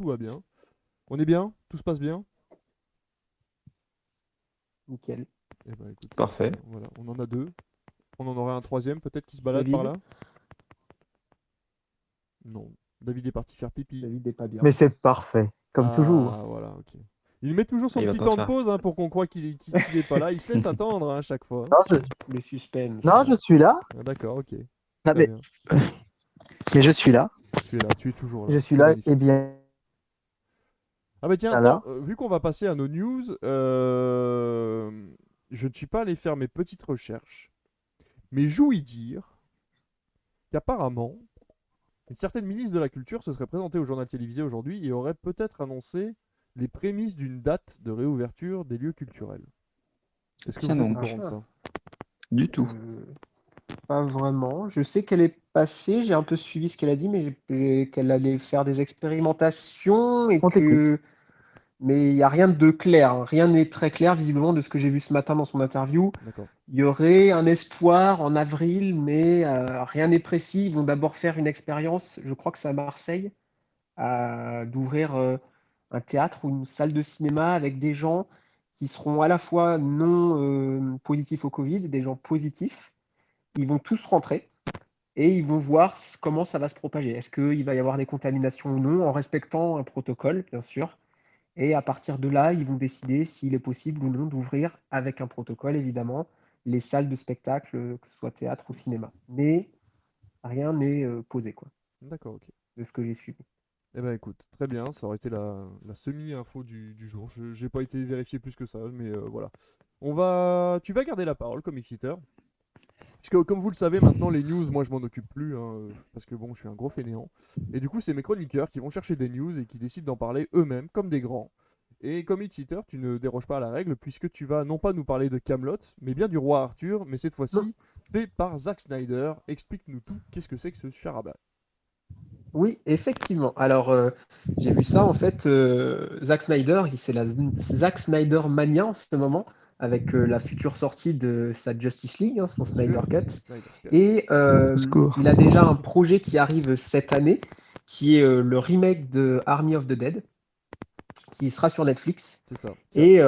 tout va bien. On est bien? Tout se passe bien? Nickel. Eh ben écoute, c'est très Parfait. bien. Voilà, on en a deux. On en aurait un troisième peut-être qui se balade par David, là? Non. David est parti faire pipi. David n'est pas bien. Mais c'est parfait, comme toujours. Ah, voilà, ok. Il met toujours Ah, son il va petit pas temps de faire. pause hein, pour qu'on croie qu'il est pas là. Il se laisse attendre hein, à chaque fois. Non, je, Le non, suspense. je suis là. Ah, d'accord, ok. Ah, Très bien. mais je suis là. Tu es là, tu es toujours là. Je suis C'est là et magnifique. bien Ah bah tiens, là. vu qu'on va passer à nos news, je ne suis pas allé faire mes petites recherches, mais j'ouïs dire qu'apparemment, une certaine ministre de la Culture se serait présentée au journal télévisé aujourd'hui et aurait peut-être annoncé les prémices d'une date de réouverture des lieux culturels. Est-ce que Tiens vous êtes au donc. courant de ça? Du tout. Pas vraiment. Je sais qu'elle est passée, j'ai un peu suivi ce qu'elle a dit, mais qu'elle allait faire des expérimentations et On t'écoute. que. Mais il n'y a rien de clair, hein. Rien n'est très clair visiblement de ce que j'ai vu ce matin dans son interview. D'accord. Il y aurait un espoir en avril, mais rien n'est précis. Ils vont d'abord faire une expérience, je crois que c'est à Marseille, d'ouvrir un théâtre ou une salle de cinéma avec des gens qui seront à la fois non positifs au Covid, des gens positifs. Ils vont tous rentrer et ils vont voir comment ça va se propager. Est-ce qu'il va y avoir des contaminations ou non, en respectant un protocole, bien sûr. Et à partir de là, ils vont décider s'il est possible ou non d'ouvrir, avec un protocole évidemment, les salles de spectacle, que ce soit théâtre ou cinéma. Mais rien n'est posé, quoi, D'accord, ok. de ce que j'ai suivi. Eh ben écoute, très bien, ça aurait été la semi-info du jour. Je j'ai pas été vérifié plus que ça, mais voilà. Tu vas garder la parole comme exciteur. Puisque comme vous le savez maintenant, les news, moi je m'en occupe plus, hein, parce que bon, je suis un gros fainéant. Et du coup, c'est mes chroniqueurs qui vont chercher des news et qui décident d'en parler eux-mêmes, comme des grands. Et comme exciteur, tu ne déroges pas à la règle, puisque tu vas non pas nous parler de Camelot, mais bien du roi Arthur, mais cette Non. fois-ci fait par Zack Snyder. Explique-nous tout, qu'est-ce que c'est que ce charabia? Oui, effectivement. Alors, j'ai vu ça, en fait, Zack Snyder, c'est la Zack Snyder mania en ce moment, avec la future sortie de sa Justice League, hein, son Bien Snyder sûr, Cut. Snyder's Cut. Et Au secours. il a déjà un projet qui arrive cette année, qui est le remake de Army of the Dead, qui sera sur Netflix. C'est ça. Et,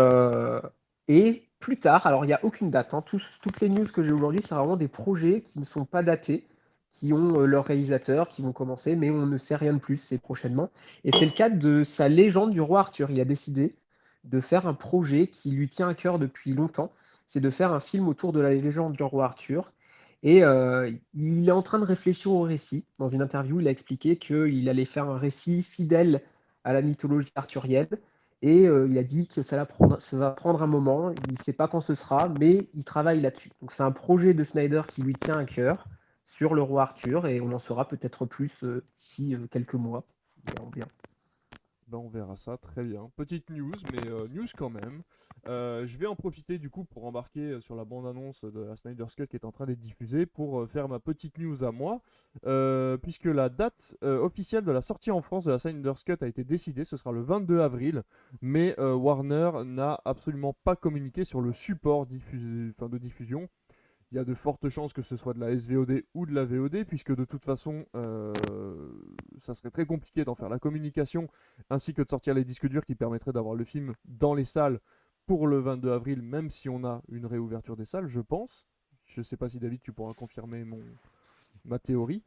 et plus tard, alors il n'y a aucune date, hein, toutes les news que j'ai aujourd'hui, c'est vraiment des projets qui ne sont pas datés, qui ont leur réalisateur, qui vont commencer, mais on ne sait rien de plus, c'est prochainement. Et c'est le cas de sa légende du roi Arthur. Il a décidé de faire un projet qui lui tient à cœur depuis longtemps, c'est de faire un film autour de la légende du roi Arthur. Et il est en train de réfléchir au récit. Dans une interview, il a expliqué qu'il allait faire un récit fidèle à la mythologie arthurienne. Et il a dit que ça va prendre un moment, il ne sait pas quand ce sera, mais il travaille là-dessus. Donc c'est un projet de Snyder qui lui tient à cœur sur le roi Arthur, et on en saura peut-être plus d'ici quelques mois. Verrons bien. Ben, on verra ça, très bien. Petite news, mais news quand même. Je vais en profiter du coup pour embarquer sur la bande-annonce de la Snyder's Cut qui est en train d'être diffusée pour faire ma petite news à moi. Puisque la date officielle de la sortie en France de la Snyder's Cut a été décidée, ce sera le 22 avril, mais Warner n'a absolument pas communiqué sur le support de diffusion. Il y a de fortes chances que ce soit de la SVOD ou de la VOD, puisque de toute façon, ça serait très compliqué d'en faire la communication, ainsi que de sortir les disques durs qui permettraient d'avoir le film dans les salles pour le 22 avril, même si on a une réouverture des salles, je pense. Je ne sais pas si David, tu pourras confirmer ma théorie.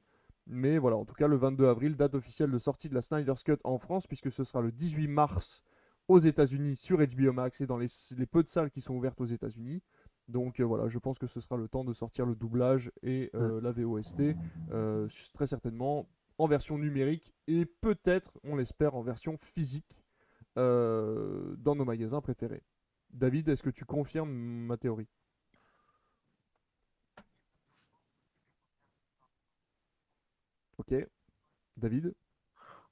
Mais voilà, en tout cas, le 22 avril, date officielle de sortie de la Snyder's Cut en France, puisque ce sera le 18 mars aux États-Unis sur HBO Max et dans les peu de salles qui sont ouvertes aux États-Unis. Donc voilà, je pense que ce sera le temps de sortir le doublage et la VOST, très certainement en version numérique et peut-être, on l'espère, en version physique dans nos magasins préférés. David, est-ce que tu confirmes ma théorie? Ok. David?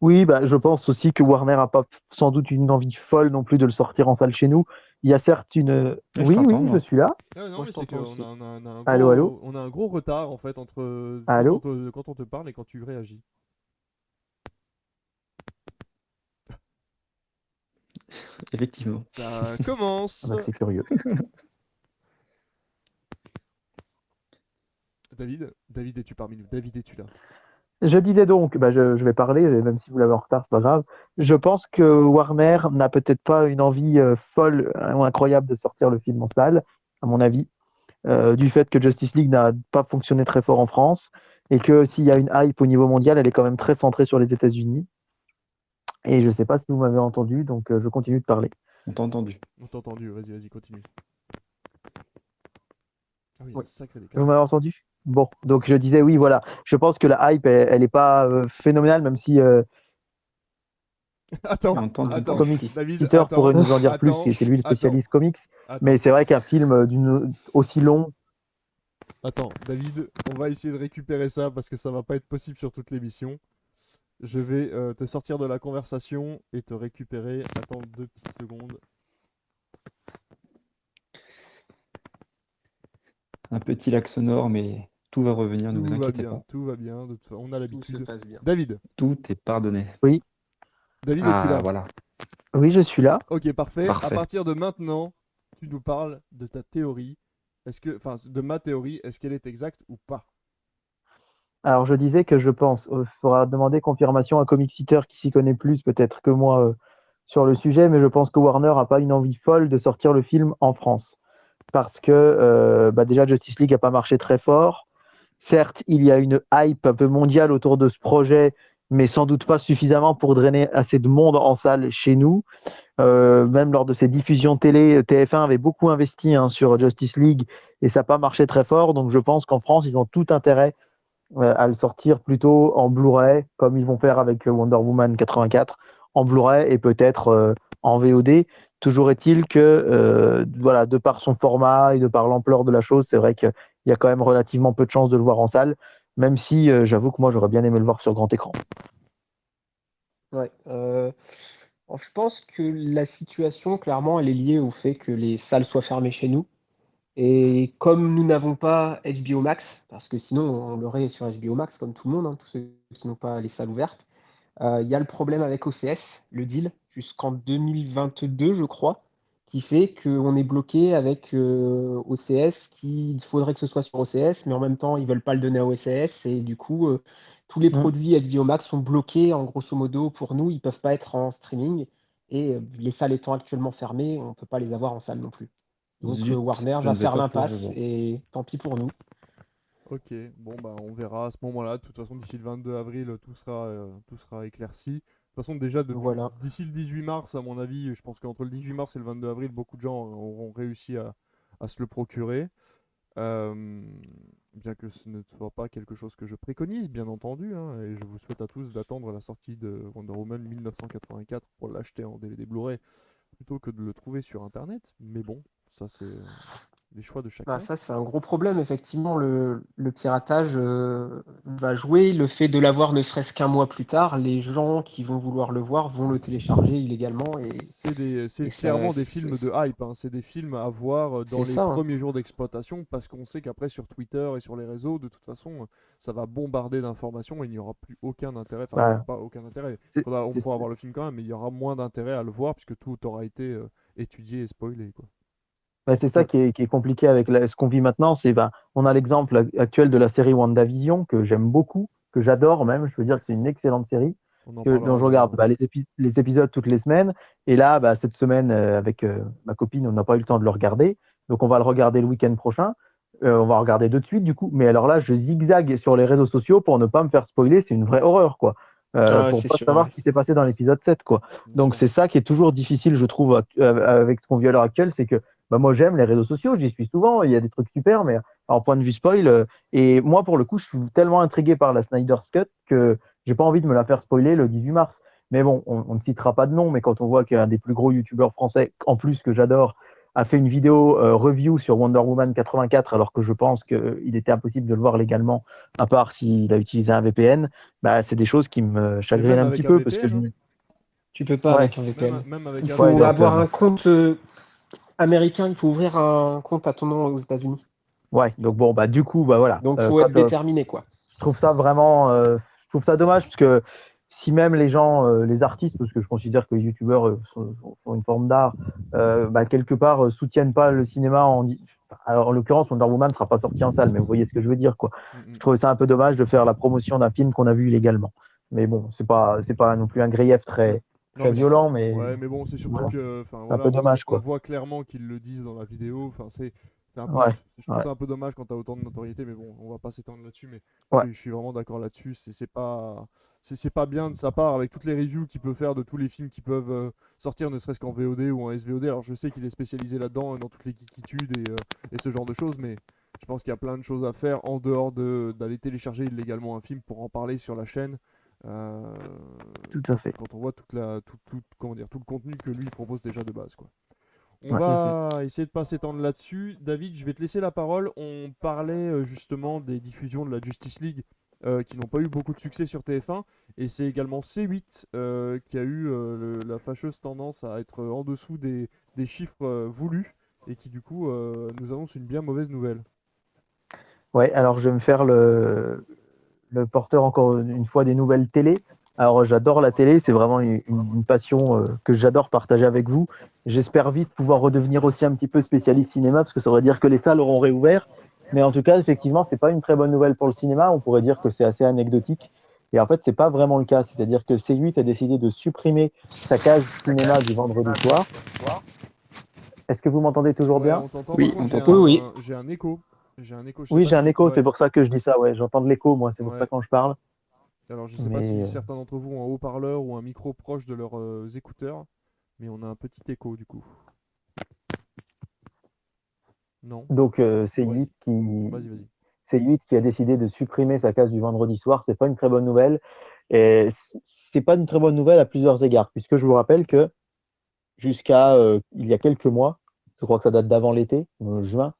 Oui, bah, je pense aussi que Warner a pas sans doute une envie folle non plus de le sortir en salle chez nous. Il y a certes une. Je Oui, t'entends, oui, je moi. suis là. Ah non, Moi, mais je c'est t'entends qu'on a, aussi. Allô, allô, on a un gros retard en fait entre allô. quand on te parle et quand tu réagis. Effectivement. Ça Ah commence. bah, c'est curieux. David, es-tu parmi nous? David, es-tu là? Je disais donc, je vais parler, même si vous l'avez en retard, c'est pas grave. Je pense que Warner n'a peut-être pas une envie folle ou incroyable de sortir le film en salle, à mon avis, du fait que Justice League n'a pas fonctionné très fort en France et que s'il y a une hype au niveau mondial, elle est quand même très centrée sur les États-Unis. Et je ne sais pas si vous m'avez entendu, donc je continue de parler. On t'a entendu. On t'a entendu, vas-y, continue. Ah oui, un Ouais. sacré Vous décalage. m'avez entendu? Bon, donc je disais oui, voilà. Je pense que la hype, elle n'est pas phénoménale, même si Attends, On t'a attends, entendu. Comics David, Peter pourrait attends, nous en dire plus, attends, c'est lui le attends, spécialiste comics. Mais attends, c'est vrai qu'un film aussi long, attends, David, on va essayer de récupérer ça parce que ça va pas être possible sur toute l'émission. Je vais te sortir de la conversation et te récupérer. Attends 2 petites secondes. Un petit lac sonore, mais tout va revenir, ne vous Tout va inquiétez bien, pas. tout va bien. On a Tout se l'habitude. passe bien. David, Tout est pardonné. oui, David, es-tu Ah, là? voilà. oui, je suis là. Ok, parfait. À Parfait. partir de maintenant, tu nous parles de ta théorie. De ma théorie, est-ce qu'elle est exacte ou pas? Alors je disais que je pense, il faudra demander confirmation à un comic qui s'y connaît plus peut-être que moi sur le sujet, mais je pense que Warner n'a pas une envie folle de sortir le film en France. Parce que déjà Justice League n'a pas marché très fort. Certes, il y a une hype un peu mondiale autour de ce projet, mais sans doute pas suffisamment pour drainer assez de monde en salle chez nous. Même lors de ses diffusions télé, TF1 avait beaucoup investi sur Justice League et ça n'a pas marché très fort. Donc je pense qu'en France, ils ont tout intérêt à le sortir plutôt en Blu-ray, comme ils vont faire avec Wonder Woman 84, en Blu-ray et peut-être en VOD. Toujours est-il que, voilà, de par son format et de par l'ampleur de la chose, c'est vrai qu'il y a quand même relativement peu de chances de le voir en salle, même si j'avoue que moi j'aurais bien aimé le voir sur grand écran. Ouais. Je pense que la situation, clairement, elle est liée au fait que les salles soient fermées chez nous. Et comme nous n'avons pas HBO Max, parce que sinon on l'aurait sur HBO Max, comme tout le monde, tous ceux qui n'ont pas les salles ouvertes, il y a le problème avec OCS, le deal, jusqu'en 2022, je crois, qui fait qu'on est bloqué avec OCS, qu'il faudrait que ce soit sur OCS, mais en même temps, ils ne veulent pas le donner à OCS, et du coup, tous les Mm. produits HBO Max sont bloqués, en grosso modo, pour nous, ils ne peuvent pas être en streaming, et les salles étant actuellement fermées, on ne peut pas les avoir en salle non plus. Donc Zut, Warner je va ne vais faire pas pouvoir le l'impasse, voir. et tant pis pour nous. Ok, bon bah on verra à ce moment-là. De toute façon, d'ici le 22 avril, tout sera éclairci. De toute façon, déjà Voilà. d'ici le 18 mars, à mon avis, je pense qu'entre le 18 mars et le 22 avril, beaucoup de gens auront réussi à se le procurer. Euh, Bien que ce ne soit pas quelque chose que je préconise, bien entendu, hein, et je vous souhaite à tous d'attendre la sortie de Wonder Woman 1984 pour l'acheter en DVD Blu-ray plutôt que de le trouver sur Internet. Mais bon, ça c'est les choix de Bah, chacun. ça, c'est un gros problème, effectivement. Le piratage va jouer. Le fait de l'avoir ne serait-ce qu'un mois plus tard, les gens qui vont vouloir le voir vont le télécharger illégalement. C'est Et ça, clairement des films de hype, hein. C'est des films à voir dans c'est les ça, hein. premiers jours d'exploitation parce qu'on sait qu'après sur Twitter et sur les réseaux, de toute façon, ça va bombarder d'informations et il n'y aura plus aucun intérêt. Enfin, Bah, pas aucun intérêt. c'est- On c'est- pourra voir le film quand même, mais il y aura moins d'intérêt à le voir puisque tout aura été étudié et spoilé, quoi. c'est ça qui est compliqué avec ce qu'on vit maintenant. On a l'exemple actuel de la série WandaVision que j'aime beaucoup, que j'adore même. Je veux dire que c'est une excellente série On en dont parlera je regarde évidemment. les épisodes toutes les semaines. Et là, cette semaine, avec ma copine, on n'a pas eu le temps de le regarder. Donc, on va le regarder le week-end prochain. On va regarder deux de suite, du coup. Mais alors là, je zigzague sur les réseaux sociaux pour ne pas me faire spoiler. C'est une vraie horreur, quoi. Ah, Pour c'est pas sûr, savoir ouais. ce qui s'est passé dans l'épisode 7, quoi. Bien Donc, sûr. c'est ça qui est toujours difficile, je trouve, avec ce qu'on vit à l'heure actuelle. C'est que moi, j'aime les réseaux sociaux. J'y suis souvent. Il y a des trucs super. Mais en point de vue spoil, et moi, pour le coup, je suis tellement intrigué par la Snyder's Cut que j'ai pas envie de me la faire spoiler le 18 mars. Mais bon, on ne citera pas de nom, mais quand on voit qu'un des plus gros youtubeurs français, en plus que j'adore, a fait une vidéo review sur Wonder Woman 84, alors que je pense qu'il était impossible de le voir légalement, à part s'il a utilisé un VPN, c'est des choses qui me Mais chagrinent même un petit avec un peu, parce que VPN, hein. Tu peux pas Ouais, avec un VPN. Même avec Il un ouais, faut VPN. donc, avoir un compte américain, il faut ouvrir un compte à ton nom aux États-Unis. ouais, donc bon, du coup, voilà. Donc, faut être déterminé, quoi. Je trouve ça vraiment, je trouve ça dommage parce que si même les gens, les artistes, parce que je considère que les youtubeurs sont une forme d'art, quelque part soutiennent pas le cinéma Alors, en l'occurrence, Wonder Woman ne sera pas sorti en salle, mais vous voyez ce que je veux dire, quoi. Mm, Je mm. trouvais ça un peu dommage de faire la promotion d'un film qu'on a vu illégalement. Mais bon, c'est pas non plus un grief Non, très mais violent, mais ouais, mais bon, c'est surtout voilà, que, enfin c'est un voilà, peu dommage, on quoi. voit clairement qu'ils le disent dans la vidéo. Enfin, c'est un peu, Ouais, je trouve ouais, ça un peu dommage quand t'as autant de notoriété, mais bon, on va pas s'étendre là-dessus. Mais ouais, je suis vraiment d'accord là-dessus. C'est pas bien de sa part avec toutes les reviews qu'il peut faire de tous les films qui peuvent sortir, ne serait-ce qu'en VOD ou en SVOD. Alors, je sais qu'il est spécialisé là-dedans, dans toutes les geekitudes et ce genre de choses, mais je pense qu'il y a plein de choses à faire en dehors d'aller télécharger illégalement un film pour en parler sur la chaîne. Euh, tout à fait. quand on voit comment dire, tout le contenu que lui propose déjà de base, quoi. On Ouais. va essayer de pas s'étendre là-dessus. David, je vais te laisser la parole. On parlait justement des diffusions de la Justice League qui n'ont pas eu beaucoup de succès sur TF1. Et c'est également C8 qui a eu la fâcheuse tendance à être en dessous des chiffres voulus et qui du coup nous annonce une bien mauvaise nouvelle. Ouais, alors je vais me faire le porteur encore une fois des nouvelles télé. Alors j'adore la télé, c'est vraiment une passion que j'adore partager avec vous. J'espère vite pouvoir redevenir aussi un petit peu spécialiste cinéma, parce que ça veut dire que les salles auront réouvert. Mais en tout cas, effectivement, c'est pas une très bonne nouvelle pour le cinéma. On pourrait dire que c'est assez anecdotique. Et en fait, c'est pas vraiment le cas. C'est-à-dire que C8 a décidé de supprimer sa case cinéma du vendredi soir. Est-ce que vous m'entendez toujours Ouais, bien? on t'entend. Par Oui, contre, on t'entend. Oui, oui. j'ai un écho. J'ai un écho. Je sais Oui, pas j'ai un si. écho, c'est Ouais. pour ça que je dis ça. Ouais, j'entends de l'écho, moi, c'est pour ça Ouais. quand je parle. Alors, je sais pas Mais si certains d'entre vous ont un haut-parleur ou un micro proche de leurs écouteurs, mais on a un petit écho du coup. Non? donc Vas-y, vas-y, vas-y. C8 qui a décidé de supprimer sa case du vendredi soir, c'est pas une très bonne nouvelle. Et c'est pas une très bonne nouvelle à plusieurs égards, puisque je vous rappelle que jusqu'à il y a quelques mois, je crois que ça date d'avant l'été, juin,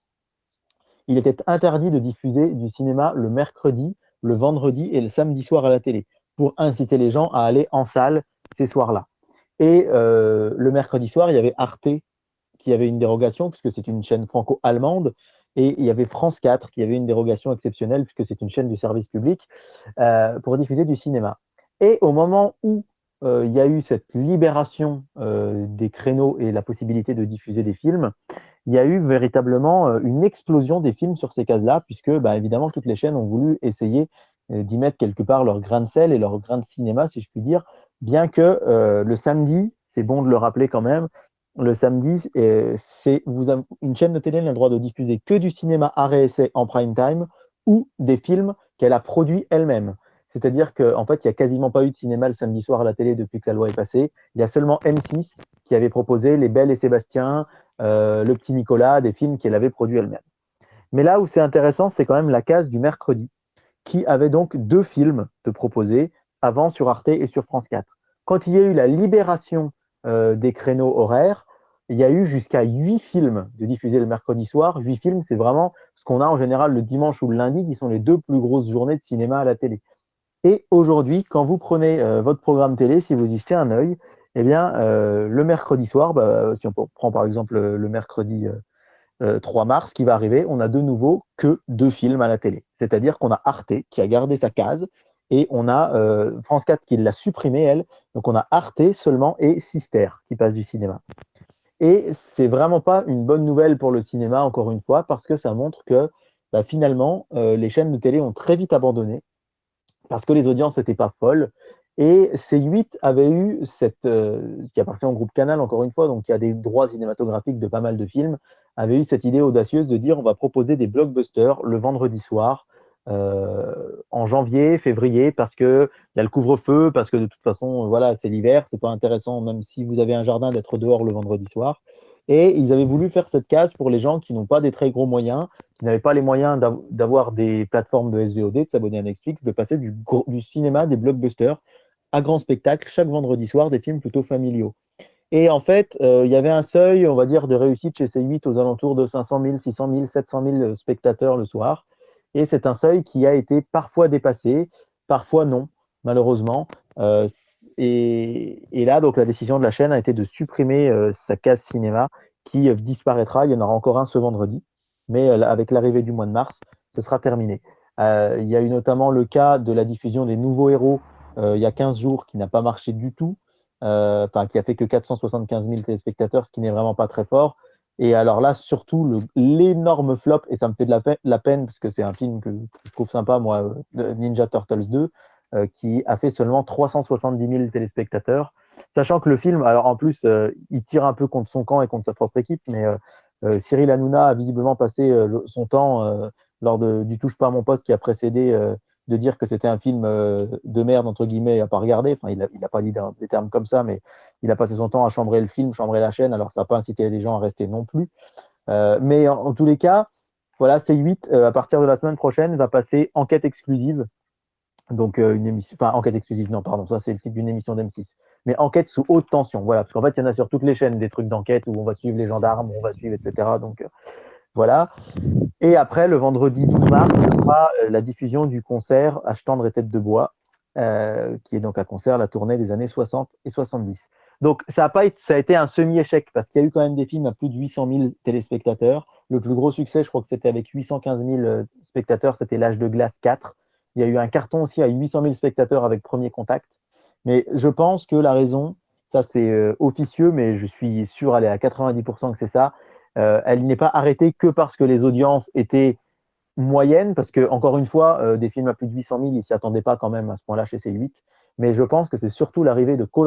il était interdit de diffuser du cinéma le mercredi, le vendredi et le samedi soir à la télé, pour inciter les gens à aller en salle ces soirs-là. Et le mercredi soir, il y avait Arte qui avait une dérogation, puisque c'est une chaîne franco-allemande, et il y avait France 4 qui avait une dérogation exceptionnelle, puisque c'est une chaîne du service public, pour diffuser du cinéma. Et au moment où il y a eu cette libération des créneaux et la possibilité de diffuser des films, il y a eu véritablement une explosion des films sur ces cases-là, puisque bah, évidemment toutes les chaînes ont voulu essayer d'y mettre quelque part leur grain de sel et leur grain de cinéma, si je puis dire, bien que le samedi, c'est bon de le rappeler quand même, le samedi, une chaîne de télé n'a le droit de diffuser que du cinéma art et essai en prime time ou des films qu'elle a produits elle-même. C'est-à-dire qu'en fait, il n'y a quasiment pas eu de cinéma le samedi soir à la télé depuis que la loi est passée. Il y a seulement M6 qui avait proposé Les Belles et Sébastien, Le Petit Nicolas, des films qu'elle avait produits elle-même. Mais là où c'est intéressant, c'est quand même la case du mercredi, qui avait donc deux films de proposer, avant sur Arte et sur France 4. Quand il y a eu la libération des créneaux horaires, il y a eu jusqu'à 8 films de diffusés le mercredi soir. 8 films, c'est vraiment ce qu'on a en général le dimanche ou le lundi, qui sont les deux plus grosses journées de cinéma à la télé. Et aujourd'hui, quand vous prenez votre programme télé, si vous y jetez un œil, eh bien, le mercredi soir, bah, si on prend par exemple le mercredi 3 mars qui va arriver, on a de nouveau que deux films à la télé. C'est-à-dire qu'on a Arte qui a gardé sa case et on a France 4 qui l'a supprimée, elle. Donc on a Arte seulement et Sister qui passe du cinéma. Et c'est vraiment pas une bonne nouvelle pour le cinéma, encore une fois, parce que ça montre que bah, finalement, les chaînes de télé ont très vite abandonné parce que les audiences n'étaient pas folles. Et C8 avait eu qui appartient au groupe Canal encore une fois, donc qui a des droits cinématographiques de pas mal de films, avait eu cette idée audacieuse de dire on va proposer des blockbusters le vendredi soir, en janvier, février, parce que il y a le couvre-feu, parce que de toute façon, voilà, c'est l'hiver, c'est pas intéressant, même si vous avez un jardin, d'être dehors le vendredi soir. Et ils avaient voulu faire cette case pour les gens qui n'ont pas des très gros moyens, qui n'avaient pas les moyens d'avoir des plateformes de SVOD, de s'abonner à Netflix, de passer du cinéma, des blockbusters, à grand spectacle, chaque vendredi soir, des films plutôt familiaux. Et en fait, il y avait un seuil, on va dire, de réussite chez C8 aux alentours de 500 000, 600 000, 700 000 spectateurs le soir. Et c'est un seuil qui a été parfois dépassé, parfois non, malheureusement. Et là, donc, la décision de la chaîne a été de supprimer sa case cinéma qui disparaîtra. Il y en aura encore un ce vendredi, mais avec l'arrivée du mois de mars, ce sera terminé. Il y a eu notamment le cas de la diffusion des Nouveaux Héros il y a 15 jours qui n'a pas marché du tout, qui a fait que 475 000 téléspectateurs, ce qui n'est vraiment pas très fort. Et alors là, surtout, l'énorme flop, et ça me fait de la peine parce que c'est un film que je trouve sympa, moi, de Ninja Turtles 2, qui a fait seulement 370 000 téléspectateurs. Sachant que le film, alors en plus, il tire un peu contre son camp et contre sa propre équipe, mais Cyril Hanouna a visiblement passé son temps lors du Touche pas à mon poste qui a précédé de dire que c'était un film de merde, entre guillemets, à pas regarder. Enfin, il a pas dit des termes comme ça, mais il a passé son temps à chambrer le film, chambrer la chaîne, alors ça n'a pas incité les gens à rester non plus. Mais en tous les cas, voilà, C8, à partir de la semaine prochaine, va passer Enquête exclusive. Donc, une émission, enfin, Enquête exclusive, non, pardon, ça c'est le titre d'une émission d'M6. Mais Enquête sous haute tension, voilà, parce qu'en fait, il y en a sur toutes les chaînes des trucs d'enquête où on va suivre les gendarmes, où on va suivre, etc. Donc, voilà. Et après, le vendredi 12 mars, ce sera la diffusion du concert À tendre et tête de bois, qui est donc un concert, la tournée des années 60 et 70. Donc, ça a été un semi-échec parce qu'il y a eu quand même des films à plus de 800 000 téléspectateurs. Le plus gros succès, je crois que c'était avec 815 000 spectateurs, c'était L'Âge de glace 4. Il y a eu un carton aussi à 800 000 spectateurs avec Premier Contact. Mais je pense que la raison, ça c'est officieux, mais je suis sûr, allez, à 90% que c'est ça, elle n'est pas arrêtée que parce que les audiences étaient moyennes, parce que, encore une fois, des films à plus de 800 000, ils ne s'y attendaient pas quand même à ce point-là chez C8. Mais je pense que c'est surtout l'arrivée de koh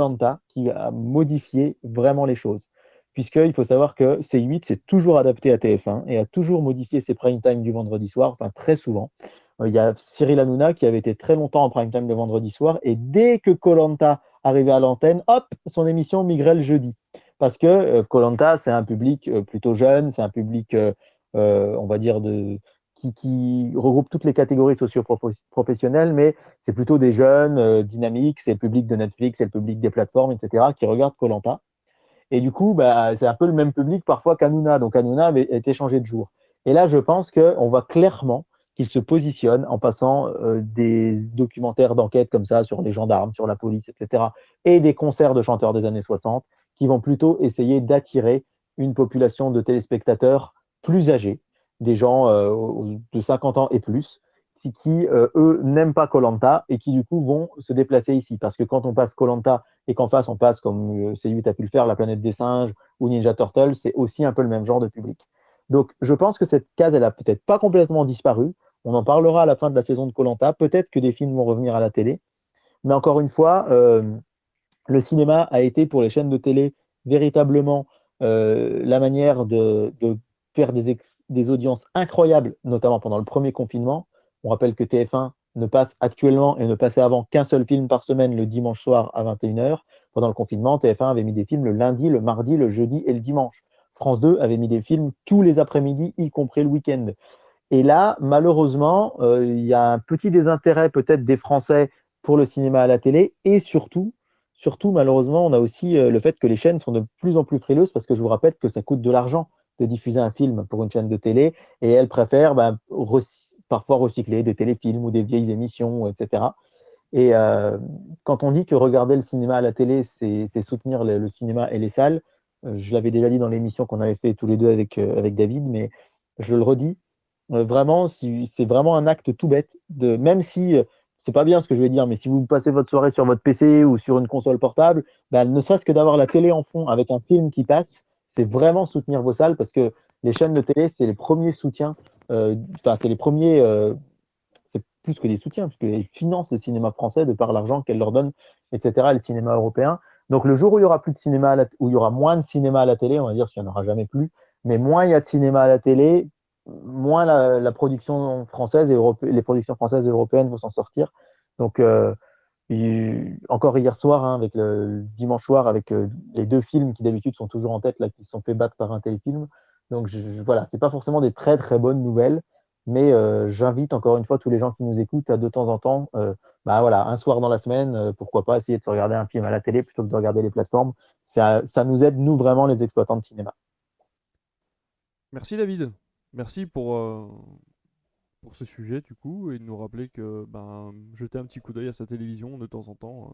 qui a modifié vraiment les choses. Puisqu'il faut savoir que C8 s'est toujours adapté à TF1 et a toujours modifié ses prime time du vendredi soir, enfin très souvent. Il y a Cyril Hanouna qui avait été très longtemps en prime time le vendredi soir, et dès que koh arrivait à l'antenne, hop, son émission migrait le jeudi. Parce que koh c'est un public plutôt jeune, c'est un public, on va dire, qui regroupe toutes les catégories socio-professionnelles, mais c'est plutôt des jeunes dynamiques, c'est le public de Netflix, c'est le public des plateformes, etc., qui regardent koh. Et du coup, bah, c'est un peu le même public parfois qu'Hanouna. Donc Hanouna avait été changé de jour. Et là, je pense qu'on voit clairement qu'il se positionne en passant des documentaires d'enquête comme ça sur les gendarmes, sur la police, etc., et des concerts de chanteurs des années 60 qui vont plutôt essayer d'attirer une population de téléspectateurs plus âgés, des gens de 50 ans et plus, qui eux, n'aiment pas koh et qui, du coup, vont se déplacer ici. Parce que quand on passe koh et qu'en face, on passe, comme C8 a pu le faire, La Planète des Singes ou Ninja Turtle, c'est aussi un peu le même genre de public. Donc, je pense que cette case, elle a peut-être pas complètement disparu. On en parlera à la fin de la saison de koh. Peut-être que des films vont revenir à la télé. Mais encore une fois, le cinéma a été pour les chaînes de télé véritablement la manière de faire des audiences incroyables, notamment pendant le premier confinement. On rappelle que TF1 ne passe actuellement et ne passait avant qu'un seul film par semaine le dimanche soir à 21h. Pendant le confinement, TF1 avait mis des films le lundi, le mardi, le jeudi et le dimanche. France 2 avait mis des films tous les après-midi, y compris le week-end. Et là, malheureusement, il y a un petit désintérêt peut-être des Français pour le cinéma à la télé. Et surtout malheureusement, on a aussi le fait que les chaînes sont de plus en plus frileuses parce que je vous rappelle que ça coûte de l'argent de diffuser un film pour une chaîne de télé et elles préfèrent parfois recycler des téléfilms ou des vieilles émissions, etc. Et quand on dit que regarder le cinéma à la télé, c'est soutenir le cinéma et les salles, je l'avais déjà dit dans l'émission qu'on avait fait tous les deux avec David, mais je le redis, vraiment, c'est vraiment un acte tout bête, même si c'est pas bien ce que je vais dire, mais si vous passez votre soirée sur votre PC ou sur une console portable, bah, ne serait-ce que d'avoir la télé en fond avec un film qui passe, c'est vraiment soutenir vos salles parce que les chaînes de télé, c'est les premiers soutiens, c'est les premiers, c'est plus que des soutiens, puisqu'elles financent le cinéma français de par l'argent qu'elles leur donnent, etc., et le cinéma européen. Donc le jour où il y aura plus de cinéma, où il y aura moins de cinéma à la télé, on va dire qu'il n'y en aura jamais plus, mais moins il y a de cinéma à la télé, moins la production française et les productions françaises et européennes vont s'en sortir. Donc encore hier soir, hein, avec le dimanche soir, avec les deux films qui d'habitude sont toujours en tête, là, qui se sont fait battre par un téléfilm. Donc voilà, c'est pas forcément des très très bonnes nouvelles, mais j'invite encore une fois tous les gens qui nous écoutent à de temps en temps, bah voilà, un soir dans la semaine, pourquoi pas essayer de se regarder un film à la télé plutôt que de regarder les plateformes. Ça nous aide, nous, vraiment, les exploitants de cinéma. Merci David. Merci pour ce sujet du coup et de nous rappeler que jeter un petit coup d'œil à sa télévision de temps en temps,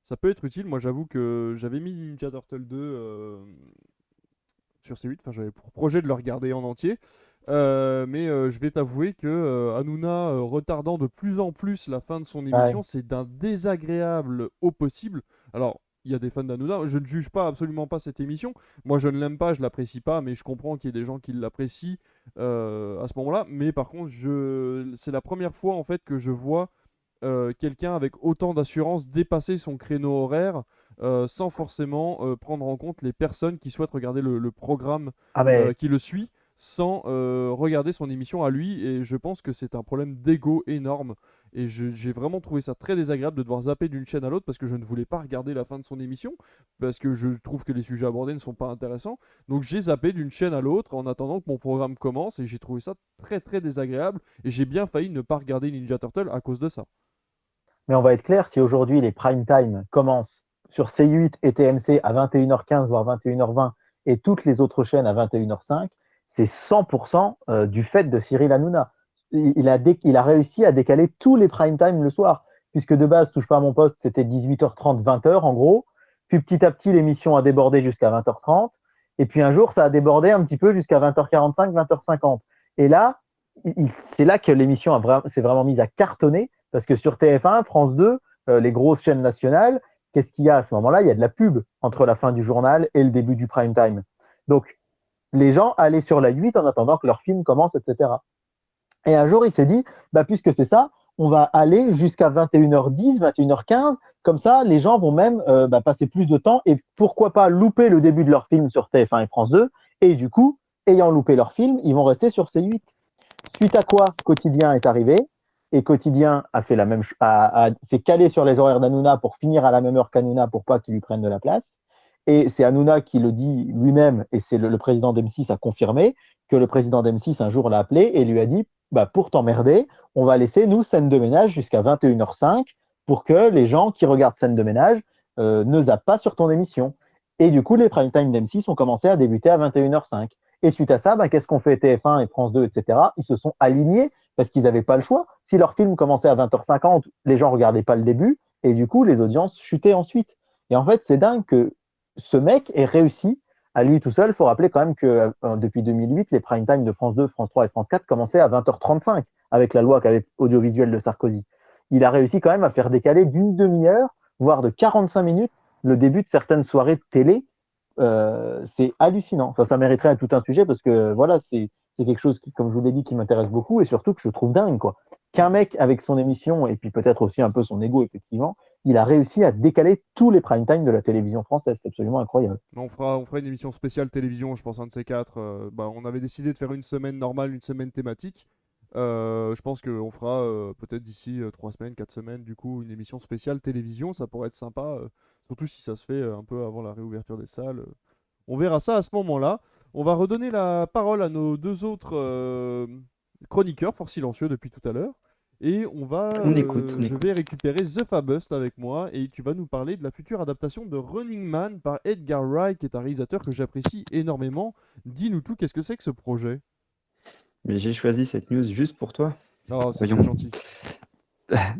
ça peut être utile. Moi j'avoue que j'avais mis Ninja Turtle 2 sur C8, enfin j'avais pour projet de le regarder en entier. Mais je vais t'avouer que Hanouna retardant de plus en plus la fin de son émission, Ouais. c'est d'un désagréable au possible. Alors, il y a des fans d'Hanouna. Je ne juge pas absolument pas cette émission. Moi, je ne l'aime pas, je l'apprécie pas, mais je comprends qu'il y ait des gens qui l'apprécient à ce moment-là. Mais par contre, c'est la première fois en fait que je vois quelqu'un avec autant d'assurance dépasser son créneau horaire sans forcément prendre en compte les personnes qui souhaitent regarder le programme Ah mais qui le suit sans regarder son émission à lui. Et je pense que c'est un problème d'ego énorme. Et j'ai vraiment trouvé ça très désagréable de devoir zapper d'une chaîne à l'autre parce que je ne voulais pas regarder la fin de son émission, parce que je trouve que les sujets abordés ne sont pas intéressants. Donc j'ai zappé d'une chaîne à l'autre en attendant que mon programme commence et j'ai trouvé ça très très désagréable. Et j'ai bien failli ne pas regarder Ninja Turtle à cause de ça. Mais on va être clair, si aujourd'hui les prime time commencent sur C8 et TMC à 21h15, voire 21h20, et toutes les autres chaînes à 21h05, c'est 100% du fait de Cyril Hanouna. Il a réussi à décaler tous les prime time le soir, puisque de base, Touche pas à mon poste, c'était 18h30, 20h en gros. Puis petit à petit, l'émission a débordé jusqu'à 20h30. Et puis un jour, ça a débordé un petit peu jusqu'à 20h45, 20h50. Et là, c'est là que l'émission s'est vraiment mise à cartonner, parce que sur TF1, France 2, les grosses chaînes nationales, qu'est-ce qu'il y a à ce moment-là? Il y a de la pub entre la fin du journal et le début du prime time. Donc, les gens allaient sur la 8 en attendant que leur film commence, etc. Et un jour, il s'est dit, bah, puisque c'est ça, on va aller jusqu'à 21h10, 21h15. Comme ça, les gens vont même passer plus de temps et pourquoi pas louper le début de leur film sur TF1 et France 2. Et du coup, ayant loupé leur film, ils vont rester sur C8. Suite à quoi, Quotidien est arrivé. Et Quotidien a fait la même s'est calé sur les horaires d'Hanouna pour finir à la même heure qu'Hanouna pour pas qu'il lui prenne de la place. Et c'est Hanouna qui le dit lui-même, et c'est le président d'M6 a confirmé que le président d'M6 un jour l'a appelé et lui a dit bah, pour t'emmerder, on va laisser nous scène de ménage jusqu'à 21h05 pour que les gens qui regardent scène de ménage ne zappent pas sur ton émission. Et du coup, les prime time d'M6 ont commencé à débuter à 21h05. Et suite à ça, bah, qu'est-ce qu'on fait TF1 et France 2, etc. Ils se sont alignés parce qu'ils n'avaient pas le choix. Si leur film commençait à 20h50, les gens ne regardaient pas le début et du coup, les audiences chutaient ensuite. Et en fait, c'est dingue que ce mec ait réussi à lui tout seul. Il faut rappeler quand même que depuis 2008, les prime time de France 2, France 3 et France 4 commençaient à 20h35 avec la loi audiovisuelle de Sarkozy. Il a réussi quand même à faire décaler d'une demi-heure, voire de 45 minutes, le début de certaines soirées de télé. C'est hallucinant. Enfin, ça mériterait tout un sujet parce que voilà, c'est quelque chose qui, comme je vous l'ai dit, qui m'intéresse beaucoup et surtout que je trouve dingue, quoi. Qu'un mec avec son émission et puis peut-être aussi un peu son ego, effectivement, il a réussi à décaler tous les prime time de la télévision française. C'est absolument incroyable. On fera une émission spéciale télévision, je pense, un de ces quatre. On avait décidé de faire une semaine normale, une semaine thématique. Je pense qu'on fera peut-être d'ici 3 semaines, 4 semaines, du coup, une émission spéciale télévision. Ça pourrait être sympa, surtout si ça se fait un peu avant la réouverture des salles. On verra ça à ce moment-là. On va redonner la parole à nos deux autres chroniqueurs, fort silencieux depuis tout à l'heure. Et On écoute, on je écoute. vais récupérer The Fabust avec moi et tu vas nous parler de la future adaptation de Running Man par Edgar Wright, qui est un réalisateur que j'apprécie énormément. Dis-nous tout, qu'est-ce que c'est que ce projet? Mais j'ai choisi cette news juste pour toi. Oh, c'est Voyons. très gentil.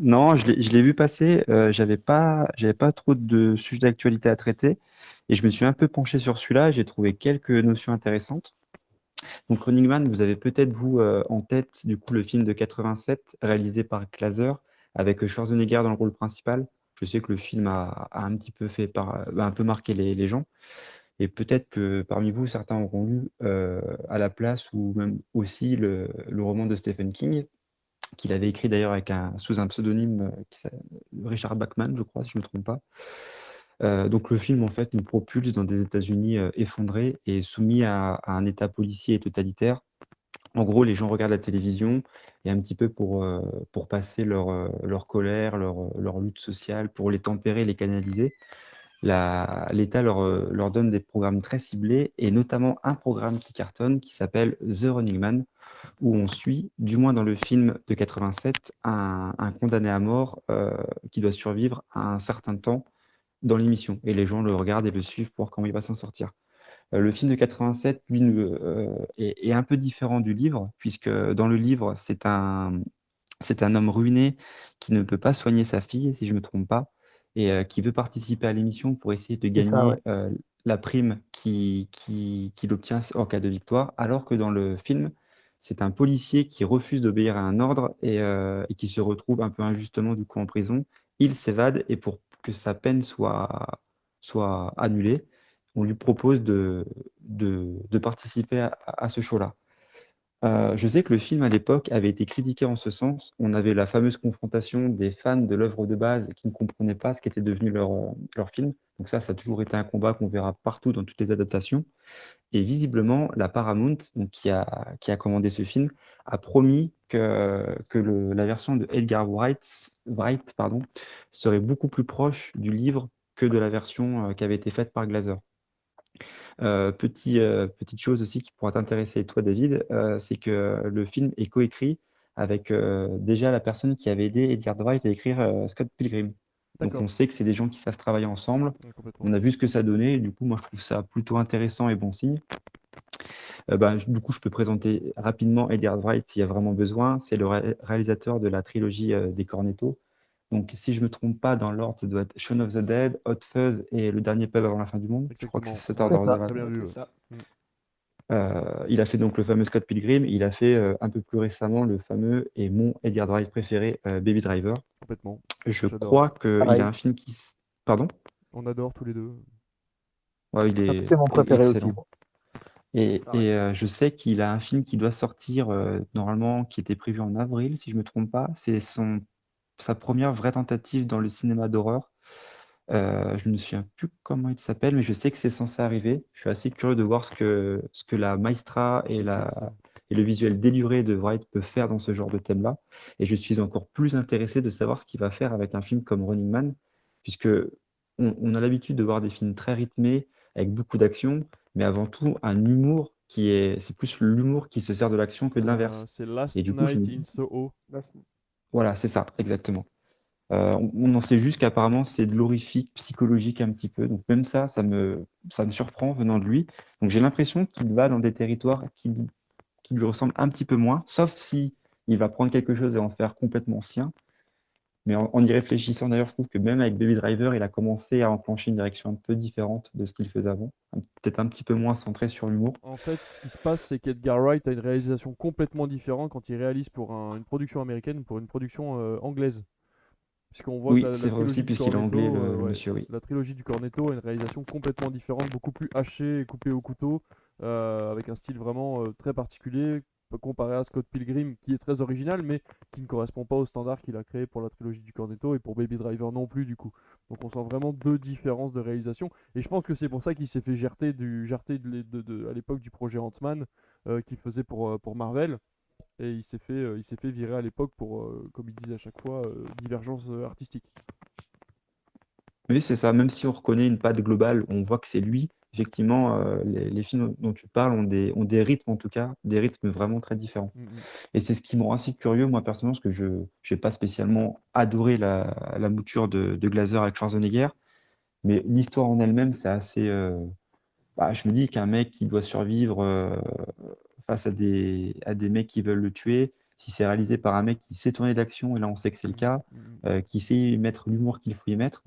Non, je l'ai vu passer. J'avais pas trop de sujets d'actualité à traiter. Et je me suis un peu penché sur celui-là. Et j'ai trouvé quelques notions intéressantes. Donc, Running Man, vous avez peut-être, vous, en tête, du coup, le film de 87, réalisé par Glaser, avec Schwarzenegger dans le rôle principal. Je sais que le film a un petit peu un peu marqué les gens. Et peut-être que parmi vous, certains auront lu à la place ou même aussi le roman de Stephen King, qu'il avait écrit d'ailleurs sous un pseudonyme Richard Bachman, je crois, si je ne me trompe pas. Donc le film, en fait, nous propulse dans des États-Unis effondrés et soumis à un État policier et totalitaire. En gros, les gens regardent la télévision et un petit peu pour passer leur colère, leur lutte sociale, pour les tempérer, les canaliser. L'État leur donne des programmes très ciblés et notamment un programme qui cartonne qui s'appelle The Running Man, où on suit, du moins dans le film de 87, un condamné à mort qui doit survivre un certain temps dans l'émission. Et les gens le regardent et le suivent pour voir comment il va s'en sortir. Le film de 87, lui, est un peu différent du livre, puisque dans le livre, c'est un homme ruiné qui ne peut pas soigner sa fille, si je ne me trompe pas, et qui veut participer à l'émission pour essayer de C'est ça, ouais. gagner la prime qu'il obtient en cas de victoire, alors que dans le film, c'est un policier qui refuse d'obéir à un ordre et qui se retrouve un peu injustement du coup en prison. Il s'évade et pour que sa peine soit annulé, on lui propose de participer à ce show-là. Je sais que le film, à l'époque, avait été critiqué en ce sens. On avait la fameuse confrontation des fans de l'œuvre de base qui ne comprenaient pas ce qu'était devenu leur film. Donc ça a toujours été un combat qu'on verra partout dans toutes les adaptations. Et visiblement, la Paramount, donc, qui a commandé ce film, a promis que la version de Edgar Wright, pardon, serait beaucoup plus proche du livre que de la version qui avait été faite par Glazer. Petite chose aussi qui pourra t'intéresser, toi, David, c'est que le film est coécrit avec déjà la personne qui avait aidé Edgar Wright à écrire Scott Pilgrim. Donc on D'accord. sait que c'est des gens qui savent travailler ensemble. Ouais, complètement. On a vu ce que ça donnait, et du coup, moi, je trouve ça plutôt intéressant et bon signe. Du coup, je peux présenter rapidement Edgar Wright s'il y a vraiment besoin. C'est le réalisateur de la trilogie des Cornetto. Donc, si je ne me trompe pas, dans l'ordre, ça doit être Shaun of the Dead, Hot Fuzz et Le Dernier Pub avant la fin du monde. Je crois que c'est Exactement. cet Ouais, C'est ça. ordre-là. très bien Ouais, vu. c'est Ouais. ça. Il a fait donc le fameux Scott Pilgrim. Il a fait un peu plus récemment le fameux et mon Edgar Wright préféré, Baby Driver. Complètement. Je J'adore. crois qu'il Pareil. a un film qui... Pardon? On adore tous les deux. Ouais, il est C'est mon préféré aussi. excellent. Et Pareil. je sais qu'il a un film qui doit sortir normalement, qui était prévu en avril, si je ne me trompe pas. C'est sa première vraie tentative dans le cinéma d'horreur. Je ne me souviens plus comment il s'appelle, mais je sais que c'est censé arriver. Je suis assez curieux de voir ce que la maestra Je sais lequel c'est. et le visuel déluré de Wright peut faire dans ce genre de thème-là. Et je suis encore plus intéressé de savoir ce qu'il va faire avec un film comme Running Man, puisque on a l'habitude de voir des films très rythmés, avec beaucoup d'action, mais avant tout un humour c'est plus l'humour qui se sert de l'action que de l'inverse. C'est Et Last du coup, je me Night dis, in Soho. Là, voilà, c'est ça, exactement. On en sait juste qu'apparemment c'est de l'horrifique, psychologique un petit peu. Donc même ça me surprend venant de lui. Donc j'ai l'impression qu'il va dans des territoires qui lui ressemblent un petit peu moins, sauf si il va prendre quelque chose et en faire complètement sien. Mais en y réfléchissant d'ailleurs, je trouve que même avec Baby Driver, il a commencé à enclencher une direction un peu différente de ce qu'il faisait avant. Peut-être un petit peu moins centré sur l'humour. En fait, ce qui se passe, c'est qu'Edgar Wright a une réalisation complètement différente quand il réalise pour une production américaine ou pour une production anglaise. Puisqu'on voit que Oui, la c'est vrai aussi, trilogie du puisqu'il est Cornetto, anglais, le ouais, monsieur, oui. la trilogie du Cornetto a une réalisation complètement différente, beaucoup plus hachée et coupée au couteau, avec un style vraiment très particulier, comparé à Scott Pilgrim, qui est très original, mais qui ne correspond pas au standard qu'il a créé pour la trilogie du Cornetto et pour Baby Driver non plus, du coup. Donc on sent vraiment deux différences de réalisation, et je pense que c'est pour ça qu'il s'est fait jarter à l'époque du projet Ant-Man qu'il faisait pour Marvel. Et il s'est fait virer à l'époque pour, comme il disait à chaque fois, divergence artistique. Oui, c'est ça. Même si on reconnaît une patte globale, on voit que c'est lui. Effectivement, les films dont tu parles ont des rythmes, en tout cas, des rythmes vraiment très différents. Mm, mm. Et c'est ce qui me rend assez curieux, moi, personnellement, parce que je n'ai pas spécialement adoré la mouture de Glazer avec Schwarzenegger, mais l'histoire en elle-même, c'est assez. Je me dis qu'un mec qui doit survivre face à des mecs qui veulent le tuer, si c'est réalisé par un mec qui sait tourner de l'action, et là, on sait que c'est le Mm, cas, mm, mm. qui sait mettre l'humour qu'il faut y mettre,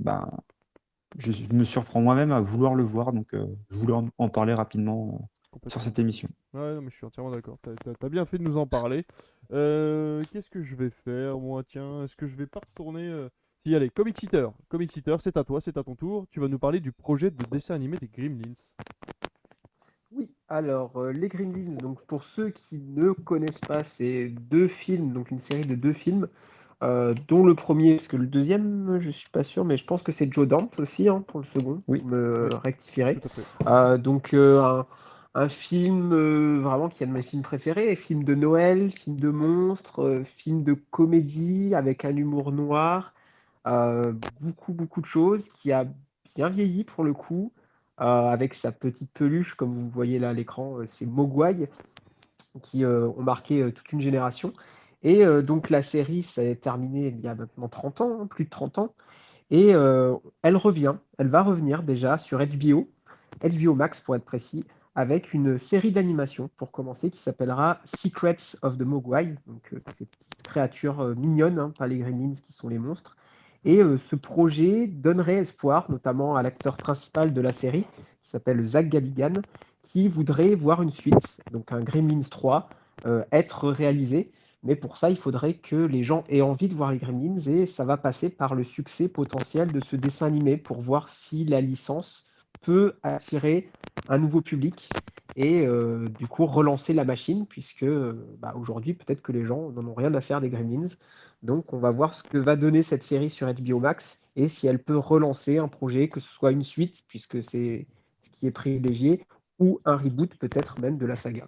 je me surprends moi-même à vouloir le voir, donc je voulais en parler rapidement sur Complètement. cette émission. Ouais, non, mais je suis entièrement d'accord. T'as bien fait de nous en parler. Qu'est-ce que je vais faire, moi? Tiens, est-ce que je vais pas retourner Si, allez, Comic Seater. Comic Seater, c'est à toi, c'est à ton tour. Tu vas nous parler du projet de dessin animé des Gremlins. Oui, alors les Gremlins, donc pour ceux qui ne connaissent pas, c'est deux films, donc une série de deux films, dont le premier, parce que le deuxième, je suis pas sûr, mais je pense que c'est Joe Dante aussi, hein, pour le second, Oui. vous me Oui, rectifierez. tout à fait. Donc un film vraiment qui est un de mes films préférés, film de Noël, film de monstres, film de comédie avec un humour noir, beaucoup beaucoup de choses, qui a bien vieilli pour le coup, avec sa petite peluche, comme vous voyez là à l'écran, c'est Mogwai, qui ont marqué toute une génération. Et donc la série s'est terminée il y a maintenant 30 ans, hein, plus de 30 ans, et elle va revenir déjà sur HBO Max pour être précis, avec une série d'animation pour commencer qui s'appellera Secrets of the Mogwai, donc ces petites créatures mignonnes, hein, pas les gremlins qui sont les monstres. Et ce projet donnerait espoir, notamment à l'acteur principal de la série, qui s'appelle Zach Galligan, qui voudrait voir une suite, donc un Gremlins 3, être réalisé. Mais pour ça, il faudrait que les gens aient envie de voir les Gremlins et ça va passer par le succès potentiel de ce dessin animé pour voir si la licence peut attirer un nouveau public et du coup relancer la machine puisque aujourd'hui peut-être que les gens n'en ont rien à faire des Gremlins. Donc on va voir ce que va donner cette série sur HBO Max et si elle peut relancer un projet, que ce soit une suite puisque c'est ce qui est privilégié ou un reboot peut-être même de la saga.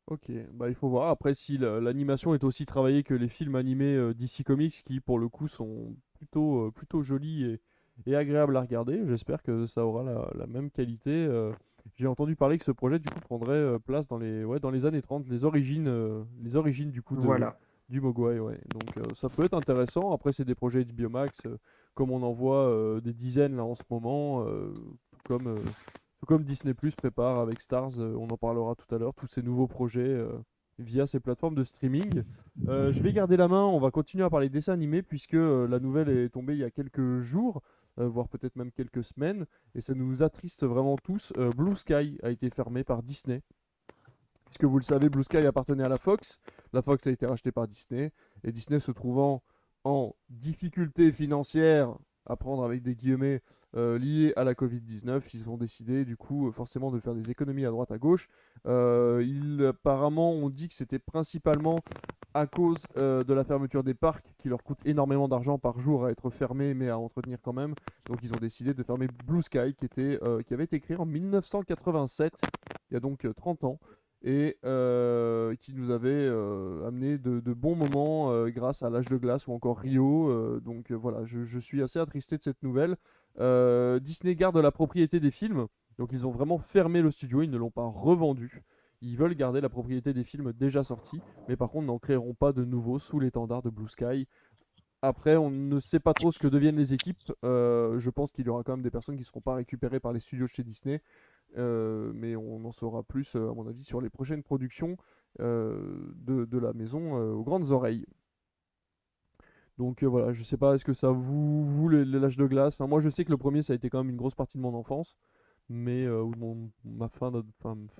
Ok, bah il faut voir. Après, si l'animation est aussi travaillée que les films animés DC Comics, qui pour le coup sont plutôt jolis et agréables à regarder, j'espère que ça aura la même qualité. J'ai entendu parler que ce projet du coup prendrait place dans les années 30, les origines du coup Voilà. du Mogwai, ouais. Donc ça peut être intéressant. Après, c'est des projets HBO Max, comme on en voit des dizaines là en ce moment, tout comme Disney Plus prépare avec Stars, on en parlera tout à l'heure, tous ces nouveaux projets via ces plateformes de streaming. Je vais garder la main, on va continuer à parler de dessins animés puisque la nouvelle est tombée il y a quelques jours, voire peut-être même quelques semaines, et ça nous attriste vraiment tous. Blue Sky a été fermé par Disney. Puisque vous le savez, Blue Sky appartenait à la Fox. La Fox a été rachetée par Disney. Et Disney se trouvant en difficulté financière, à prendre avec des guillemets, liées à la Covid-19, ils ont décidé du coup forcément de faire des économies à droite à gauche. Apparemment ont dit que c'était principalement à cause de la fermeture des parcs qui leur coûte énormément d'argent par jour à être fermés mais à entretenir quand même. Donc ils ont décidé de fermer Blue Sky qui avait été créé en 1987, il y a donc 30 ans et qui nous avait amené de bons moments grâce à l'âge de glace ou encore Rio. Donc voilà, je suis assez attristé de cette nouvelle. Disney garde la propriété des films, donc ils ont vraiment fermé le studio, ils ne l'ont pas revendu. Ils veulent garder la propriété des films déjà sortis, mais par contre n'en créeront pas de nouveaux sous l'étendard de Blue Sky. Après, on ne sait pas trop ce que deviennent les équipes. Je pense qu'il y aura quand même des personnes qui ne seront pas récupérées par les studios de chez Disney. Mais on en saura plus, à mon avis, sur les prochaines productions de la maison aux grandes oreilles. Donc voilà, je sais pas, est-ce que ça vous l'âge de glace? Enfin, moi, je sais que le premier, ça a été quand même une grosse partie de mon enfance, mais ou de ma fin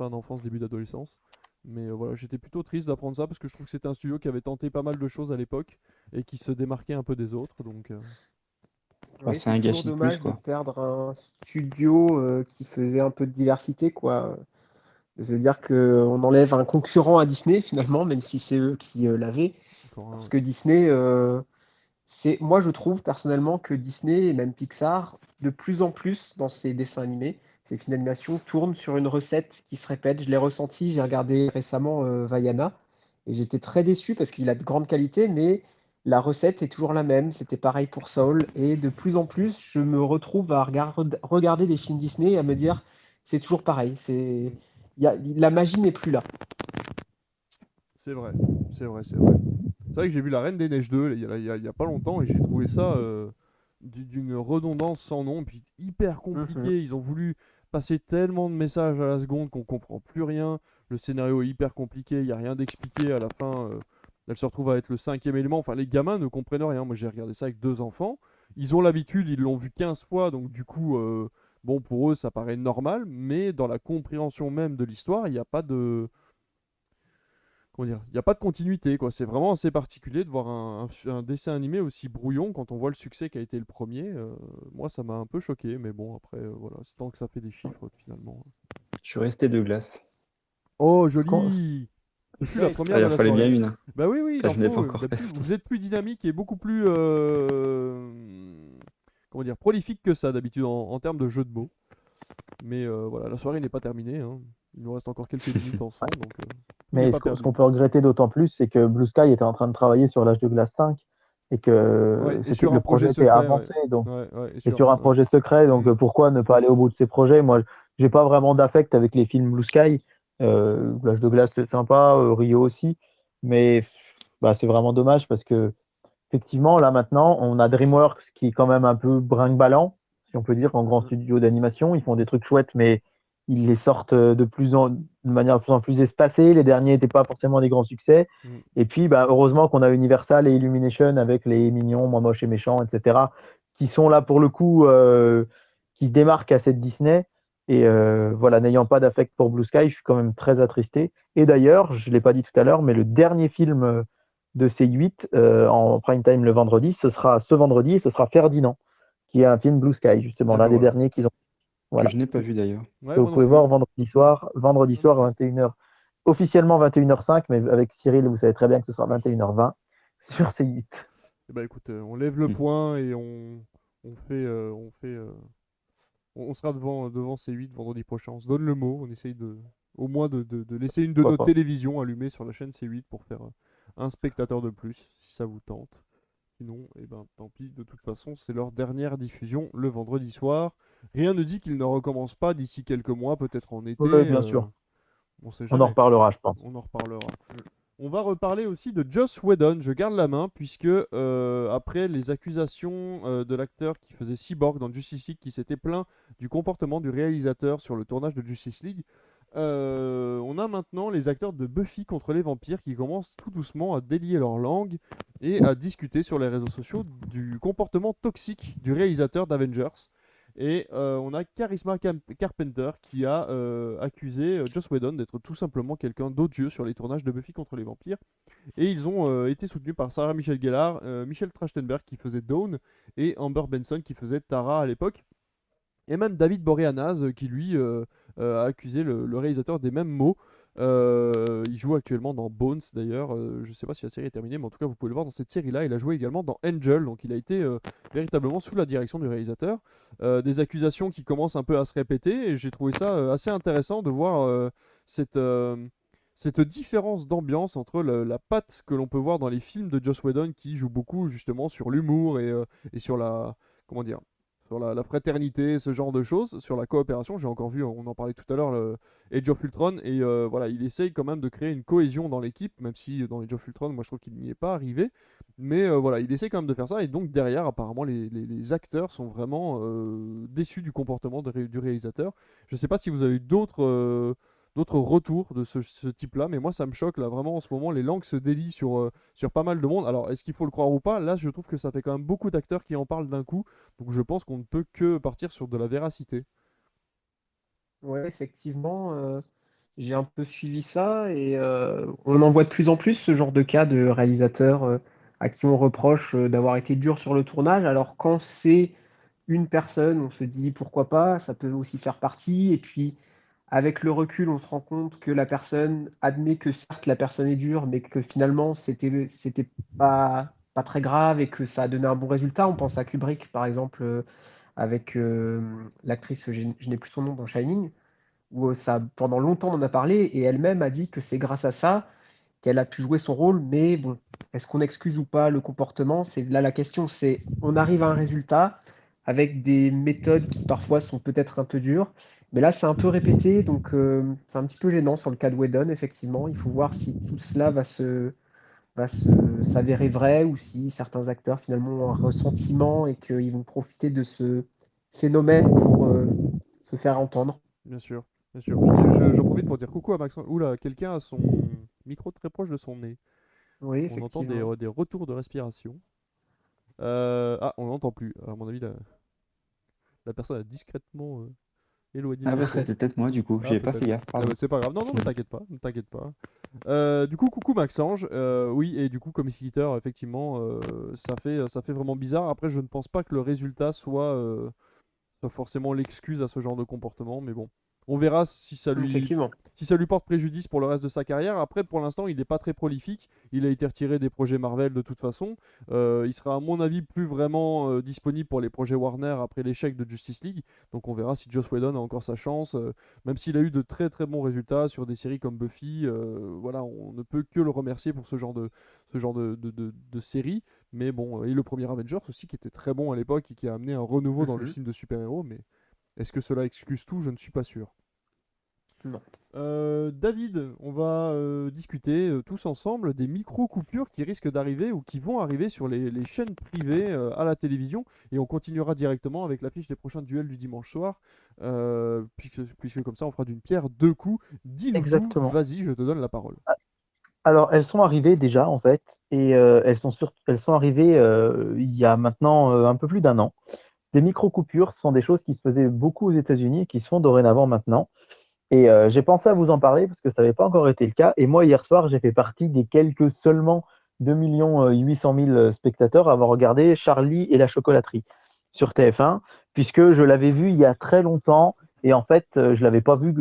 d'enfance, début d'adolescence. Mais voilà, j'étais plutôt triste d'apprendre ça parce que je trouve que c'était un studio qui avait tenté pas mal de choses à l'époque et qui se démarquait un peu des autres. Donc Oui, C'est c'est un toujours gâchis de plus, dommage de quoi. perdre un studio qui faisait un peu de diversité, quoi. Je veux dire qu'on enlève un concurrent à Disney, finalement, même si c'est eux qui l'avaient. encore un, Parce ouais. que Disney, moi, je trouve personnellement que Disney et même Pixar, de plus en plus dans ces dessins animés, ces films d'animation tournent sur une recette qui se répète. Je l'ai ressenti, j'ai regardé récemment Vaiana et j'étais très déçu parce qu'il a de grandes qualités, mais la recette est toujours la même. C'était pareil pour Soul et de plus en plus, je me retrouve à regarder des films Disney et à me dire c'est toujours pareil. La magie n'est plus là. C'est vrai, c'est vrai, c'est vrai. C'est vrai que j'ai vu La Reine des Neiges 2 il y a pas longtemps et j'ai trouvé ça d'une redondance sans nom, puis hyper Mhm. compliqué. Ils ont voulu passer tellement de messages à la seconde qu'on comprend plus rien. Le scénario est hyper compliqué, il n'y a rien d'expliqué. À la fin, elle se retrouve à être le cinquième élément. Enfin, les gamins ne comprennent rien. Moi, j'ai regardé ça avec deux enfants. Ils ont l'habitude, ils l'ont vu 15 fois, donc du coup, bon, pour eux, ça paraît normal, mais dans la compréhension même de l'histoire, il n'y a pas de comment dire, il n'y a pas de continuité, quoi. C'est vraiment assez particulier de voir un dessin animé aussi brouillon quand on voit le succès qu'a été le premier. Moi, ça m'a un peu choqué, mais bon, après, voilà, c'est tant que ça fait des chiffres, finalement. Je suis resté de glace. Oh, Ce qu'on- joli! Ce fut la Ouais, Ah, première il de en la fallait bien soirée. une, hein. Bah oui, oui, il Ah, en je ne l'ai pas faut. encore fait. D'habitude, vous êtes plus dynamique et beaucoup plus, comment dire, prolifique que ça, d'habitude, en termes de jeu de mots. Mais voilà, la soirée n'est pas terminée, hein. Il nous reste encore quelques minutes ensemble, donc tout n'est Mais pas ce perdu. qu'on peut regretter d'autant plus, c'est que Blue Sky était en train de travailler sur l'âge de glace 5 et Ouais, que et sur un le projet projet était secret, ouais. avancé. Donc, Ouais, ouais, et sur un ouais. projet secret, donc Mm. pourquoi ne pas aller au bout de ces projets? Moi, j'ai pas vraiment d'affect avec les films Blue Sky. L'âge de glace, c'est sympa, Rio aussi, mais bah, c'est vraiment dommage parce que effectivement, là maintenant, on a DreamWorks qui est quand même un peu brinque-ballant, si on peut dire, en grand Mhm. studio d'animation. Ils font des trucs chouettes, mais ils les sortent de manière de plus en plus espacée. Les derniers n'étaient pas forcément des grands succès. Mm. Et puis, bah, heureusement qu'on a Universal et Illumination avec les mignons, moins moches et méchants, etc., qui sont là pour le coup, qui se démarquent à cette Disney Et voilà, n'ayant pas d'affect pour Blue Sky, je suis quand même très attristé. Et d'ailleurs, je ne l'ai pas dit tout à l'heure, mais le dernier film de C8 en prime time le vendredi, ce sera ce vendredi et ce sera Ferdinand, qui est un film Blue Sky, justement, Ah l'un bah des voilà. derniers qu'ils ont. Que Voilà. je n'ai pas vu d'ailleurs. Ouais, Que vous moi non pouvez plus. voir vendredi soir à 21h. Officiellement 21h05, mais avec Cyril, vous savez très bien que ce sera 21h20 sur C8. Eh bah écoute, on lève le Hmm. point et on sera devant C8 vendredi prochain. On se donne le mot, on essaye au moins de laisser une de nos Pourquoi pas. télévisions allumées sur la chaîne C8 pour faire un spectateur de plus, si ça vous tente. Sinon, eh ben, tant pis, de toute façon, c'est leur dernière diffusion le vendredi soir. Rien ne dit qu'ils ne recommencent pas d'ici quelques mois, peut-être en été. Oui, bien sûr. On sait On en jamais. reparlera, je pense. On en reparlera. On va reparler aussi de Joss Whedon. Je garde la main puisque après les accusations de l'acteur qui faisait Cyborg dans Justice League, qui s'était plaint du comportement du réalisateur sur le tournage de Justice League, on a maintenant les acteurs de Buffy contre les vampires qui commencent tout doucement à délier leur langue et à discuter sur les réseaux sociaux du comportement toxique du réalisateur d'Avengers. Et on a Charisma Carpenter qui a accusé Joss Whedon d'être tout simplement quelqu'un d'odieux sur les tournages de Buffy contre les vampires. Et ils ont été soutenus par Sarah Michelle Gellar, Michel Trachtenberg qui faisait Dawn et Amber Benson qui faisait Tara à l'époque. Et même David Boreanaz qui lui a accusé le réalisateur des mêmes mots. Il joue actuellement dans Bones d'ailleurs. Je ne sais pas si la série est terminée, mais en tout cas vous pouvez le voir dans cette série-là. Il a joué également dans Angel, donc il a été véritablement sous la direction du réalisateur. Des accusations qui commencent un peu à se répéter et j'ai trouvé ça assez intéressant de voir cette différence d'ambiance entre la patte que l'on peut voir dans les films de Joss Whedon qui joue beaucoup justement sur l'humour et sur la, comment dire, sur la fraternité, ce genre de choses, sur la coopération. J'ai encore vu, on en parlait tout à l'heure, le Age of Ultron, et voilà, il essaye quand même de créer une cohésion dans l'équipe, même si dans Age of Ultron, moi je trouve qu'il n'y est pas arrivé, mais voilà, il essaye quand même de faire ça, et donc derrière, apparemment, les acteurs sont vraiment déçus du comportement du réalisateur. Je sais pas si vous avez eu d'autres retours de ce type-là, mais moi ça me choque là vraiment en ce moment, les langues se délient sur pas mal de monde. Alors est-ce qu'il faut le croire ou pas? Là je trouve que ça fait quand même beaucoup d'acteurs qui en parlent d'un coup, donc je pense qu'on ne peut que partir sur de la véracité. Ouais, effectivement, j'ai un peu suivi ça et on en voit de plus en plus ce genre de cas de réalisateurs à qui on reproche d'avoir été dur sur le tournage. Alors quand c'est une personne, on se dit pourquoi pas, ça peut aussi faire partie. Et puis avec le recul, on se rend compte que la personne admet que certes la personne est dure, mais que finalement c'était pas très grave et que ça a donné un bon résultat. On pense à Kubrick par exemple avec l'actrice, je n'ai plus son nom dans Shining où ça, pendant longtemps, on en a parlé, et elle-même a dit que c'est grâce à ça qu'elle a pu jouer son rôle, mais bon, est-ce qu'on excuse ou pas le comportement? C'est là la question, c'est on arrive à un résultat avec des méthodes qui parfois sont peut-être un peu dures, mais là c'est un peu répété, donc c'est un petit peu gênant sur le cas de Whedon, effectivement. Il faut voir si tout cela s'avérer vrai ou si certains acteurs finalement ont un ressentiment et qu'ils vont profiter de ce phénomène pour se faire entendre. Bien sûr, bien sûr. J'en profite pour dire coucou à Maxence. Oula, quelqu'un a son micro très proche de son nez. Oui, On entend effectivement. des retours de respiration. Ah, on n'entend plus. À mon avis, la personne a discrètement éloigné le Ah bah micro. c'était peut-être moi du coup, Ah, j'ai pas fait peut-être. gaffe, Ah pardon. bah, c'est pas grave. Non, non, ne t'inquiète pas. Ne t'inquiète pas. Du coup, coucou Maxange. Oui, et du coup, comme Eater, effectivement, ça fait vraiment bizarre. Après, je ne pense pas que le résultat soit forcément l'excuse à ce genre de comportement, mais bon. On verra Effectivement. si ça lui porte préjudice pour le reste de sa carrière. Après, pour l'instant, il n'est pas très prolifique. Il a été retiré des projets Marvel de toute façon. Il sera, à mon avis, plus vraiment disponible pour les projets Warner après l'échec de Justice League. Donc on verra si Joss Whedon a encore sa chance. Même s'il a eu de très très bons résultats sur des séries comme Buffy, voilà, on ne peut que le remercier pour ce genre de série. Mais bon, et le premier Avengers aussi, qui était très bon à l'époque et qui a amené un renouveau dans le Mhm. film de super-héros. Mais est-ce que cela excuse tout? Je ne suis pas sûr. Non. David, on va discuter tous ensemble des micro-coupures qui risquent d'arriver ou qui vont arriver sur les chaînes privées à la télévision. Et on continuera directement avec l'affiche des prochains duels du dimanche soir. Puisque comme ça, on fera d'une pierre deux coups. Dis-nous tout, Exactement. vas-y, je te donne la parole. Alors, elles sont arrivées déjà, en fait, et elles sont arrivées il y a maintenant un peu plus d'un an. Des micro-coupures sont des choses qui se faisaient beaucoup aux États-Unis et qui se font dorénavant maintenant. Et j'ai pensé à vous en parler parce que ça n'avait pas encore été le cas. Et moi, hier soir, j'ai fait partie des quelques seulement 2 800 000 spectateurs à avoir regardé Charlie et la chocolaterie sur TF1, puisque je l'avais vu il y a très longtemps. Et en fait, je ne l'avais pas vu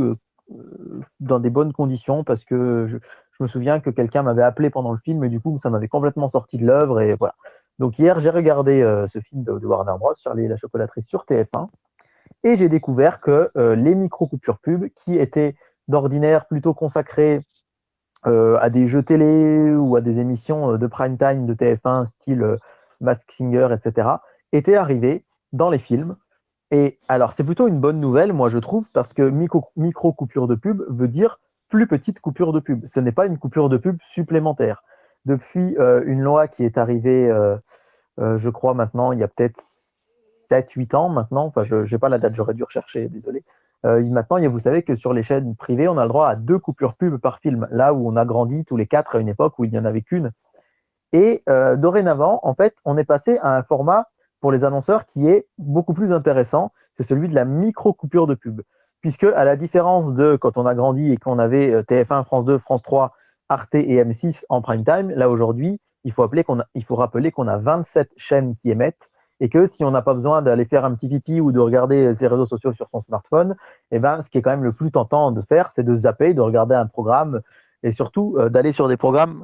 dans des bonnes conditions parce que je me souviens que quelqu'un m'avait appelé pendant le film et du coup, ça m'avait complètement sorti de l'œuvre. Et voilà. Donc hier, j'ai regardé ce film de Warner Bros, Charlie et la chocolaterie sur TF1. Et j'ai découvert que les micro-coupures pub, qui étaient d'ordinaire plutôt consacrées à des jeux télé ou à des émissions de prime time de TF1, style Mask Singer, etc., étaient arrivées dans les films. Et alors, c'est plutôt une bonne nouvelle, moi, je trouve, parce que micro-coupure de pub veut dire plus petite coupure de pub. Ce n'est pas une coupure de pub supplémentaire. Depuis une loi qui est arrivée, je crois maintenant, il y a peut-être 7-8 ans maintenant, enfin je n'ai pas la date, j'aurais dû rechercher, désolé. Maintenant, vous savez que sur les chaînes privées, on a le droit à 2 coupures pub par film, là où on a grandi tous les 4 à une époque où il n'y en avait qu'une. Et dorénavant, en fait, on est passé à un format pour les annonceurs qui est beaucoup plus intéressant, c'est celui de la micro-coupure de pub. Puisque, à la différence de quand on a grandi et qu'on avait TF1, France 2, France 3, Arte et M6 en prime time, là aujourd'hui, il faut rappeler qu'on a 27 chaînes qui émettent et que si on n'a pas besoin d'aller faire un petit pipi ou de regarder ses réseaux sociaux sur son smartphone, eh ben, ce qui est quand même le plus tentant de faire, c'est de zapper, de regarder un programme et surtout d'aller sur des programmes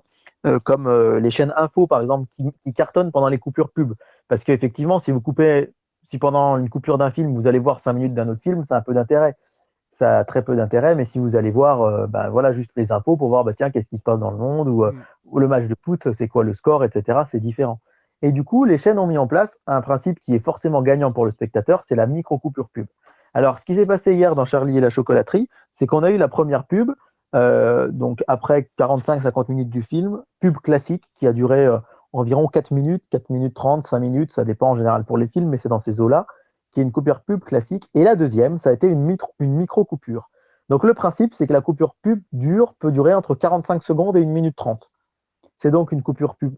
comme les chaînes info, par exemple, qui cartonnent pendant les coupures pub. Parce qu'effectivement, si pendant une coupure d'un film, vous allez voir 5 minutes d'un autre film, ça a un peu d'intérêt. Ça a très peu d'intérêt, mais si vous allez voir voilà, juste les infos pour voir tiens, qu'est-ce qui se passe dans le monde, ou le match de foot, c'est quoi le score, etc., c'est différent. Et du coup, les chaînes ont mis en place un principe qui est forcément gagnant pour le spectateur, c'est la micro-coupure pub. Alors, ce qui s'est passé hier dans Charlie et la chocolaterie, c'est qu'on a eu la première pub, donc après 45-50 minutes du film, pub classique qui a duré environ 4 minutes, 4 minutes 30, 5 minutes, ça dépend en général pour les films, mais c'est dans ces eaux-là, qui est une coupure pub classique. Et la deuxième, ça a été une micro-coupure. Donc le principe, c'est que la coupure pub peut durer entre 45 secondes et 1 minute 30. C'est donc une coupure pub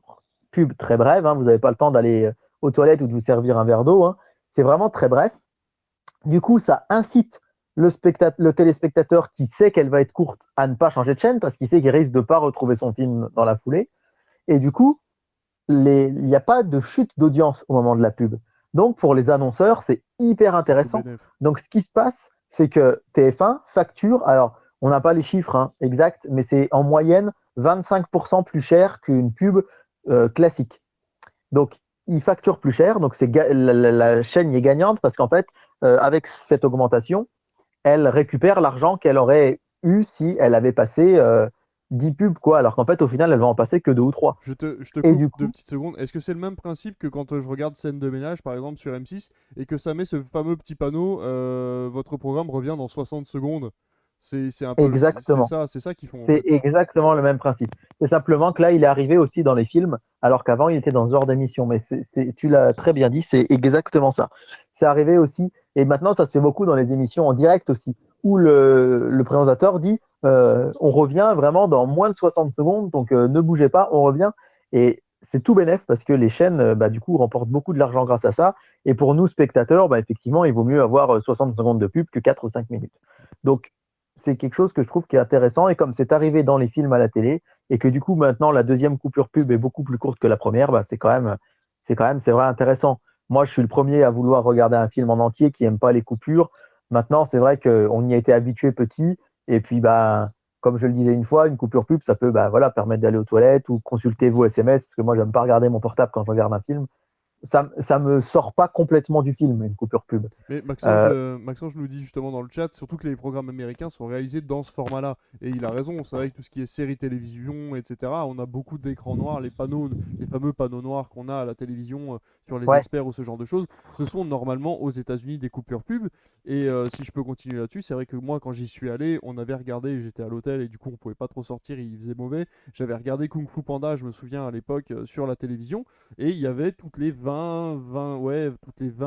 très brève, hein, vous n'avez pas le temps d'aller aux toilettes ou de vous servir un verre d'eau, hein. C'est vraiment très bref. Du coup, ça incite le téléspectateur qui sait qu'elle va être courte à ne pas changer de chaîne parce qu'il sait qu'il risque de ne pas retrouver son film dans la foulée. Et du coup, il n'y a pas de chute d'audience au moment de la pub. Donc, pour les annonceurs, c'est hyper intéressant. Donc, ce qui se passe, c'est que TF1 facture, alors, on n'a pas les chiffres exacts, mais c'est en moyenne 25% plus cher qu'une pub classique. Donc, ils facturent plus cher, donc la chaîne y est gagnante parce qu'en fait, avec cette augmentation, elle récupère l'argent qu'elle aurait eu si elle avait passé 10 pubs, quoi, alors qu'en fait, au final, elle va en passer que 2 ou 3. Je te coupe 2 petites secondes. Est-ce que c'est le même principe que quand je regarde Scène de ménage, par exemple, sur M6, et que ça met ce fameux petit panneau, votre programme revient dans 60 secondes? C'est un peu exactement. C'est ça qu'ils font. C'est exactement le même principe. C'est simplement que là, il est arrivé aussi dans les films, alors qu'avant, il était dans ce genre d'émission. Mais tu l'as très bien dit, c'est exactement ça. C'est arrivé aussi, et maintenant, ça se fait beaucoup dans les émissions en direct aussi, où le présentateur dit on revient vraiment dans moins de 60 secondes, donc ne bougez pas, on revient. Et c'est tout bénef parce que les chaînes, du coup, remportent beaucoup de l'argent grâce à ça. Et pour nous, spectateurs, effectivement, il vaut mieux avoir 60 secondes de pub que 4 ou 5 minutes. Donc, c'est quelque chose que je trouve qui est intéressant. Et comme c'est arrivé dans les films à la télé, et que du coup, maintenant, la deuxième coupure pub est beaucoup plus courte que la première, c'est vrai intéressant. Moi, je suis le premier à vouloir regarder un film en entier qui n'aime pas les coupures. Maintenant, c'est vrai qu'on y a été habitué petit. Et puis, comme je le disais une fois, une coupure pub, ça peut permettre d'aller aux toilettes ou consulter vos SMS, parce que moi, j'aime pas regarder mon portable quand je regarde un film. Ça me sort pas complètement du film, une coupure pub. Mais Maxence nous dit justement dans le chat, surtout que les programmes américains sont réalisés dans ce format-là. Et il a raison, c'est vrai que tout ce qui est séries télévision, etc., on a beaucoup d'écrans noirs, les fameux panneaux noirs qu'on a à la télévision sur les experts ou ce genre de choses, ce sont normalement aux États-Unis des coupures pub. Et si je peux continuer là-dessus, c'est vrai que moi, quand j'y suis allé, on avait regardé, j'étais à l'hôtel et du coup, on pouvait pas trop sortir, il faisait mauvais. J'avais regardé Kung Fu Panda, je me souviens à l'époque, sur la télévision, et il y avait toutes les 20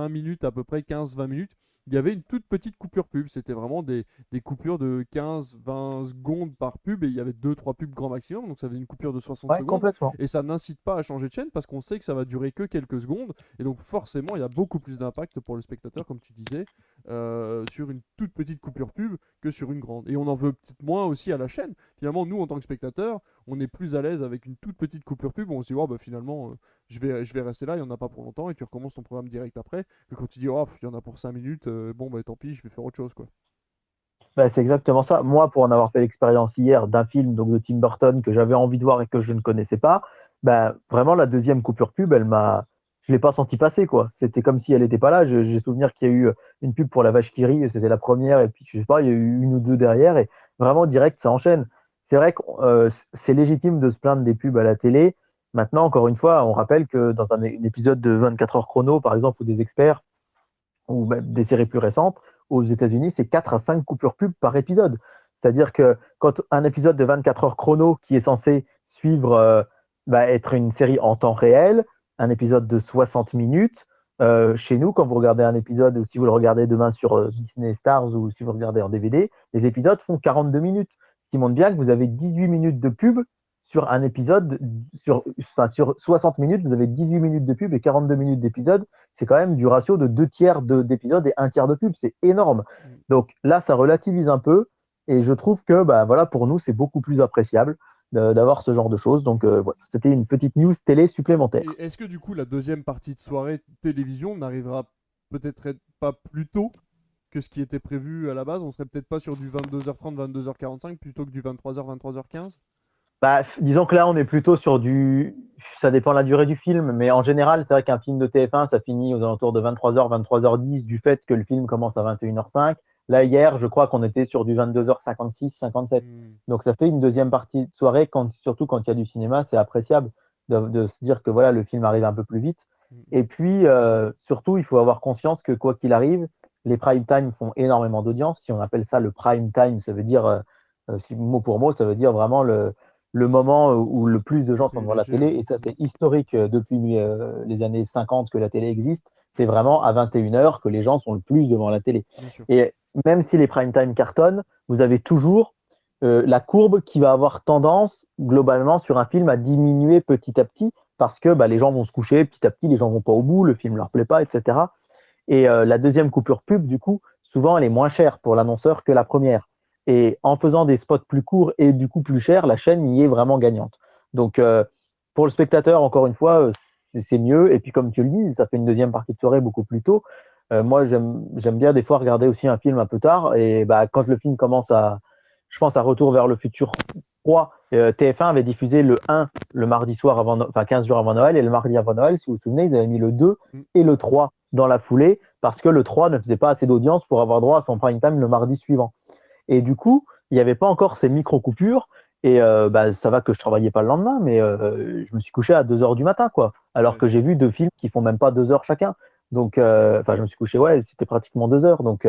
minutes, à peu près 15-20 minutes, il y avait une toute petite coupure pub. C'était vraiment des coupures de 15-20 secondes par pub et il y avait 2-3 pubs grand maximum. Donc ça faisait une coupure de 60 Ouais, secondes. complètement. Et ça n'incite pas à changer de chaîne parce qu'on sait que ça va durer que quelques secondes. Et donc forcément, il y a beaucoup plus d'impact pour le spectateur, comme tu disais, sur une toute petite coupure pub que sur une grande. Et on en veut peut-être moins aussi à la chaîne. Finalement, nous, en tant que spectateurs, on est plus à l'aise avec une toute petite coupure pub. On se dit, oh, bah, finalement, je vais rester là, il n'y en a pas pour longtemps, et tu recommences ton programme direct après. Que quand tu dis, oh, il y en a pour 5 minutes, bon, bah tant pis, je vais faire autre chose, quoi. Bah, c'est exactement ça. Moi, pour en avoir fait l'expérience hier d'un film donc de Tim Burton que j'avais envie de voir et que je ne connaissais pas, bah, vraiment la deuxième coupure pub, je l'ai pas senti passer quoi. C'était comme si elle n'était pas là. J'ai souvenir qu'il y a eu une pub pour la vache qui rit, c'était la première et puis je sais pas, il y a eu une ou deux derrière et vraiment direct ça enchaîne. C'est vrai que c'est légitime de se plaindre des pubs à la télé. Maintenant, encore une fois, on rappelle que dans un épisode de 24 heures chrono, par exemple, ou des experts, ou même des séries plus récentes, aux États-Unis, c'est 4 à 5 coupures pub par épisode. C'est-à-dire que quand un épisode de 24 heures chrono qui est censé suivre, être une série en temps réel, un épisode de 60 minutes, chez nous, quand vous regardez un épisode, ou si vous le regardez demain sur Disney Stars ou si vous regardez en DVD, les épisodes font 42 minutes. Ce qui montre bien que vous avez 18 minutes de pub sur un épisode, sur 60 minutes, vous avez 18 minutes de pub et 42 minutes d'épisode. C'est quand même du ratio de 2 tiers d'épisode et 1 tiers de pub. C'est énorme. Donc là, ça relativise un peu. Et je trouve que bah, voilà, pour nous, c'est beaucoup plus appréciable d'avoir ce genre de choses. Donc voilà, c'était une petite news télé supplémentaire. Et est-ce que du coup, la deuxième partie de soirée télévision n'arrivera peut-être pas plus tôt que ce qui était prévu à la base? On serait peut-être pas sur du 22h30, 22h45 plutôt que du 23h, 23h15? Bah, disons que là, on est plutôt sur du. Ça dépend de la durée du film, mais en général, c'est vrai qu'un film de TF1, ça finit aux alentours de 23h, 23h10, du fait que le film commence à 21h05. Là, hier, je crois qu'on était sur du 22h56, 57. Donc, ça fait une deuxième partie de soirée, surtout quand il y a du cinéma, c'est appréciable de se dire que voilà, le film arrive un peu plus vite. Et puis, surtout, il faut avoir conscience que quoi qu'il arrive, les prime time font énormément d'audience. Si on appelle ça le prime time, ça veut dire, mot pour mot, ça veut dire vraiment le moment où le plus de gens sont devant la télé, et ça c'est historique depuis les années 50 que la télé existe, c'est vraiment à 21h que les gens sont le plus devant la télé. Et même si les prime time cartonnent, vous avez toujours la courbe qui va avoir tendance globalement sur un film à diminuer petit à petit parce que bah, les gens vont se coucher petit à petit, les gens vont pas au bout, le film leur plaît pas, etc. Et la deuxième coupure pub, du coup, souvent elle est moins chère pour l'annonceur que la première. Et en faisant des spots plus courts et du coup plus chers, la chaîne y est vraiment gagnante. Donc pour le spectateur, encore une fois, c'est mieux. Et puis comme tu le dis, ça fait une deuxième partie de soirée beaucoup plus tôt. Moi, j'aime bien des fois regarder aussi un film un peu tard. Et bah, quand le film commence je pense à Retour vers le futur 3, TF1 avait diffusé le 1 le mardi soir, enfin 15 jours avant Noël, et le mardi avant Noël, si vous vous souvenez, ils avaient mis le 2 et le 3 dans la foulée, parce que le 3 ne faisait pas assez d'audience pour avoir droit à son prime time le mardi suivant. Et du coup, il n'y avait pas encore ces micro-coupures. Et bah, ça va que je travaillais pas le lendemain, mais je me suis couché à 2h du matin, quoi. Alors que j'ai vu 2 films qui font même pas 2 heures chacun. Donc, enfin, je me suis couché, ouais, c'était pratiquement 2 heures. Donc,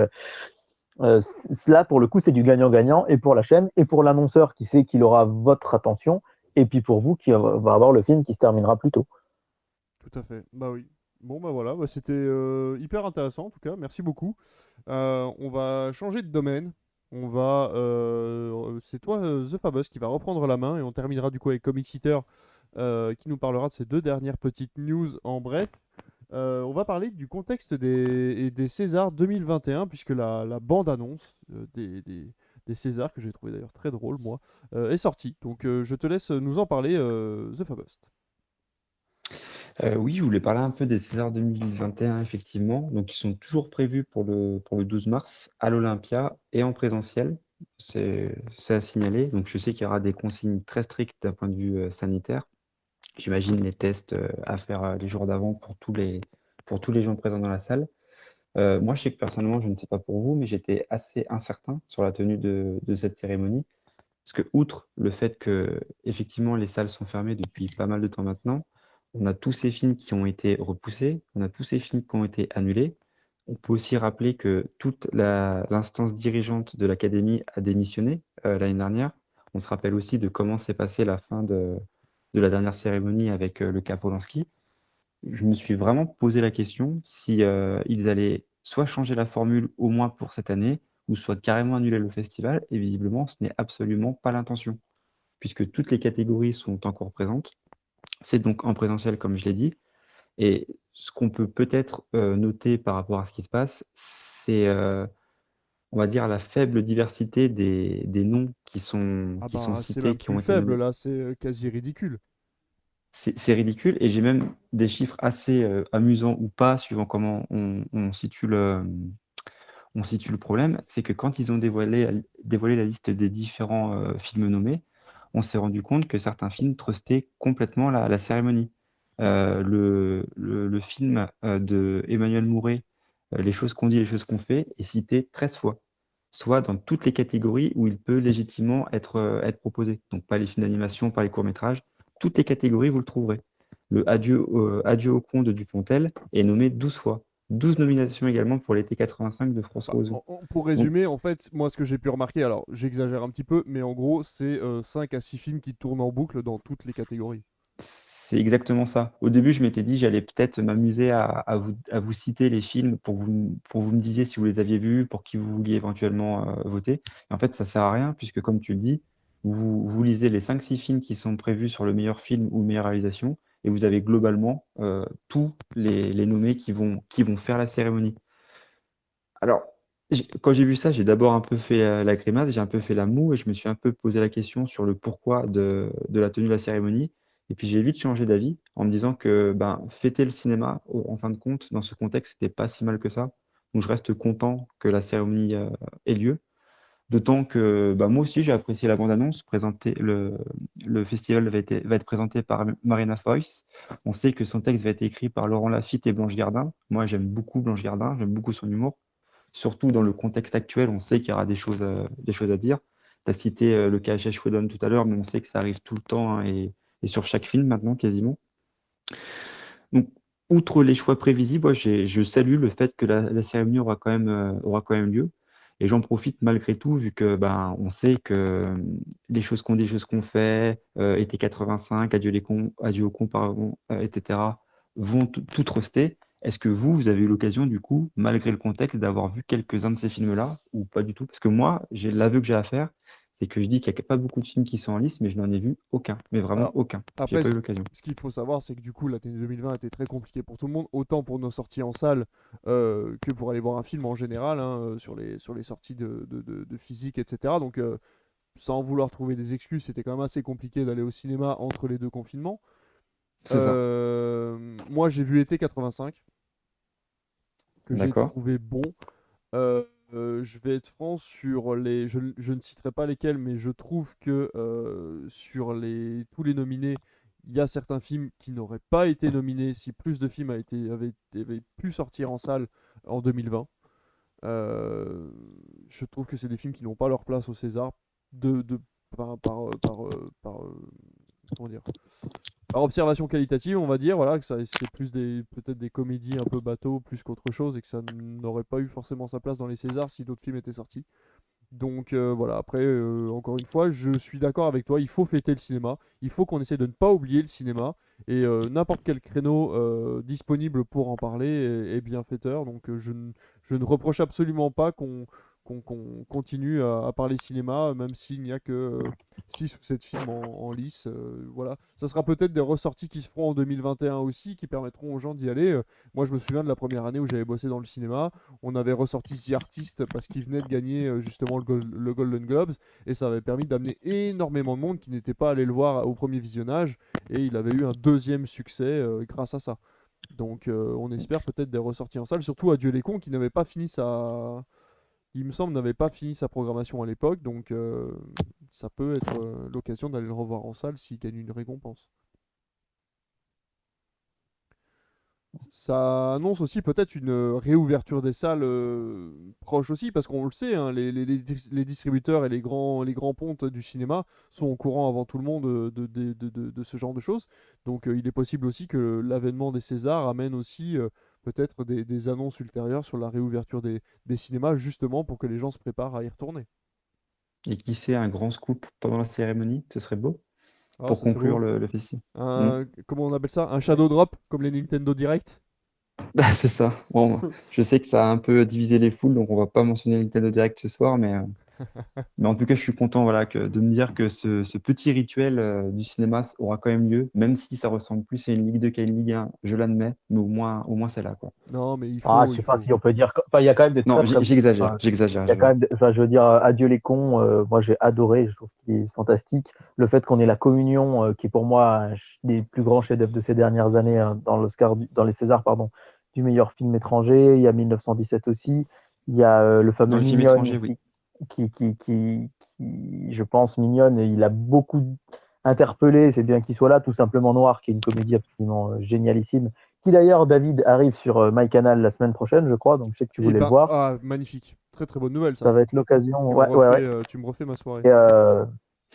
là, pour le coup, c'est du gagnant-gagnant, et pour la chaîne, et pour l'annonceur qui sait qu'il aura votre attention, et puis pour vous qui va avoir le film qui se terminera plus tôt. Tout à fait. Bah oui. Bon, bah voilà, bah, c'était hyper intéressant en tout cas, merci beaucoup. On va changer de domaine. C'est toi, The Fabus, qui va reprendre la main et on terminera du coup avec Comic Eater qui nous parlera de ces 2 dernières petites news en bref. On va parler du contexte des Césars 2021 puisque la bande-annonce des Césars, que j'ai trouvé d'ailleurs très drôle moi, est sortie. Donc je te laisse nous en parler, The Fabus. Oui, je voulais parler un peu des Césars 2021, effectivement. Donc, ils sont toujours prévus pour le 12 mars à l'Olympia et en présentiel. C'est à signaler. Donc, je sais qu'il y aura des consignes très strictes d'un point de vue sanitaire. J'imagine les tests à faire les jours d'avant pour tous les gens présents dans la salle. Moi, je sais que personnellement, je ne sais pas pour vous, mais j'étais assez incertain sur la tenue de cette cérémonie. Parce que, outre le fait que, effectivement, les salles sont fermées depuis pas mal de temps maintenant, on a tous ces films qui ont été repoussés, on a tous ces films qui ont été annulés. On peut aussi rappeler que toute l'instance dirigeante de l'Académie a démissionné l'année dernière. On se rappelle aussi de comment s'est passée la fin de la dernière cérémonie avec le cas Polanski. Je me suis vraiment posé la question si ils allaient soit changer la formule au moins pour cette année, ou soit carrément annuler le festival. Et visiblement, ce n'est absolument pas l'intention, puisque toutes les catégories sont encore présentes. C'est donc en présentiel, comme je l'ai dit. Et ce qu'on peut peut-être noter par rapport à ce qui se passe, c'est, on va dire, la faible diversité des noms Ah qui sont bah, c'est cités, même qui ont plus été faible nommés. là, c'est quasi ridicule. C'est ridicule et j'ai même des chiffres assez amusants ou pas, suivant comment on situe le problème. C'est que quand ils ont dévoilé la liste des différents films nommés, on s'est rendu compte que certains films trustaient complètement la cérémonie. Le film de Emmanuel Mouret, Les choses qu'on dit, les choses qu'on fait, est cité 13 fois, soit dans toutes les catégories où il peut légitimement être proposé. Donc pas les films d'animation, pas les courts-métrages, toutes les catégories, vous le trouverez. Le Adieu au con de Dupontel est nommé 12 fois. 12 nominations également pour l'été 85 de Bah, François Ozon. pour Donc, résumer, en fait, moi ce que j'ai pu remarquer, alors j'exagère un petit peu, mais en gros, c'est 5 à 6 films qui tournent en boucle dans toutes les catégories. c'est exactement ça. Au début, je m'étais dit, j'allais peut-être m'amuser à vous citer les films pour que vous me disiez si vous les aviez vus, pour qui vous vouliez éventuellement voter. Et en fait, ça sert à rien, puisque comme tu le dis, vous lisez les 5-6 films qui sont prévus sur le meilleur film ou meilleure réalisation, et vous avez globalement tous les nommés qui vont faire la cérémonie. Alors, quand j'ai vu ça, j'ai d'abord un peu fait la grimace, j'ai un peu fait la moue et je me suis un peu posé la question sur le pourquoi de la tenue de la cérémonie. Et puis j'ai vite changé d'avis en me disant que ben, fêter le cinéma, en fin de compte, dans ce contexte, c'était pas si mal que ça. Donc je reste content que la cérémonie ait lieu. D'autant que bah, moi aussi j'ai apprécié la bande-annonce. Le festival va être présenté par Marina Foïs. On sait que son texte va être écrit par Laurent Lafitte et Blanche Gardin. Moi j'aime beaucoup Blanche Gardin, j'aime beaucoup son humour. Surtout dans le contexte actuel, on sait qu'il y aura des choses à dire. Tu as cité le KHH Whedon tout à l'heure, mais on sait que ça arrive tout le temps hein, et sur chaque film maintenant quasiment. Donc, outre les choix prévisibles, moi, je salue le fait que la cérémonie aura quand même lieu. Et j'en profite malgré tout, vu que ben, on sait que les choses qu'on dit, les choses qu'on fait, été 85, adieu les cons, adieu aux cons, pardon, etc., vont tout truster. Est-ce que vous avez eu l'occasion, du coup, malgré le contexte, d'avoir vu quelques-uns de ces films-là, ou pas du tout? Parce que moi, j'ai l'aveu que j'ai à faire, c'est que je dis qu'il n'y a pas beaucoup de films qui sont en lice, mais je n'en ai vu aucun, mais vraiment Alors, aucun. J'ai après, pas eu l'occasion. ce qu'il faut savoir, c'est que du coup, l'année 2020 était très compliquée pour tout le monde, autant pour nos sorties en salle que pour aller voir un film en général, hein, sur les sorties de physique, etc. Donc, sans vouloir trouver des excuses, c'était quand même assez compliqué d'aller au cinéma entre les deux confinements. C'est ça. Moi, j'ai vu Été 85, que j'ai D'accord. trouvé bon. Je vais être franc sur les. Je ne citerai pas lesquels, mais je trouve que sur tous les nominés, il y a certains films qui n'auraient pas été nominés si plus de films avaient pu sortir en salle en 2020. Je trouve que c'est des films qui n'ont pas leur place au César par, comment dire, par observation qualitative, on va dire, voilà, que ça c'est plus peut-être des comédies un peu bateau plus qu'autre chose et que ça n'aurait pas eu forcément sa place dans les Césars si d'autres films étaient sortis. Donc voilà, après, encore une fois, je suis d'accord avec toi, il faut fêter le cinéma, il faut qu'on essaie de ne pas oublier le cinéma, et n'importe quel créneau disponible pour en parler est bien fêteur, donc je ne reproche absolument pas qu'on continue à parler cinéma, même s'il n'y a que 6 ou 7 films en lice. Voilà. Ça sera peut-être des ressorties qui se feront en 2021 aussi, qui permettront aux gens d'y aller. Moi, je me souviens de la première année où j'avais bossé dans le cinéma. On avait ressorti The Artist parce qu'il venait de gagner justement le Golden Globes, et ça avait permis d'amener énormément de monde qui n'était pas allé le voir au premier visionnage, et il avait eu un deuxième succès grâce à ça. Donc on espère peut-être des ressorties en salle, surtout Adieu les cons qui n'avait pas fini il me semble, n'avait pas fini sa programmation à l'époque, donc ça peut être l'occasion d'aller le revoir en salle s'il gagne une récompense. Ça annonce aussi peut-être une réouverture des salles proche aussi, parce qu'on le sait, hein, les distributeurs et les grands pontes du cinéma sont au courant avant tout le monde de ce genre de choses. Donc il est possible aussi que l'avènement des Césars amène aussi peut-être des annonces ultérieures sur la réouverture des cinémas, justement pour que les gens se préparent à y retourner. Et qui sait, un grand scoop pendant la cérémonie, ce serait beau Ah, pour ça serait beau. conclure le festival. Hmm. Comment on appelle ça? Un shadow drop, comme les Nintendo Direct? C'est ça. Bon, je sais que ça a un peu divisé les foules, donc on va pas mentionner le Nintendo Direct ce soir, mais en tout cas, je suis content voilà, de me dire que ce petit rituel du cinéma aura quand même lieu, même si ça ressemble plus à une Ligue 2 qu'à une Ligue 1, je l'admets, mais au moins c'est là, quoi. Non, mais il Ah, faut, je il sais pas faut. si on peut dire. Enfin, il y a quand même des Non, très très. j'exagère, Enfin, j'exagère. il y a quand même. Enfin, je veux dire, adieu les cons. Moi, j'ai adoré. Je trouve qu'il est fantastique. Le fait qu'on ait la communion, qui est pour moi un des plus grands chefs-d'œuvre de ces dernières années, hein, dans les Césars, pardon, du meilleur film étranger. Il y a 1917 aussi. Il y a le Dans fameux le film Mignonne étranger, oui. je pense, Mignonne. Il a beaucoup interpellé. C'est bien qu'il soit là. Tout simplement Noir, qui est une comédie absolument génialissime qui d'ailleurs, David, arrive sur MyCanal la semaine prochaine, je crois, donc je sais que tu Eh voulais le ben, voir. ah, magnifique. Très très bonne nouvelle Ça ça. va être l'occasion. Tu me Ouais, ouais, refais, ouais. tu me refais ma soirée. Et,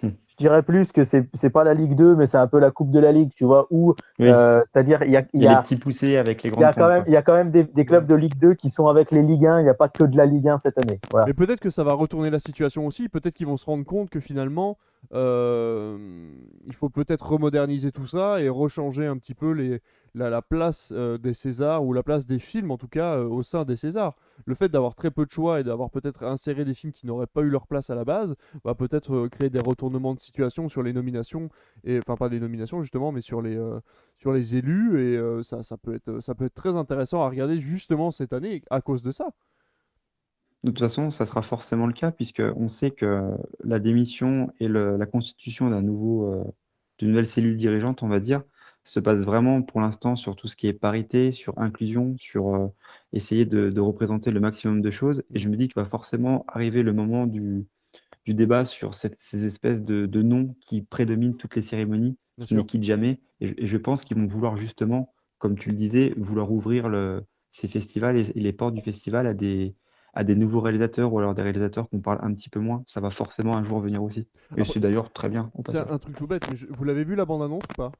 Hmm. je dirais plus que c'est pas la Ligue 2, mais c'est un peu la Coupe de la Ligue, tu vois, où, Oui, c'est-à-dire, il y a les petits poussés avec les grandes pointes, quoi. il y a quand même des Ouais. clubs de Ligue 2 qui sont avec les Ligue 1, il n'y a pas que de la Ligue 1 cette année. Voilà. Mais peut-être que ça va retourner la situation aussi. Peut-être qu'ils vont se rendre compte que finalement, il faut peut-être remoderniser tout ça et rechanger un petit peu la place des Césars ou la place des films, en tout cas, au sein des Césars. Le fait d'avoir très peu de choix et d'avoir peut-être inséré des films qui n'auraient pas eu leur place à la base va peut-être créer des retournements de situation sur les nominations, et enfin pas les nominations justement, mais sur les élus. Et ça peut être très intéressant à regarder justement cette année à cause de ça. De toute façon, ça sera forcément le cas, puisque on sait que la démission et la constitution d'une nouvelle cellule dirigeante, on va dire, se passe vraiment pour l'instant sur tout ce qui est parité, sur inclusion, sur essayer de représenter le maximum de choses. Et je me dis qu'il va forcément arriver le moment du débat sur ces espèces de noms qui prédominent toutes les cérémonies, Bien qui ne sûr. quittent jamais. Et je pense qu'ils vont vouloir justement, comme tu le disais, vouloir ouvrir ces festivals et les portes du festival à des nouveaux réalisateurs ou alors des réalisateurs qu'on parle un petit peu moins. Ça va forcément un jour venir aussi. Et Après, c'est d'ailleurs très bien au c'est passage. un truc tout bête, mais vous l'avez vu la bande-annonce ou pas?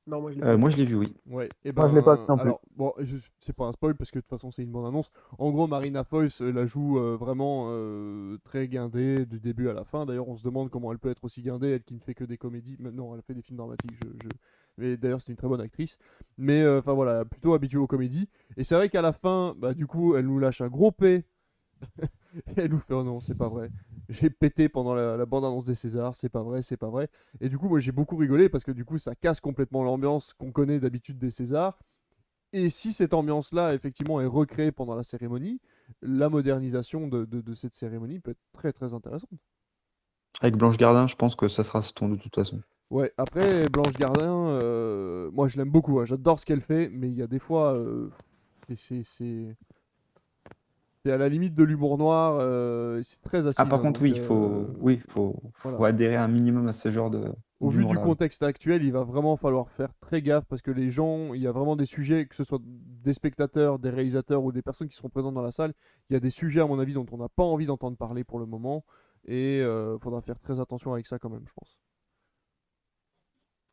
Non, moi je l'ai pas Moi, vu. je l'ai vu, oui. Ouais, et Moi, je l'ai pas vu ben, non plus. alors, bon, c'est pas un spoil parce que de toute façon c'est une bande-annonce. En gros, Marina Foïs la joue vraiment très guindée du début à la fin. D'ailleurs, on se demande comment elle peut être aussi guindée, elle qui ne fait que des comédies. Non, elle fait des films dramatiques. Mais d'ailleurs, c'est une très bonne actrice. Mais enfin voilà, plutôt habituée aux comédies. Et c'est vrai qu'à la fin, bah, du coup, elle nous lâche un gros P. Et elle nous fait oh non, c'est pas vrai. J'ai pété pendant la bande-annonce des Césars, c'est pas vrai, c'est pas vrai. Et du coup, moi j'ai beaucoup rigolé parce que du coup, ça casse complètement l'ambiance qu'on connaît d'habitude des Césars. Et si cette ambiance-là, effectivement, est recréée pendant la cérémonie, la modernisation de cette cérémonie peut être très très intéressante. Avec Blanche Gardin, je pense que ça sera ce ton de toute façon. Ouais, après, Blanche Gardin, moi je l'aime beaucoup, hein, j'adore ce qu'elle fait, mais il y a des fois, et c'est à la limite de l'humour noir, et c'est très Ah, acide, par hein, contre, donc oui, faut voilà. adhérer un minimum à ce genre Au vu du d'humour-là. Oui. contexte actuel, il va vraiment falloir faire très gaffe parce que les gens, il y a vraiment des sujets, que ce soit des spectateurs, des réalisateurs ou des personnes qui seront présentes dans la salle, il y a des sujets à mon avis dont on n'a pas envie d'entendre parler pour le moment et faudra faire très attention avec ça quand même, je pense.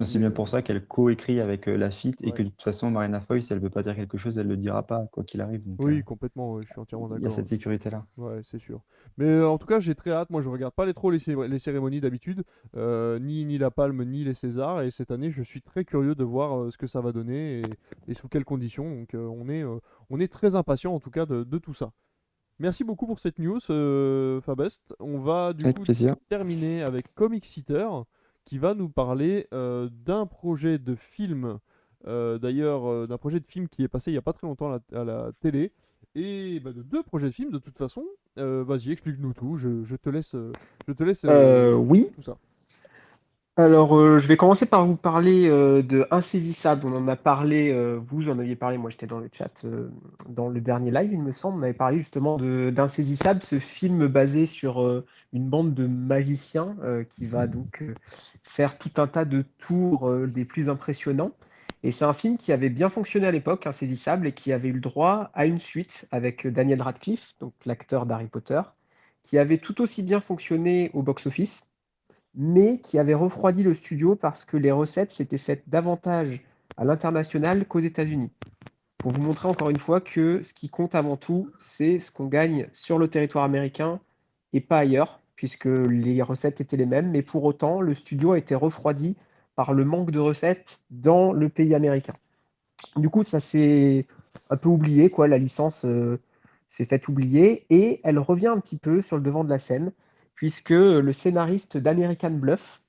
C'est Mais bien pour ça qu'elle co-écrit avec Lafitte et ouais. que de toute façon, Marina Foïs, si elle veut pas dire quelque chose, elle le dira pas, quoi qu'il arrive. Donc, Oui, complètement, ouais, je suis entièrement il y a d'accord. cette sécurité-là. Ouais, c'est sûr. Mais en tout cas, j'ai très hâte. Moi, je regarde pas trop les cérémonies d'habitude, ni la Palme, ni les Césars. Et cette année, je suis très curieux de voir ce que ça va donner et sous quelles conditions. Donc, on est très impatient en tout cas de tout ça. Merci beaucoup pour cette news, Fabest. On va du Avec coup plaisir. terminer avec Comic Seater, qui va nous parler d'un projet de film, d'ailleurs d'un projet de film qui est passé il n'y a pas très longtemps à la télé, et bah, de deux projets de films de toute façon. Vas-y, explique-nous tout, je te laisse Oui. tout ça. Alors, je vais commencer par vous parler de Insaisissable. On en a parlé, vous en aviez parlé, moi j'étais dans le chat, dans le dernier live, il me semble. On avait parlé justement d'Insaisissable, ce film basé sur une bande de magiciens qui va donc faire tout un tas de tours des plus impressionnants. Et c'est un film qui avait bien fonctionné à l'époque, Insaisissable, et qui avait eu le droit à une suite avec Daniel Radcliffe, donc l'acteur d'Harry Potter, qui avait tout aussi bien fonctionné au box-office mais qui avait refroidi le studio parce que les recettes s'étaient faites davantage à l'international qu'aux États-Unis. Pour vous montrer encore une fois que ce qui compte avant tout, c'est ce qu'on gagne sur le territoire américain et pas ailleurs, puisque les recettes étaient les mêmes, mais pour autant, le studio a été refroidi par le manque de recettes dans le pays américain. Du coup, ça s'est un peu oublié, quoi. La licence s'est faite oublier et elle revient un petit peu sur le devant de la scène, puisque le scénariste d'American Bluff,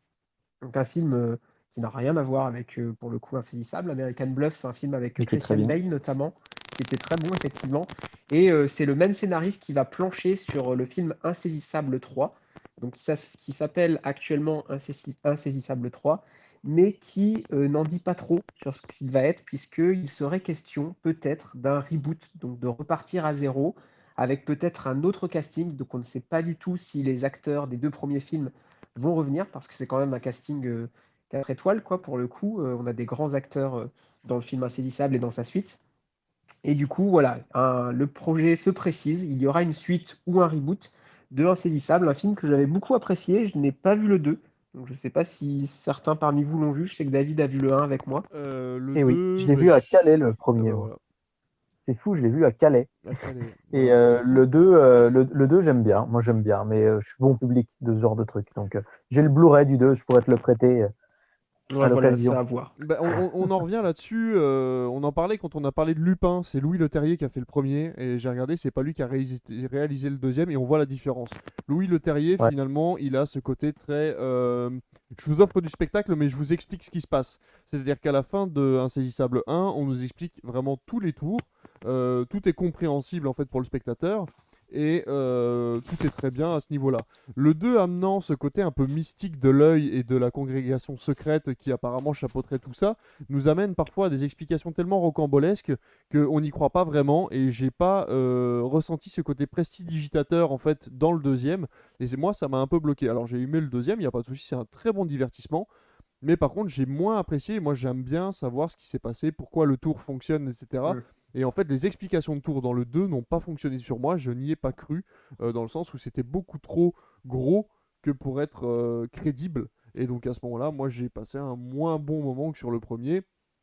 donc un film qui n'a rien à voir avec, pour le coup, Insaisissable. American Bluff, c'est un film avec Mais qui est très Christian bien. Bale notamment, qui était très bon, effectivement. Et c'est le même scénariste qui va plancher sur le film Insaisissable 3, donc qui s'appelle actuellement Insaisissable 3, mais qui n'en dit pas trop sur ce qu'il va être, puisqu'il serait question peut-être d'un reboot, donc de repartir à zéro, avec peut-être un autre casting. Donc on ne sait pas du tout si les acteurs des 2 premiers films vont revenir, parce que c'est quand même un casting 4 étoiles, quoi, pour le coup. On a des grands acteurs dans le film Insaisissable et dans sa suite. Et du coup, voilà, le projet se précise. Il y aura une suite ou un reboot de Insaisissable, un film que j'avais beaucoup apprécié. Je n'ai pas vu le 2. Donc je ne sais pas si certains parmi vous l'ont vu. Je sais que David a vu le 1 avec moi. Le Et oui, je 2, l'ai bah, vu à Calais le ah premier, bah moi. voilà, C'est fou, je l'ai vu à Calais. à Calais. Et Ouais, bah, c'est le fou. 2, le 2 j'aime bien. Moi, j'aime bien, mais je suis bon public de ce genre de truc. Donc, j'ai le Blu-ray du 2, je pourrais te le prêter à Ouais, voilà, c'est l'occasion. à voir. Bah, on en revient là-dessus. On en parlait quand on a parlé de Lupin. C'est Louis Leterrier qui a fait le premier. Et j'ai regardé, c'est pas lui qui a réalisé le deuxième. Et on voit la différence. Louis Leterrier, Ouais. finalement, il a ce côté très. Je vous offre du spectacle, mais je vous explique ce qui se passe. C'est-à-dire qu'à la fin de Insaisissable 1, on nous explique vraiment tous les tours. Tout est compréhensible en fait pour le spectateur. Et tout est très bien à ce niveau-là. Le 2 amenant ce côté un peu mystique de l'œil et de la congrégation secrète qui apparemment chapeauterait tout ça, nous amène parfois à des explications tellement rocambolesques qu'on n'y croit pas vraiment et j'ai pas ressenti ce côté prestidigitateur en fait dans le deuxième et moi ça m'a un peu bloqué. Alors j'ai aimé le deuxième, il n'y a pas de souci, c'est un très bon divertissement. Mais par contre, j'ai moins apprécié. Moi, j'aime bien savoir ce qui s'est passé, pourquoi le tour fonctionne, etc. Mm. Et en fait, les explications de tour dans le 2 n'ont pas fonctionné sur moi. Je n'y ai pas cru, dans le sens où c'était beaucoup trop gros que pour être crédible. Et donc à ce moment-là, moi, j'ai passé un moins bon moment que sur le premier.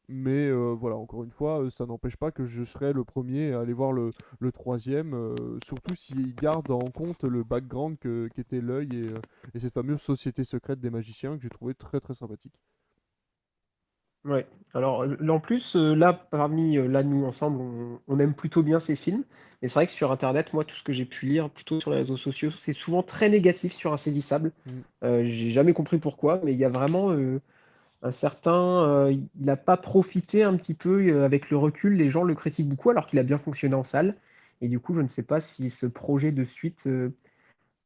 Mais voilà, encore une fois, ça n'empêche pas que je serai le premier à aller voir le troisième, surtout s'il garde en compte le background qu'était l'œil et cette fameuse société secrète des magiciens que j'ai trouvé très très sympathique. Ouais. Alors, en plus, là, parmi là, nous ensemble, on aime plutôt bien ces films. Mais c'est vrai que sur Internet, moi, tout ce que j'ai pu lire, plutôt sur les réseaux sociaux, c'est souvent très négatif sur Insaisissable. Mm. J'ai jamais compris pourquoi, mais il y a vraiment un certain. Il n'a pas profité un petit peu avec le recul. Les gens le critiquent beaucoup alors qu'il a bien fonctionné en salle. Et du coup, je ne sais pas si ce projet de suite,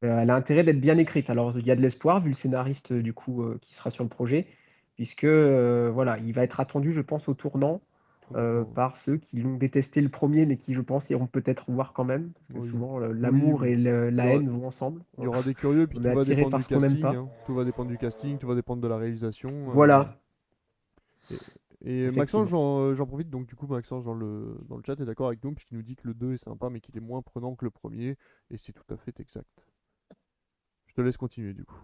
elle a intérêt d'être bien écrite. Alors, il y a de l'espoir, vu le scénariste, du coup, qui sera sur le projet, puisque, voilà, il va être attendu, je pense, au tournant, Complètement. par ceux qui l'ont détesté le premier, mais qui, je pense, iront peut-être voir quand même, parce que Oui, souvent, oui, l'amour oui. et Il y la aura, haine vont ensemble. il y aura des curieux, puis On est tout va attiré dépendre par du ce qu'on n'aime casting, pas. hein. Tout va dépendre du casting, tout va dépendre de la réalisation. Voilà, Et, et Maxence, effectivement. j'en profite, donc du coup, Maxence dans le chat est d'accord avec nous, puisqu'il nous dit que le 2 est sympa, mais qu'il est moins prenant que le premier, et c'est tout à fait exact. Je te laisse continuer du coup.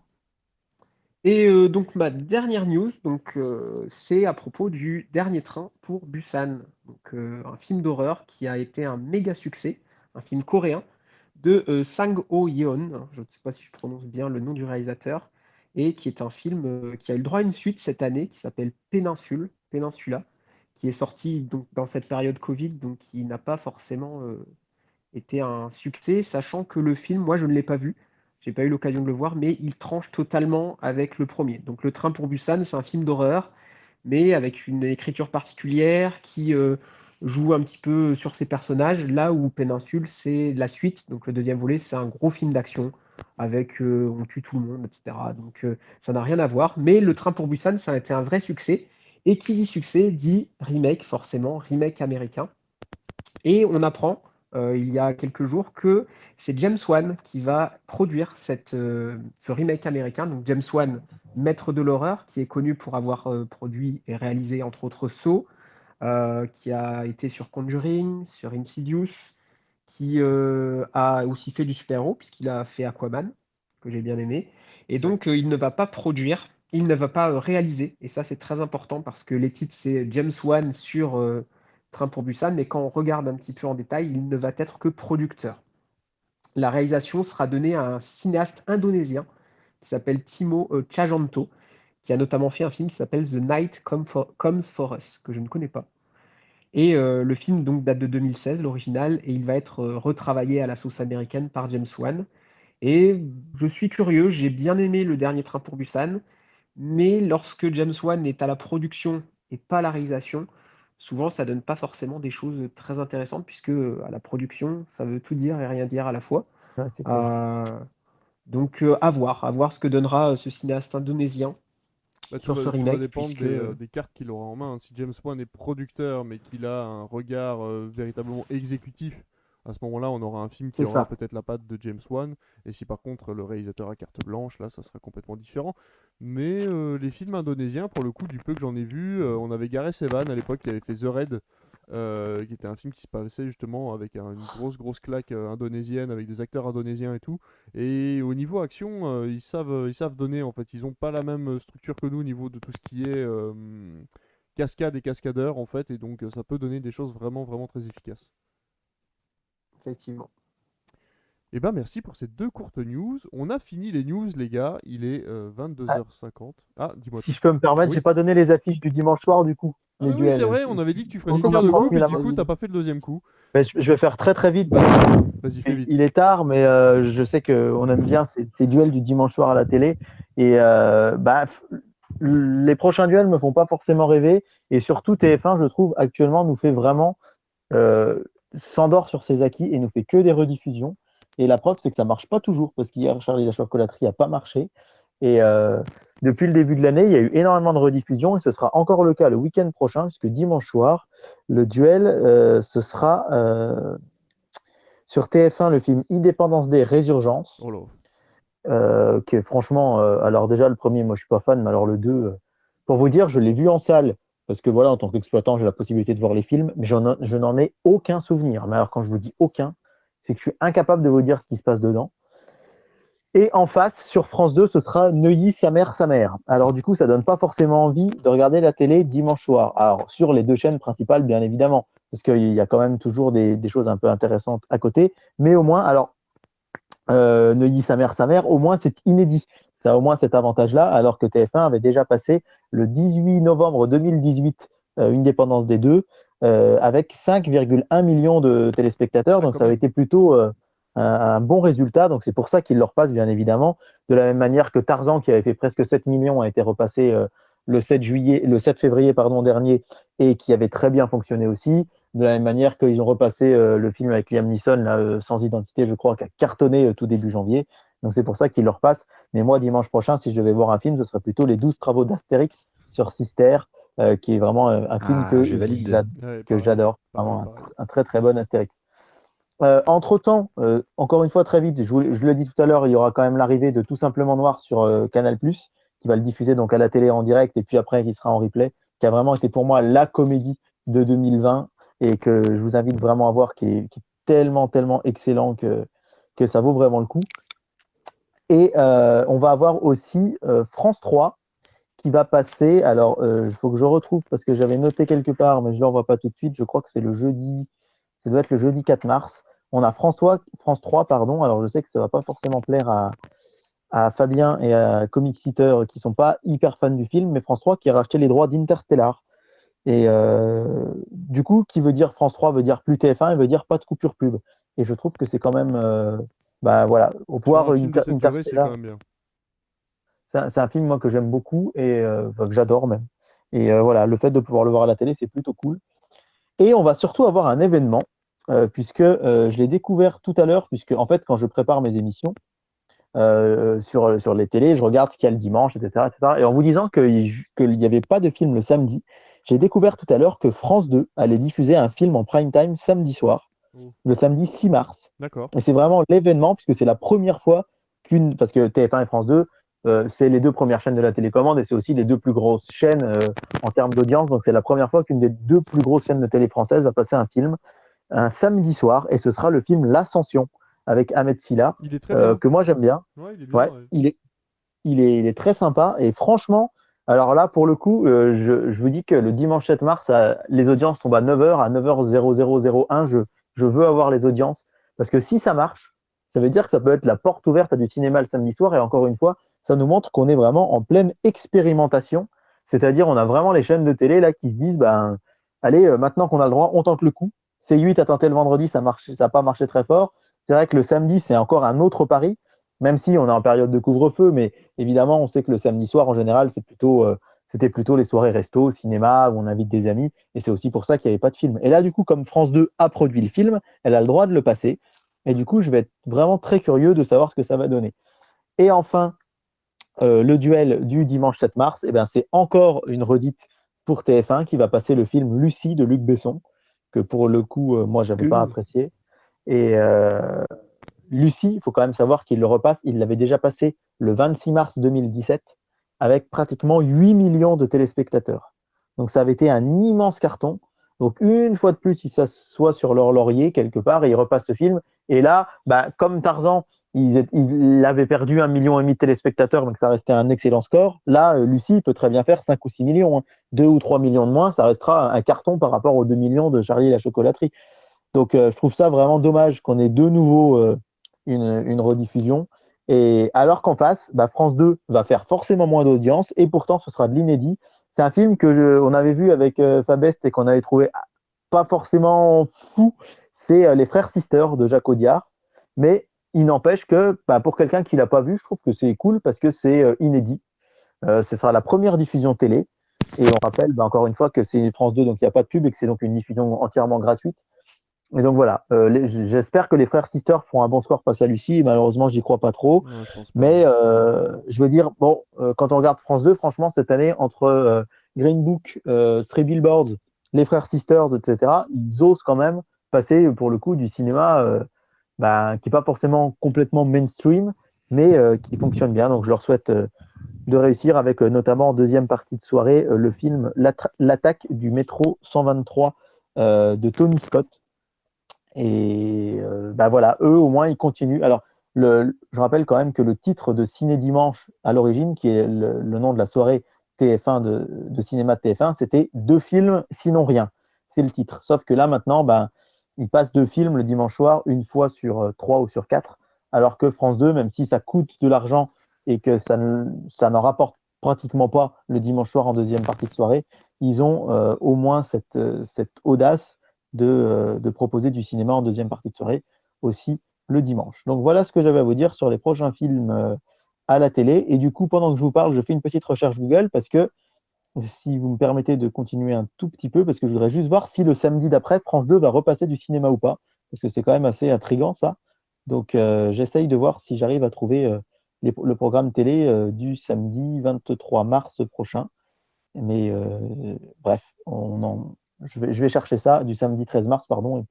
Et donc ma dernière news, donc c'est à propos du dernier train pour Busan, donc un film d'horreur qui a été un méga succès, un film coréen de Sang-ho Yeon, je ne sais pas si je prononce bien le nom du réalisateur, et qui est un film qui a eu le droit à une suite cette année qui s'appelle Peninsula, qui est sorti donc dans cette période Covid, donc qui n'a pas forcément était un succès, sachant que le film, moi je ne l'ai pas vu, j'ai pas eu l'occasion de le voir, mais il tranche totalement avec le premier. Donc Le Train pour Busan, c'est un film d'horreur, mais avec une écriture particulière qui joue un petit peu sur ses personnages, là où Péninsule, c'est la suite, donc le deuxième volet, c'est un gros film d'action, avec on tue tout le monde, etc. Donc ça n'a rien à voir, mais Le Train pour Busan, ça a été un vrai succès, et qui dit succès dit remake, forcément, remake américain. Et on apprend il y a quelques jours que c'est James Wan qui va produire ce remake américain. Donc James Wan, maître de l'horreur, qui est connu pour avoir produit et réalisé entre autres Saw, qui a été sur Conjuring, sur Insidious, qui a aussi fait du super-héros, puisqu'il a fait Aquaman, que j'ai bien aimé. Et Exact. donc il ne va pas produire, il ne va pas réaliser. Et ça c'est très important parce que les titres c'est James Wan sur Train pour Busan, mais quand on regarde un petit peu en détail, il ne va être que producteur. La réalisation sera donnée à un cinéaste indonésien qui s'appelle Timo Tjahjanto, qui a notamment fait un film qui s'appelle The Night Comes for Us, que je ne connais pas. Et le film donc date de 2016, l'original, et il va être retravaillé à la sauce américaine par James Wan. Et je suis curieux, j'ai bien aimé le dernier Train pour Busan, mais lorsque James Wan est à la production et pas à la réalisation, souvent ça donne pas forcément des choses très intéressantes, puisque à la production, ça veut tout dire et rien dire à la fois. Ouais, c'est clair. Euh, donc à voir ce que donnera ce cinéaste indonésien Bah, sur ce tout va remake, dépendre puisque des cartes qu'il aura en main. Si James Wan est producteur, mais qu'il a un regard véritablement exécutif, à ce moment-là, on aura un film qui c'est aura ça. peut-être la patte de James Wan. Et si par contre le réalisateur a carte blanche, là, ça sera complètement différent. Mais les films indonésiens, pour le coup, du peu que j'en ai vu, on avait Gareth Evans à l'époque qui avait fait The Raid, qui était un film qui se passait justement avec une grosse claque indonésienne, avec des acteurs indonésiens et tout. Et au niveau action, ils savent donner en fait. Ils ont pas la même structure que nous au niveau de tout ce qui est cascade et cascadeur en fait. Et donc ça peut donner des choses vraiment très efficaces. Effectivement. Et ben merci pour ces deux courtes news. On a fini les news les gars. Il est Ah, 22h50. Ah, dis-moi si tout. je peux me permettre, j'ai Oui. pas donné les affiches du dimanche soir du coup, Ah les oui, c'est duels. vrai, on avait dit que tu ferais On d'une s'en pierre a deux pas coups, transmis puis la du main. coup t'as pas fait le deuxième coup. Ben, je vais faire très très vite parce Vas-y, fais vite. qu'il est tard, mais je sais qu'on aime bien ces duels du dimanche soir à la télé. Et les prochains duels me font pas forcément rêver. Et surtout, TF1, je trouve, actuellement, nous fait vraiment euh, s'endort sur ses acquis et nous fait que des rediffusions. Et la preuve, c'est que ça marche pas toujours parce qu'hier, Charlie la chocolaterie a pas marché. Et depuis le début de l'année, il y a eu énormément de rediffusions et ce sera encore le cas le week-end prochain, puisque dimanche soir, le duel, ce sera sur TF1 le film Indépendance Day Résurgence, Oh là. qui est franchement, alors déjà le premier, moi je suis pas fan, mais alors le deux, pour vous dire, je l'ai vu en salle, parce que voilà, en tant qu'exploitant, j'ai la possibilité de voir les films, mais je n'en ai aucun souvenir. Mais alors quand je vous dis aucun, c'est que je suis incapable de vous dire ce qui se passe dedans. Et en face, sur France 2, ce sera Neuilly, sa mère, sa mère. Alors du coup, ça donne pas forcément envie de regarder la télé dimanche soir. Alors sur les deux chaînes principales, bien évidemment, parce qu'il y a quand même toujours des choses un peu intéressantes à côté. Mais au moins, alors Neuilly, sa mère, au moins c'est inédit. Ça a au moins cet avantage-là, alors que TF1 avait déjà passé le 18 novembre 2018 une dépendance des deux, avec 5,1 millions de téléspectateurs. Ah, Donc quand ça avait même. été plutôt un bon résultat. Donc c'est pour ça qu'il le repasse, bien évidemment. De la même manière que Tarzan, qui avait fait presque 7 millions, a été repassé le 7 février pardon, dernier et qui avait très bien fonctionné aussi. De la même manière qu'ils ont repassé le film avec Liam Neeson, là, Sans identité, je crois, qui a cartonné tout début janvier. Donc c'est pour ça qu'ils le repassent. Mais moi, dimanche prochain, si je devais voir un film, ce serait plutôt les 12 travaux d'Astérix sur Sister, qui est vraiment un film Ah, je valide. Ouais, que pareil. j'adore. Pareil, Vraiment pareil. un très très bon Astérix. Entre-temps, encore une fois très vite, je l'ai dit tout à l'heure, il y aura quand même l'arrivée de Tout simplement Noir sur Canal+, qui va le diffuser donc à la télé en direct et puis après qui sera en replay, qui a vraiment été pour moi la comédie de 2020 et que je vous invite vraiment à voir, qui est tellement excellent que ça vaut vraiment le coup. Et on va avoir aussi France 3 qui va passer. Alors, il faut que je retrouve parce que j'avais noté quelque part, mais je ne l'envoie pas tout de suite. Je crois que c'est le jeudi, ça doit être le jeudi 4 mars. On a France 3, pardon. Alors, je sais que ça ne va pas forcément plaire à Fabien et à Comic Seater qui ne sont pas hyper fans du film, mais France 3 qui a racheté les droits d'Interstellar. Et du coup, qui veut dire France 3 veut dire plus TF1 et veut dire pas de coupure pub. Et je trouve que c'est quand même, bah voilà, au Sur pouvoir un film de cette durée, c'est quand Interstellar, même bien. c'est un film moi que j'aime beaucoup et enfin, que j'adore même. Et voilà, le fait de pouvoir le voir à la télé, c'est plutôt cool. Et on va surtout avoir un événement, puisque je l'ai découvert tout à l'heure, puisque en fait, quand je prépare mes émissions sur les télés, je regarde ce qu'il y a le dimanche, etc., etc. Et en vous disant qu'il n'y avait pas de film le samedi, j'ai découvert tout à l'heure que France 2 allait diffuser un film en prime time samedi soir, Oh, le samedi 6 mars. d'accord. Et c'est vraiment l'événement, puisque c'est la première fois parce que TF1 et France 2, c'est les deux premières chaînes de la télécommande et c'est aussi les deux plus grosses chaînes en termes d'audience. Donc c'est la première fois qu'une des deux plus grosses chaînes de télé françaises va passer un film un samedi soir et ce sera le film L'Ascension avec Ahmed Silla, Il est très bien. que moi j'aime bien. Ouais, il est bien. Ouais, Ouais. il est très sympa et franchement, alors là pour le coup, je vous dis que le dimanche 7 mars, les audiences tombent à 9h, à 9h0001. Je veux avoir les audiences parce que si ça marche, ça veut dire que ça peut être la porte ouverte à du cinéma le samedi soir et encore une fois, ça nous montre qu'on est vraiment en pleine expérimentation. C'est-à-dire, on a vraiment les chaînes de télé là qui se disent, ben, allez, maintenant qu'on a le droit, on tente le coup. C8 a tenté le vendredi, ça n'a pas marché très fort. C'est vrai que le samedi, c'est encore un autre pari, même si on est en période de couvre-feu, mais évidemment, on sait que le samedi soir, en général, c'était plutôt les soirées resto, cinéma, où on invite des amis, et c'est aussi pour ça qu'il n'y avait pas de film. Et là, du coup, comme France 2 a produit le film, elle a le droit de le passer, et du coup, je vais être vraiment très curieux de savoir ce que ça va donner. Et enfin, le duel du dimanche 7 mars, eh ben, c'est encore une redite pour TF1 qui va passer le film Lucie de Luc Besson, que pour le coup, moi, je n'avais pas apprécié. Et Lucie, il faut quand même savoir qu'il le repasse, il l'avait déjà passé le 26 mars 2017 avec pratiquement 8 millions de téléspectateurs. Donc ça avait été un immense carton. Donc une fois de plus, ils s'assoient sur leur laurier quelque part et ils repassent le film. Et là, bah, comme Tarzan, il avait perdu 1,5 million de téléspectateurs, donc ça restait un excellent score. Là, Lucie peut très bien faire 5 ou 6 millions. 2 ou 3 millions de moins, ça restera un carton par rapport aux 2 millions de Charlie et la chocolaterie. Donc je trouve ça vraiment dommage qu'on ait de nouveau une rediffusion. Et alors qu'en face, bah, France 2 va faire forcément moins d'audience et pourtant ce sera de l'inédit. C'est un film on avait vu avec Fabest et qu'on avait trouvé pas forcément fou. C'est Les Frères Sisters de Jacques Audiard. Mais il n'empêche que bah, pour quelqu'un qui l'a pas vu, je trouve que c'est cool parce que c'est inédit. Ce sera la première diffusion télé. Et on rappelle bah, encore une fois que c'est France 2, donc il n'y a pas de pub et que c'est donc une diffusion entièrement gratuite. Et donc voilà, j'espère que les frères Sisters feront un bon score face à Lucie. Malheureusement, j'y crois pas trop. Non, je pense pas. Mais je veux dire, bon, quand on regarde France 2, franchement, cette année, entre Green Book, Three Billboards, les frères Sisters, etc., ils osent quand même passer, pour le coup, du cinéma bah, qui n'est pas forcément complètement mainstream, mais qui fonctionne bien. Donc je leur souhaite de réussir avec notamment en deuxième partie de soirée le film L'attaque du métro 123 de Tony Scott. Et bah voilà, eux au moins ils continuent. Alors, je rappelle quand même que le titre de Ciné Dimanche à l'origine, qui est le nom de la soirée TF1 de cinéma de TF1, c'était Deux films, sinon rien. C'est le titre. Sauf que là maintenant, ben, ils passent 2 films le dimanche soir, une fois sur 3 ou sur 4, alors que France 2, même si ça coûte de l'argent et que ça n'en rapporte pratiquement pas le dimanche soir en deuxième partie de soirée, ils ont au moins cette audace de proposer du cinéma en deuxième partie de soirée aussi le dimanche. Donc voilà ce que j'avais à vous dire sur les prochains films à la télé. Et du coup, pendant que je vous parle, je fais une petite recherche Google parce que si vous me permettez de continuer un tout petit peu, parce que je voudrais juste voir si le samedi d'après, France 2 va repasser du cinéma ou pas, parce que c'est quand même assez intriguant ça. Donc j'essaye de voir si j'arrive à trouver le programme télé du samedi 23 mars prochain. Mais bref, je vais chercher ça du samedi 13 mars, pardon,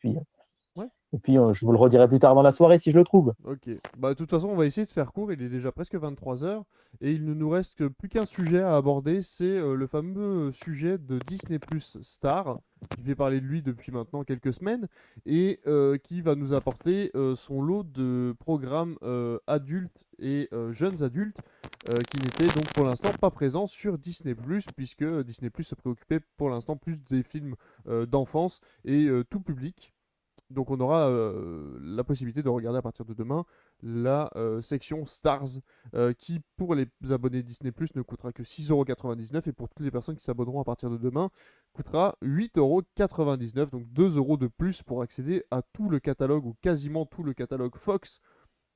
Ouais. et puis je vous le redirai plus tard dans la soirée si je le trouve. Ok. Bah, de toute façon, on va essayer de faire court. Il est déjà presque 23 h et il ne nous reste que plus qu'un sujet à aborder. C'est le fameux sujet de Disney Plus Star. Je vais parler de lui depuis maintenant quelques semaines et qui va nous apporter son lot de programmes adultes et jeunes adultes qui n'étaient donc pour l'instant pas présents sur Disney Plus, puisque Disney Plus se préoccupait pour l'instant plus des films d'enfance et tout public. Donc on aura la possibilité de regarder à partir de demain la section Stars qui pour les abonnés Disney Plus ne coûtera que 6,99 € et pour toutes les personnes qui s'abonneront à partir de demain coûtera 8,99 €, donc 2 € de plus pour accéder à tout le catalogue ou quasiment tout le catalogue Fox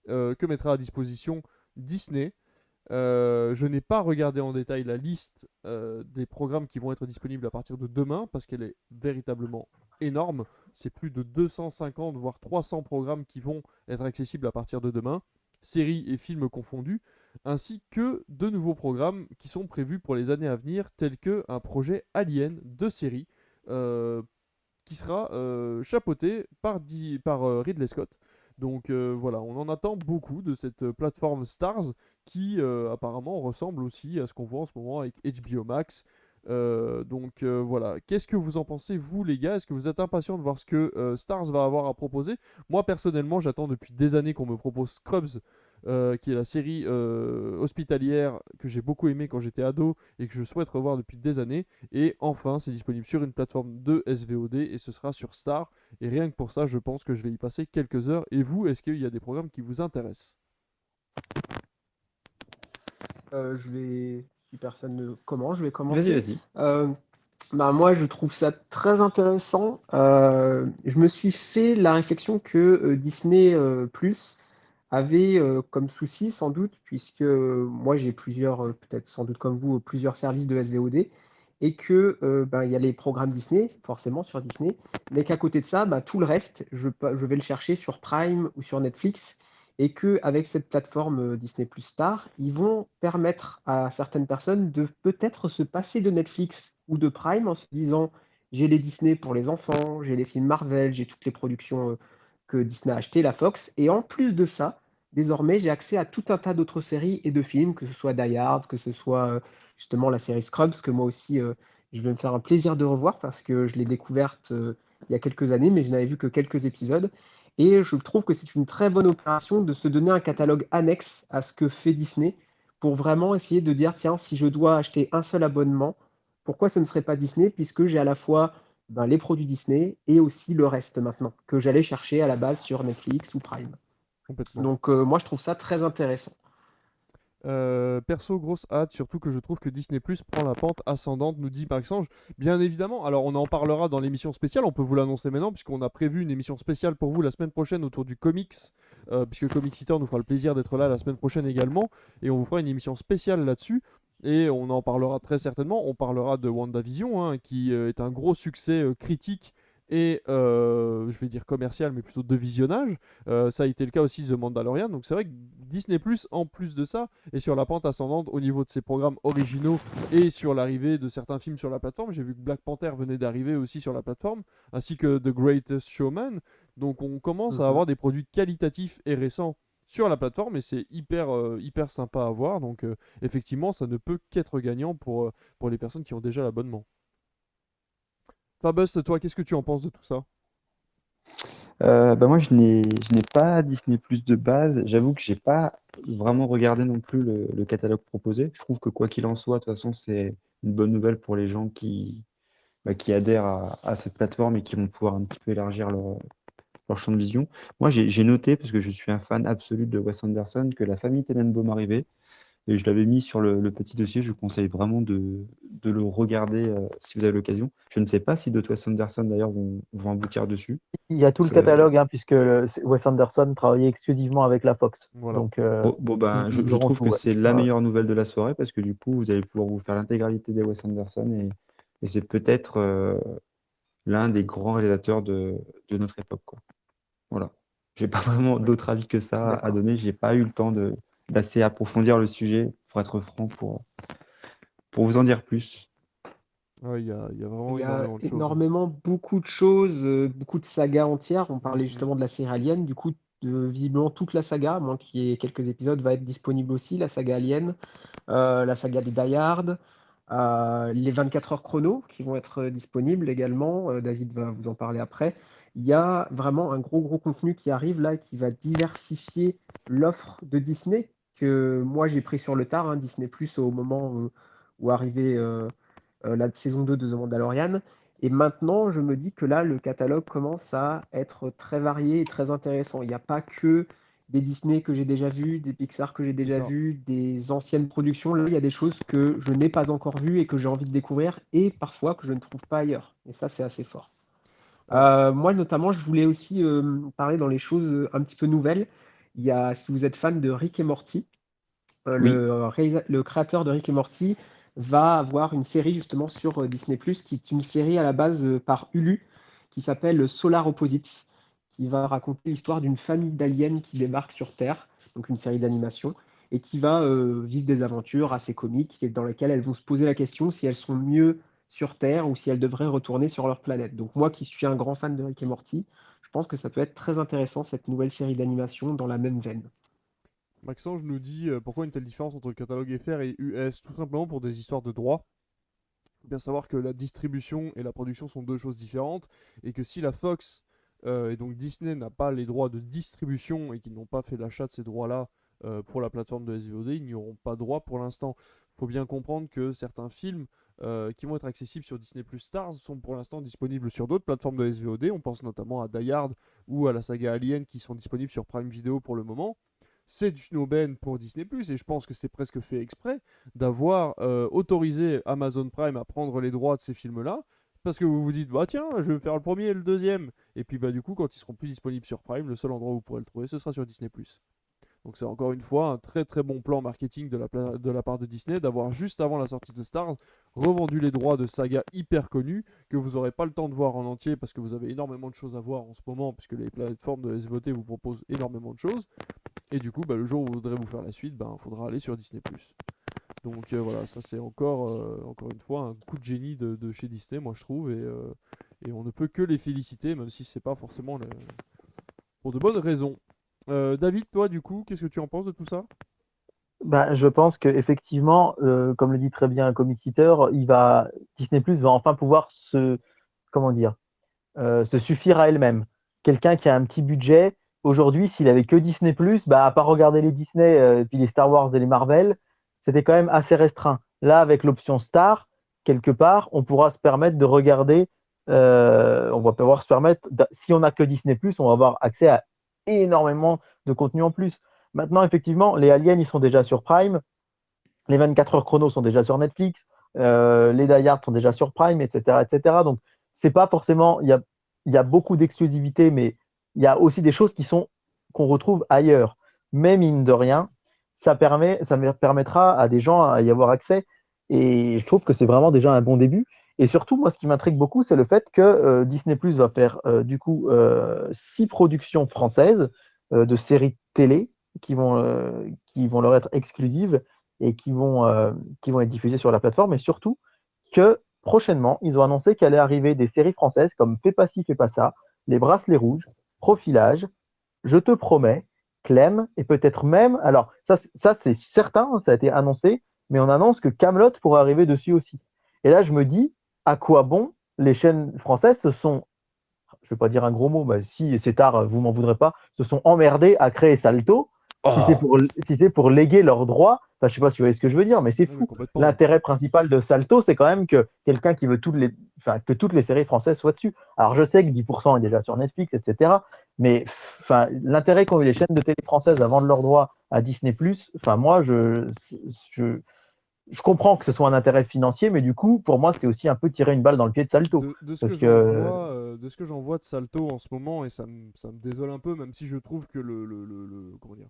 que mettra à disposition Disney. Je n'ai pas regardé en détail la liste des programmes qui vont être disponibles à partir de demain parce qu'elle est véritablement énorme. C'est plus de 250 voire 300 programmes qui vont être accessibles à partir de demain, séries et films confondus, ainsi que de nouveaux programmes qui sont prévus pour les années à venir, tels que un projet Alien de série qui sera chapeauté par Ridley Scott. Donc voilà, on en attend beaucoup de cette plateforme Stars qui apparemment ressemble aussi à ce qu'on voit en ce moment avec HBO Max. Donc voilà, qu'est-ce que vous en pensez vous les gars? Est-ce que vous êtes impatients de voir ce que Stars va avoir à proposer? Moi personnellement j'attends depuis des années qu'on me propose Scrubs, qui est la série hospitalière que j'ai beaucoup aimé quand j'étais ado et que je souhaite revoir depuis des années. Et enfin, c'est disponible sur une plateforme de SVOD et ce sera sur Star. Et rien que pour ça, je pense que je vais y passer quelques heures. Et vous, est-ce qu'il y a des programmes qui vous intéressent? Si personne ne commence, je vais Vas-y, commencer. vas-y. Euh, Bah, moi, je trouve ça très intéressant. Je me suis fait la réflexion que Disney Plus avait comme souci, sans doute, puisque moi, j'ai plusieurs, peut-être sans doute comme vous, plusieurs services de SVOD, et que ben, il y a les programmes Disney, forcément sur Disney, mais qu'à côté de ça, bah, tout le reste, je vais le chercher sur Prime ou sur Netflix, et que avec cette plateforme Disney Plus Star, ils vont permettre à certaines personnes de peut-être se passer de Netflix ou de Prime en se disant j'ai les Disney pour les enfants, j'ai les films Marvel, j'ai toutes les productions que Disney a achetées, la Fox, et en plus de ça, désormais j'ai accès à tout un tas d'autres séries et de films, que ce soit Die Hard, que ce soit justement la série Scrubs, que moi aussi je vais me faire un plaisir de revoir parce que je l'ai découverte il y a quelques années, mais je n'avais vu que quelques épisodes. Et je trouve que c'est une très bonne opération de se donner un catalogue annexe à ce que fait Disney pour vraiment essayer de dire, tiens, si je dois acheter un seul abonnement, pourquoi ce ne serait pas Disney, puisque j'ai à la fois ben, les produits Disney et aussi le reste maintenant, que j'allais chercher à la base sur Netflix ou Prime. Complètement. Donc moi, je trouve ça très intéressant. Perso, grosse hâte, surtout que je trouve que Disney Plus prend la pente ascendante, nous dit Maxange. Bien évidemment, alors on en parlera dans l'émission spéciale, on peut vous l'annoncer maintenant, puisqu'on a prévu une émission spéciale pour vous la semaine prochaine autour du comics, puisque Comics Eater nous fera le plaisir d'être là la semaine prochaine également, et on vous fera une émission spéciale là-dessus. Et on en parlera très certainement. On parlera de WandaVision, hein, qui est un gros succès critique et je vais dire commercial, mais plutôt de visionnage. Ça a été le cas aussi de The Mandalorian. Donc c'est vrai que Disney Plus, en plus de ça, est sur la pente ascendante au niveau de ses programmes originaux et sur l'arrivée de certains films sur la plateforme. J'ai vu que Black Panther venait d'arriver aussi sur la plateforme, ainsi que The Greatest Showman. Donc on commence à Mhm. avoir des produits qualitatifs et récents sur la plateforme et c'est hyper sympa à voir. Donc effectivement, ça ne peut qu'être gagnant pour les personnes qui ont déjà l'abonnement. Fabus, toi, qu'est-ce que tu en penses de tout ça? Bah moi, je n'ai pas Disney Plus de base. J'avoue que j'ai pas vraiment regardé non plus le catalogue proposé. Je trouve que quoi qu'il en soit, de toute façon, c'est une bonne nouvelle pour les gens qui adhèrent à cette plateforme et qui vont pouvoir un petit peu élargir leur champ de vision. Moi, j'ai noté, parce que je suis un fan absolu de Wes Anderson, que La Famille Tenenbaum arrivait. Et je l'avais mis sur le petit dossier. Je vous conseille vraiment de le regarder si vous avez l'occasion. Je ne sais pas si d'autres Wes Anderson, d'ailleurs, vont aboutir dessus. Il y a tout le C'est- catalogue, hein, puisque Wes Anderson travaillait exclusivement avec la Fox. Voilà. Donc, Bon, ben, je, ils je auront trouve tout. que Ouais. c'est la Ouais, ouais. meilleure nouvelle de la soirée parce que du coup, vous allez pouvoir vous faire l'intégralité des Wes Anderson et c'est peut-être l'un des grands réalisateurs de notre époque, quoi. Voilà. J'ai pas vraiment Ouais, d'autre avis que ça à d'accord. donner. J'ai pas eu le temps d'assez approfondir le sujet, pour être franc, pour vous en dire plus. Ouais, il y a Il vraiment y a énormément de choses. énormément beaucoup de choses, beaucoup de sagas entières. On Mm, parlait mm. justement de la série Alien. Du coup, visiblement, toute la saga, à moins qu'il y ait quelques épisodes, va être disponible aussi. La saga Alien, la saga des Die Hard, les 24 heures chrono qui vont être disponibles également. David va vous en parler après. Il y a vraiment un gros contenu qui arrive là qui va diversifier l'offre de Disney que moi j'ai pris sur le tard, hein, Disney Plus au moment où arrivait la saison 2 de The Mandalorian. Et maintenant, je me dis que là, le catalogue commence à être très varié et très intéressant. Il n'y a pas que des Disney que j'ai déjà vus, des Pixar que j'ai C'est déjà ça. vus, des anciennes productions. Là, il y a des choses que je n'ai pas encore vues et que j'ai envie de découvrir et parfois que je ne trouve pas ailleurs. Et ça, c'est assez fort. Euh, Moi, notamment, je voulais aussi parler dans les choses un petit peu nouvelles. Il y a, si vous êtes fan de Rick et Morty, Oui, le créateur de Rick et Morty va avoir une série justement sur Disney+, qui est une série à la base par Hulu, qui s'appelle Solar Opposites, qui va raconter l'histoire d'une famille d'aliens qui débarque sur Terre, donc une série d'animation, et qui va vivre des aventures assez comiques, et dans lesquelles elles vont se poser la question si elles sont mieux sur Terre ou si elles devraient retourner sur leur planète. Donc moi qui suis un grand fan de Rick et Morty, je pense que ça peut être très intéressant, cette nouvelle série d'animation dans la même veine. Maxence nous dit pourquoi une telle différence entre le catalogue FR et US? Tout simplement pour des histoires de droit. Il faut bien savoir que la distribution et la production sont deux choses différentes et que si la Fox et donc Disney n'a pas les droits de distribution et qu'ils n'ont pas fait l'achat de ces droits-là pour la plateforme de SVOD, ils n'y auront pas droit pour l'instant. Il faut bien comprendre que certains films qui vont être accessibles sur Disney Plus Stars sont pour l'instant disponibles sur d'autres plateformes de SVOD. On pense notamment à Die Hard ou à la saga Alien qui sont disponibles sur Prime Video pour le moment. c'est une aubaine pour Disney+, et je pense que c'est presque fait exprès d'avoir autorisé Amazon Prime à prendre les droits de ces films-là, parce que vous vous dites, bah tiens, je vais me faire le premier et le deuxième, et puis bah du coup, quand ils seront plus disponibles sur Prime, le seul endroit où vous pourrez le trouver, ce sera sur Disney+. Donc c'est encore une fois un très très bon plan marketing de la part de Disney d'avoir juste avant la sortie de Stars revendu les droits de sagas hyper connues que vous n'aurez pas le temps de voir en entier parce que vous avez énormément de choses à voir en ce moment puisque les plateformes de SVOD vous proposent énormément de choses. Et du coup, le jour où vous voudrez vous faire la suite, il faudra aller sur Disney+. Donc voilà, ça c'est encore une fois un coup de génie de chez Disney, moi je trouve, et on ne peut que les féliciter, même si c'est pas forcément pour de bonnes raisons. David, toi, du coup, qu'est-ce que tu en penses de tout ça? Bah, je pense qu'effectivement, comme le dit très bien un comic eater, Disney Plus va enfin pouvoir comment dire, se suffire à elle-même. Quelqu'un qui a un petit budget, aujourd'hui, s'il avait que Disney Plus, bah, à part regarder les Disney, puis les Star Wars et les Marvel, c'était quand même assez restreint. Là, avec l'option Star, quelque part, on pourra se permettre de regarder, on va pouvoir se permettre, si on n'a que Disney Plus, on va avoir accès à énormément de contenu en plus. Maintenant, effectivement, les Aliens, ils sont déjà sur Prime. Les 24 heures chrono sont déjà sur Netflix. Les Die Hard sont déjà sur Prime, etc. etc. Donc, c'est pas forcément. Il y a beaucoup d'exclusivité, mais il y a aussi des choses qu'on retrouve ailleurs. Mais mine de rien, ça permettra à des gens à y avoir accès. Et je trouve que c'est vraiment déjà un bon début. Et surtout, moi, ce qui m'intrigue beaucoup, c'est le fait que Disney Plus va faire du coup 6 productions françaises de séries télé qui vont leur être exclusives et qui vont être diffusées sur la plateforme. Et surtout que prochainement, ils ont annoncé qu'allait arriver des séries françaises comme Fais pas ci, fais pas ça, Les Bracelets Rouges, Profilage, Je te promets, Clem, et peut-être même, alors ça c'est certain, ça a été annoncé, mais on annonce que Kaamelott pourrait arriver dessus aussi. Et là, je me dis, à quoi bon les chaînes françaises je ne vais pas dire un gros mot, mais si c'est tard, vous m'en voudrez pas, se sont emmerdés à créer Salto. Si c'est pour léguer leurs droits, enfin, je sais pas si vous voyez ce que je veux dire, mais c'est Ouais, mais fou. complètement. L'intérêt principal de Salto, c'est quand même que quelqu'un qui veut que toutes les séries françaises soient dessus. Alors je sais que 10% est déjà sur Netflix, etc. Mais enfin, l'intérêt qu'ont eu les chaînes de télé françaises à vendre leurs droits à Disney+, enfin moi, je comprends que ce soit un intérêt financier, mais du coup, pour moi, c'est aussi un peu tirer une balle dans le pied de Salto. De ce que Parce j'en que vois, de Salto en ce moment, et ça me désole un peu, même si je trouve que comment dire,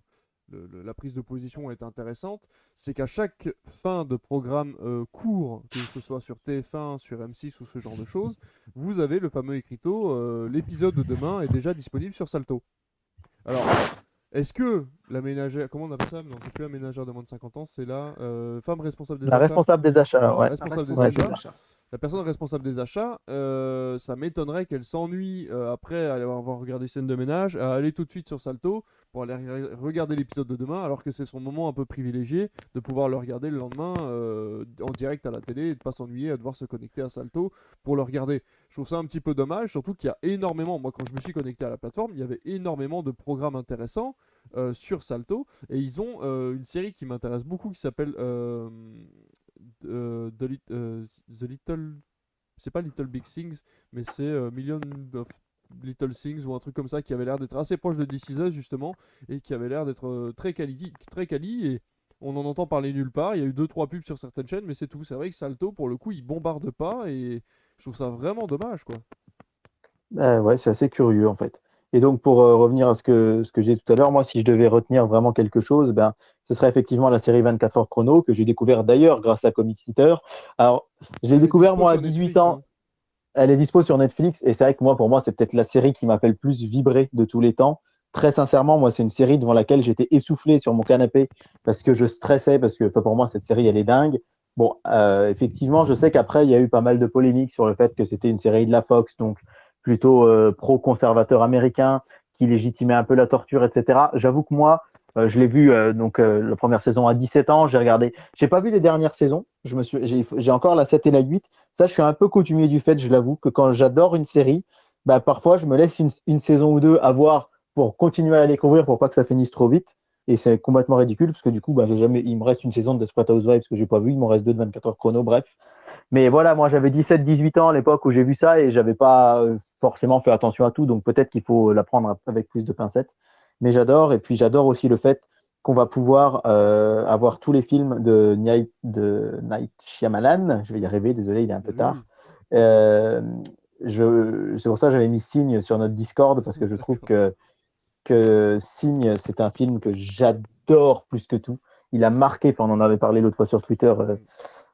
la prise de position est intéressante, c'est qu'à chaque fin de programme court, que ce soit sur TF1, sur M6 ou ce genre de choses, vous avez le fameux écriteau, l'épisode de demain est déjà disponible sur Salto. Alors, est-ce que la ménagère, comment on appelle ça? Non, c'est plus la ménagère de moins de 50 ans, c'est la femme responsable des la achats. responsable des achats, Voilà, ouais. responsable des Ouais, achats. achats. La personne responsable des achats, ça m'étonnerait qu'elle s'ennuie après avoir regardé scène de ménage, à aller tout de suite sur Salto pour aller regarder l'épisode de demain, alors que c'est son moment un peu privilégié de pouvoir le regarder le lendemain en direct à la télé et de pas s'ennuyer à devoir se connecter à Salto pour le regarder. Je trouve ça un petit peu dommage, surtout qu'il y a énormément, moi quand je me suis connecté à la plateforme, il y avait énormément de programmes intéressants sur Salto, et ils ont une série qui m'intéresse beaucoup qui s'appelle The Little. C'est pas Little Big Things, mais c'est Million of Little Things ou un truc comme ça qui avait l'air d'être assez proche de This Is Us justement et qui avait l'air d'être très quali et on en entend parler nulle part. Il y a eu 2-3 pubs sur certaines chaînes, mais c'est tout. C'est vrai que Salto, pour le coup, il bombarde pas et je trouve ça vraiment dommage quoi. Ouais, c'est assez curieux en fait. Et donc pour revenir à ce que j'ai dit tout à l'heure, moi si je devais retenir vraiment quelque chose, ben, ce serait effectivement la série 24 heures chrono que j'ai découvert d'ailleurs grâce à Comic Eater. Alors je l'ai Elle est découvert dispo moi à sur 18 Netflix, ans, hein. elle est dispo sur Netflix et c'est vrai que moi pour moi c'est peut-être la série qui m'a fait le plus vibrer de tous les temps. Très sincèrement, moi c'est une série devant laquelle j'étais essoufflé sur mon canapé parce que je stressais, parce que enfin, pour moi cette série elle est dingue. Bon, effectivement, je sais qu'après il y a eu pas mal de polémiques sur le fait que c'était une série de la Fox, donc plutôt pro-conservateur américain, qui légitimait un peu la torture, etc. J'avoue que moi, je l'ai vu la première saison à 17 ans, j'ai regardé. J'ai pas vu les dernières saisons, j'ai encore la 7 et la 8. Ça, je suis un peu coutumier du fait, je l'avoue, que quand j'adore une série, bah, parfois je me laisse une saison ou deux à voir pour continuer à la découvrir pour pas que ça finisse trop vite. Et c'est complètement ridicule parce que du coup, bah, il me reste une saison de Desperate Housewives que j'ai pas vu, il m'en reste deux de 24 heures chrono, bref. Mais voilà, moi j'avais 17-18 ans à l'époque où j'ai vu ça et j'avais pas forcément fait attention à tout, donc peut-être qu'il faut la prendre avec plus de pincettes. Mais j'adore, et puis j'adore aussi le fait qu'on va pouvoir avoir tous les films de Night Shyamalan. Je vais y arriver, désolé, il est un peu Oui, tard. Euh, c'est pour ça que j'avais mis Signe sur notre Discord, parce que je trouve d'accord. que Signe, c'est un film que j'adore plus que tout. Il a marqué, enfin, on en avait parlé l'autre fois sur Twitter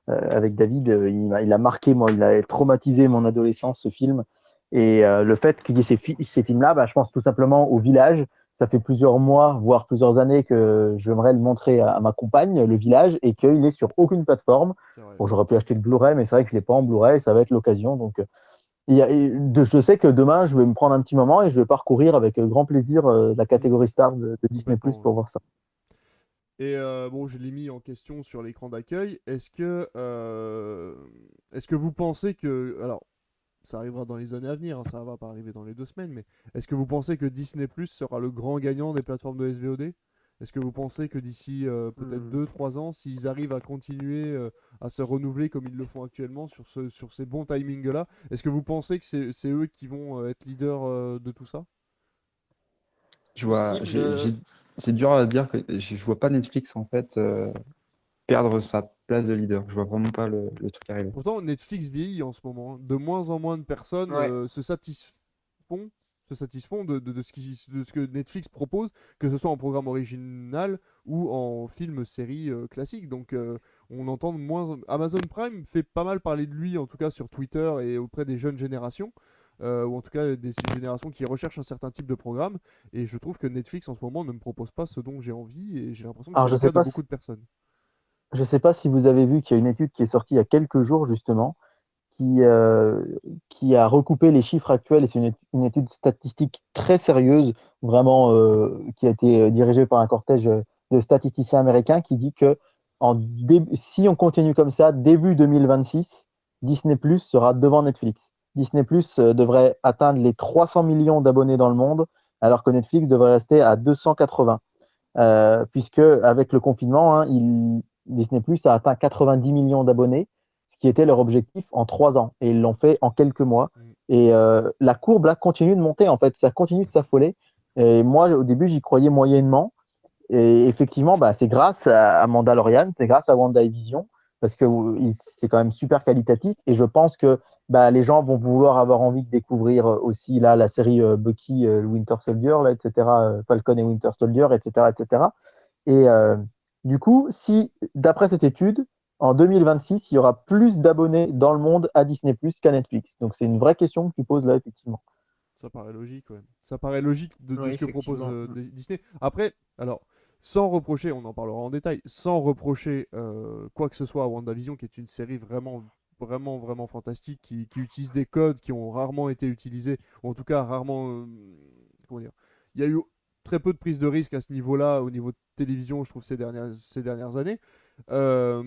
avec David, il a marqué, moi, il a traumatisé mon adolescence, ce film. Et le fait qu'il y ait ces films-là, bah, je pense tout simplement au Village. Ça fait plusieurs mois, voire plusieurs années que j'aimerais le montrer à ma compagne, le Village, et qu'il est sur aucune plateforme. C'est vrai. Bon, j'aurais pu acheter le Blu-ray, mais c'est vrai que je ne l'ai pas en Blu-ray, ça va être l'occasion. Donc, je sais que demain, je vais me prendre un petit moment et je vais parcourir avec grand plaisir la catégorie Star de Disney Plus Complètement. pour voir ça. Et bon, je l'ai mis en question sur l'écran d'accueil. Est-ce que vous pensez que... Alors, ça arrivera dans les années à venir, hein, ça va pas arriver dans les 2 semaines, mais est-ce que vous pensez que Disney Plus sera le grand gagnant des plateformes de SVOD? Est-ce que vous pensez que d'ici peut-être 2-3 ans, s'ils arrivent à continuer à se renouveler comme ils le font actuellement sur ces bons timings-là, est-ce que vous pensez que c'est eux qui vont être leaders de tout ça? Possible. C'est dur à dire que je vois pas Netflix en fait perdre sa place de leader. Je vois vraiment pas le truc arriver. Pourtant, Netflix vieillit en ce moment, hein. De moins en moins de personnes Ouais. se satisfont de ce que Netflix propose, que ce soit en programme original ou en film série classique. Donc, on entend de moins. Amazon Prime fait pas mal parler de lui, en tout cas sur Twitter et auprès des jeunes générations. Ou en tout cas des générations qui recherchent un certain type de programme. Et je trouve que Netflix en ce moment ne me propose pas ce dont j'ai envie, et j'ai l'impression que Alors, c'est le cas de beaucoup de personnes. je sais pas si vous avez vu qu'il y a une étude qui est sortie il y a quelques jours, justement, qui, euh, qui a recoupé les chiffres actuels, et c'est une étude statistique très sérieuse, vraiment, qui a été dirigée par un cortège de statisticiens américains, qui dit que si on continue comme ça, début 2026, Disney Plus sera devant Netflix. Disney Plus devrait atteindre les 300 millions d'abonnés dans le monde, alors que Netflix devrait rester à 280. Puisque avec le confinement, hein, Disney Plus a atteint 90 millions d'abonnés, ce qui était leur objectif en 3 ans. Et ils l'ont fait en quelques mois. Mm. Et la courbe là continue de monter, en fait, ça continue de s'affoler. Et moi, au début, j'y croyais moyennement. Et effectivement, bah, c'est grâce à Mandalorian, c'est grâce à WandaVision, parce que c'est quand même super qualitatif. Et je pense que bah, les gens vont vouloir avoir envie de découvrir aussi là, la série Bucky, Winter Soldier, là, etc., Falcon et Winter Soldier, etc., etc. Et du coup, si, d'après cette étude, en 2026, il y aura plus d'abonnés dans le monde à Disney Plus qu'à Netflix. Donc c'est une vraie question que tu poses là, effectivement. Ça paraît logique, ouais. Ça paraît logique de Ouais, ce que propose effectivement. Disney. Après, alors, sans reprocher, on en parlera en détail, sans reprocher quoi que ce soit à WandaVision, qui est une série vraiment, vraiment, vraiment fantastique, qui utilise des codes qui ont rarement été utilisés, ou en tout cas rarement. Comment dire? Il y a eu très peu de prise de risque à ce niveau-là, au niveau de télévision, je trouve, ces dernières années. Euh,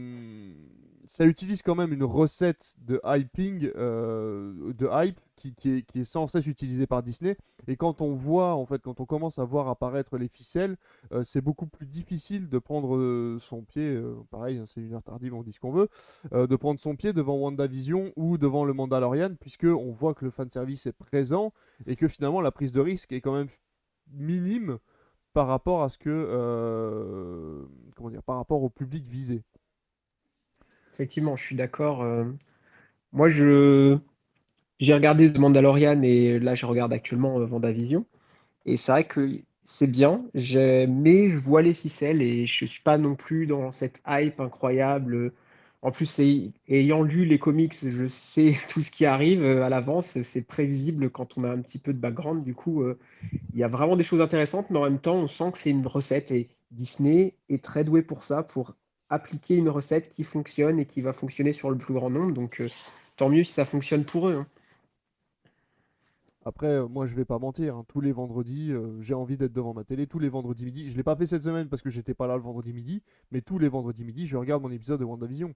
Ça utilise quand même une recette de hyping, de hype, qui est sans cesse utilisée par Disney. Et quand on voit, en fait, quand on commence à voir apparaître les ficelles, c'est beaucoup plus difficile de prendre son pied. Pareil, hein, c'est une heure tardive, on dit ce qu'on veut, de prendre son pied devant WandaVision ou devant le Mandalorian, puisque on voit que le fanservice est présent et que finalement la prise de risque est quand même minime par rapport à ce que, comment dire, par rapport au public visé. Effectivement, je suis d'accord. Moi, j'ai regardé The Mandalorian et là, je regarde actuellement WandaVision. Et c'est vrai que c'est bien, mais je vois les ficelles et je suis pas non plus dans cette hype incroyable. En plus, ayant lu les comics, je sais tout ce qui arrive à l'avance. C'est prévisible quand on a un petit peu de background. Du coup, il y a vraiment des choses intéressantes, mais en même temps, on sent que c'est une recette et Disney est très doué pour ça, pour appliquer une recette qui fonctionne et qui va fonctionner sur le plus grand nombre. Donc, tant mieux si ça fonctionne pour eux, hein. Après, moi, je vais pas mentir, hein, tous les vendredis, j'ai envie d'être devant ma télé. Tous les vendredis midi, je l'ai pas fait cette semaine parce que j'étais pas là le vendredi midi, mais tous les vendredis midi, je regarde mon épisode de WandaVision.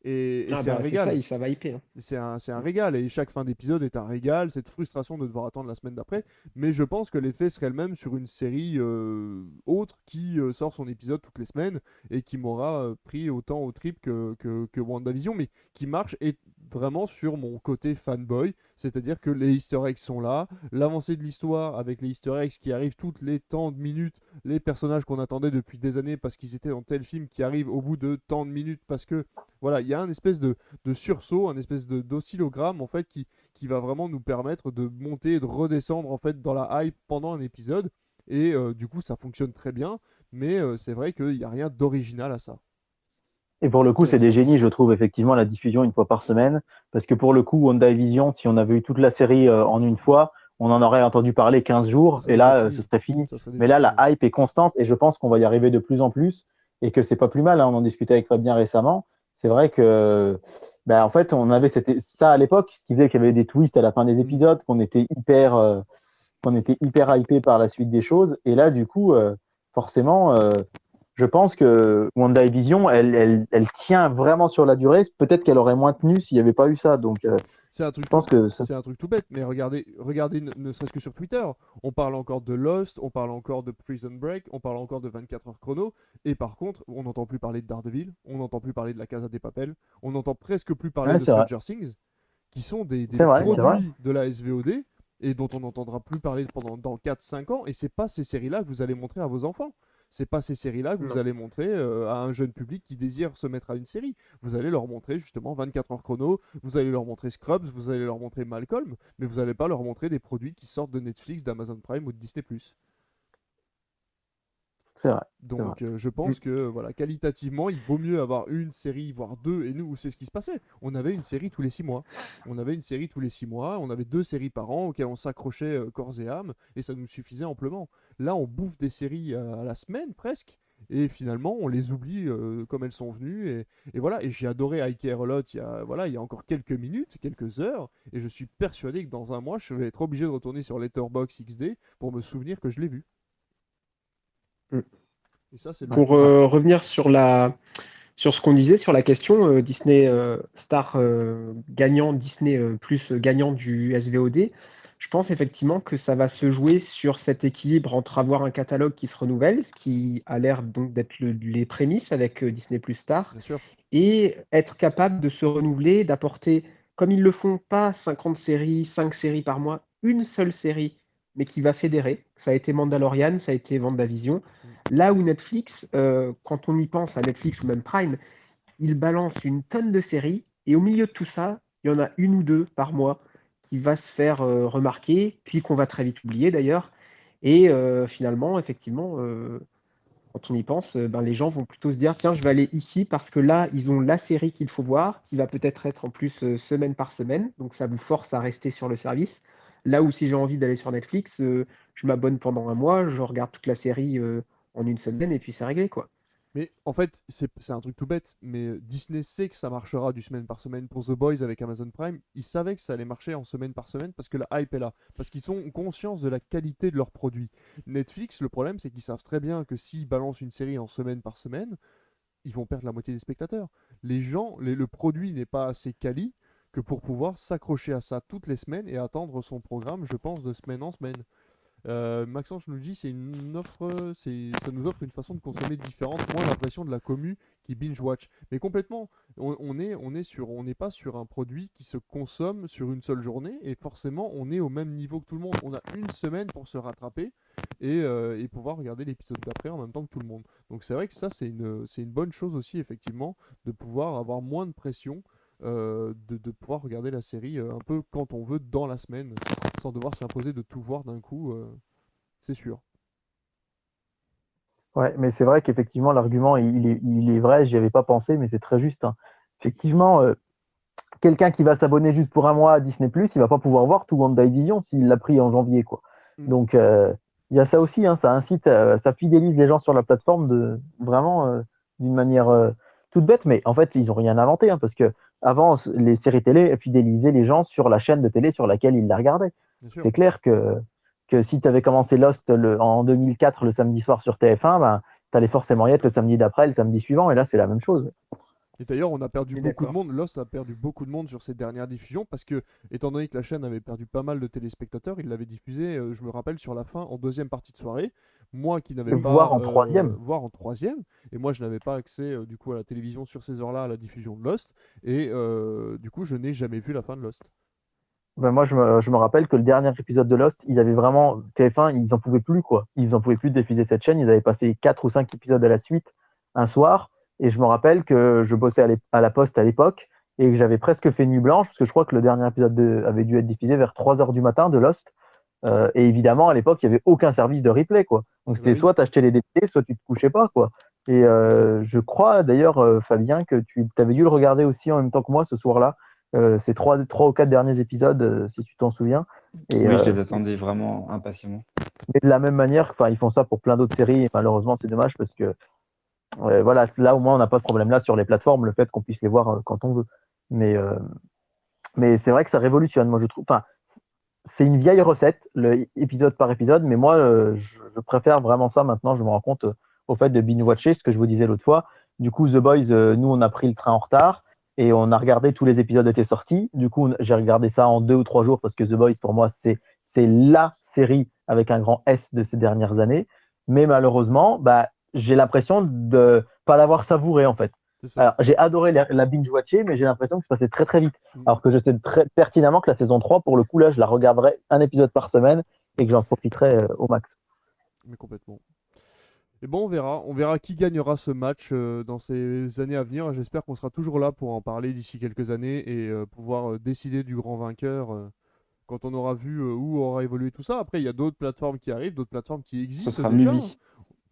Et Ah c'est un bah c'est ça, régal. ça va hyper, hein. C'est un régal. Et chaque fin d'épisode est un régal. Cette frustration de devoir attendre la semaine d'après. Mais je pense que l'effet serait le même sur une série autre qui sort son épisode toutes les semaines et qui m'aura pris autant au trip que WandaVision, mais qui marche. Et vraiment sur mon côté fanboy, c'est-à-dire que les easter eggs sont là, l'avancée de l'histoire avec les easter eggs qui arrivent toutes les tant de minutes, les personnages qu'on attendait depuis des années parce qu'ils étaient dans tel film qui arrivent au bout de tant de minutes parce que voilà, il y a un espèce de sursaut, un espèce d'oscillogramme en fait qui va vraiment nous permettre de monter et de redescendre en fait dans la hype pendant un épisode et du coup ça fonctionne très bien, mais c'est vrai qu'il n'y a rien d'original à ça. Et pour le coup, c'est des génies, je trouve, effectivement, la diffusion une fois par semaine. Parce que pour le coup, WandaVision, si on avait eu toute la série en une fois, on en aurait entendu parler 15 jours. Ça Et serait là, fini. ce serait fini. Ça serait Mais déjà là, fini. la hype est constante et je pense qu'on va y arriver de plus en plus et que c'est pas plus mal, hein. On en discutait avec Fabien récemment. C'est vrai que, ben, en fait, on avait ça à l'époque, ce qui faisait qu'il y avait des twists à la fin des épisodes, qu'on était hyper hypé par la suite des choses. Et là, du coup, forcément, je pense que WandaVision, elle tient vraiment sur la durée. Peut-être qu'elle aurait moins tenu s'il n'y avait pas eu ça. Donc, C'est un je truc pense tout, que ça, c'est un truc tout bête, mais regardez ne serait-ce que sur Twitter. On parle encore de Lost, on parle encore de Prison Break, on parle encore de 24 heures chrono, et par contre, on n'entend plus parler de Daredevil, on n'entend plus parler de la Casa des Papel, on n'entend presque plus parler ouais, de c'est vrai. Stranger Things, qui sont des C'est vrai, c'est vrai. produits de la SVOD, et dont on n'entendra plus parler dans 4-5 ans, et c'est pas ces séries-là que vous allez montrer à vos enfants. C'est pas ces séries-là que vous Non. allez montrer à un jeune public qui désire se mettre à une série. Vous allez leur montrer justement 24 heures chrono, vous allez leur montrer Scrubs, vous allez leur montrer Malcolm, mais vous n'allez pas leur montrer des produits qui sortent de Netflix, d'Amazon Prime ou de Disney+. C'est vrai. C'est vrai. Donc je pense que voilà, qualitativement, il vaut mieux avoir une série, voire deux, et nous, c'est ce qui se passait. On avait une série tous les 6 mois. On avait une série tous les 6 mois, on avait 2 séries par an auxquelles on s'accrochait corps et âme, et ça nous suffisait amplement. Là, on bouffe des séries à la semaine presque, et finalement, on les oublie comme elles sont venues. Et voilà, et j'ai adoré I Care a Lot il y a encore quelques minutes, quelques heures, et je suis persuadé que dans un mois, je vais être obligé de retourner sur Letterboxd XD pour me souvenir que je l'ai vu. Mm. Et ça, c'est le Pour plus. revenir sur ce qu'on disait sur la question Disney Star gagnant, Disney plus gagnant du SVOD, je pense effectivement que ça va se jouer sur cet équilibre entre avoir un catalogue qui se renouvelle, ce qui a l'air donc d'être les prémices avec Disney plus Star, Bien sûr. et être capable de se renouveler, d'apporter, comme ils le font, pas 50 séries, 5 séries par mois, une seule série, mais qui va fédérer. Ça a été Mandalorian, ça a été WandaVision. Là où Netflix, quand on y pense à Netflix ou même Prime, ils balancent une tonne de séries, et au milieu de tout ça, il y en a une ou deux par mois qui va se faire remarquer, puis qu'on va très vite oublier d'ailleurs. Et finalement, effectivement, quand on y pense, ben, les gens vont plutôt se dire, tiens, je vais aller ici parce que là, ils ont la série qu'il faut voir, qui va peut-être être en plus semaine par semaine, donc ça vous force à rester sur le service. Là où si j'ai envie d'aller sur Netflix, je m'abonne pendant un mois, je regarde toute la série en une semaine et puis c'est réglé, quoi. Mais en fait, c'est un truc tout bête, mais Disney sait que ça marchera du semaine par semaine pour The Boys avec Amazon Prime. Ils savaient que ça allait marcher en semaine par semaine parce que la hype est là, parce qu'ils ont conscience de la qualité de leurs produits. Netflix, le problème, c'est qu'ils savent très bien que s'ils balancent une série en semaine par semaine, ils vont perdre la moitié des spectateurs. Les gens, le produit n'est pas assez quali que pour pouvoir s'accrocher à ça toutes les semaines et attendre son programme, je pense, de semaine en semaine. Maxence nous dit c'est une offre, ça nous offre une façon de consommer différente, moins l'impression de la commu qui binge watch. Mais complètement, on n'est pas sur un produit qui se consomme sur une seule journée et forcément on est au même niveau que tout le monde. On a une semaine pour se rattraper et pouvoir regarder l'épisode d'après en même temps que tout le monde. Donc c'est vrai que ça c'est une bonne chose aussi effectivement de pouvoir avoir moins de pression. De pouvoir regarder la série un peu quand on veut dans la semaine sans devoir s'imposer de tout voir d'un coup, c'est sûr. Ouais, mais c'est vrai qu'effectivement, l'argument, il est vrai, j'y avais pas pensé, mais c'est très juste, hein. Effectivement, quelqu'un qui va s'abonner juste pour un mois à Disney+, il va pas pouvoir voir tout WandaVision s'il l'a pris en janvier, quoi. Mm. Donc, il y a ça aussi, hein, ça incite, ça fidélise les gens sur la plateforme vraiment d'une manière toute bête, mais en fait, ils ont rien inventé, hein, parce que avant, les séries télé fidélisaient les gens sur la chaîne de télé sur laquelle ils la regardaient. Bien sûr. C'est clair que si tu avais commencé Lost en 2004 le samedi soir sur TF1, ben, tu allais forcément y être le samedi d'après, le samedi suivant, et là, c'est la même chose. Et d'ailleurs, on a perdu Oui, beaucoup de d'accord. monde. Lost a perdu beaucoup de monde sur ses dernières diffusions parce que, étant donné que la chaîne avait perdu pas mal de téléspectateurs, il l'avait diffusé, je me rappelle, sur la fin, en deuxième partie de soirée. Moi qui n'avais Voire pas, en troisième. voire en troisième, et moi je n'avais pas accès du coup à la télévision sur ces heures-là à la diffusion de Lost, et du coup je n'ai jamais vu la fin de Lost. Ben moi, je me rappelle que le dernier épisode de Lost, ils avaient vraiment TF1, ils en pouvaient plus quoi. Ils en pouvaient plus de diffuser cette chaîne. Ils avaient passé 4 ou 5 épisodes à la suite un soir. Et je me rappelle que je bossais à la Poste à l'époque et que j'avais presque fait nuit blanche parce que je crois que le dernier épisode avait dû être diffusé vers 3 heures du matin de Lost. Et évidemment, à l'époque, il n'y avait aucun service de replay quoi. Donc Eh ben c'était oui, soit t'achetais les DVD, soit tu te couchais pas quoi. Et c'est ça. je crois d'ailleurs, Fabien, que tu avais dû le regarder aussi en même temps que moi ce soir-là ces 3 ou 4 derniers épisodes, si tu t'en souviens. Et, Oui, je les attendais vraiment impatiemment. mais de la même manière, enfin, ils font ça pour plein d'autres séries. Et malheureusement, c'est dommage parce que voilà, là au moins on n'a pas de problème là sur les plateformes, le fait qu'on puisse les voir quand on veut. Mais, euh, mais c'est vrai que ça révolutionne. Moi, je trouve. Enfin, c'est une vieille recette, épisode par épisode, mais moi, je préfère vraiment ça maintenant. Je me rends compte au fait de binge-watcher, ce que je vous disais l'autre fois. Du coup, The Boys, nous, on a pris le train en retard et on a regardé tous les épisodes étaient sortis. Du coup, j'ai regardé ça en 2 ou 3 jours parce que The Boys, pour moi, c'est la série avec un grand S de ces dernières années. Mais malheureusement, bah, j'ai l'impression de pas l'avoir savouré en fait. C'est ça. Alors, j'ai adoré la binge-watcher, mais j'ai l'impression que c'est passé très très vite. Mm. Alors que je sais très pertinemment que la saison 3, pour le coup, là, je la regarderai un épisode par semaine et que j'en profiterai au max. Mais complètement. Et bon, on verra qui gagnera ce match dans ces années à venir. J'espère qu'on sera toujours là pour en parler d'ici quelques années et pouvoir décider du grand vainqueur quand on aura vu où aura évolué tout ça. Après, il y a d'autres plateformes qui arrivent, d'autres plateformes qui Ce existent sera déjà, hein. Mubi.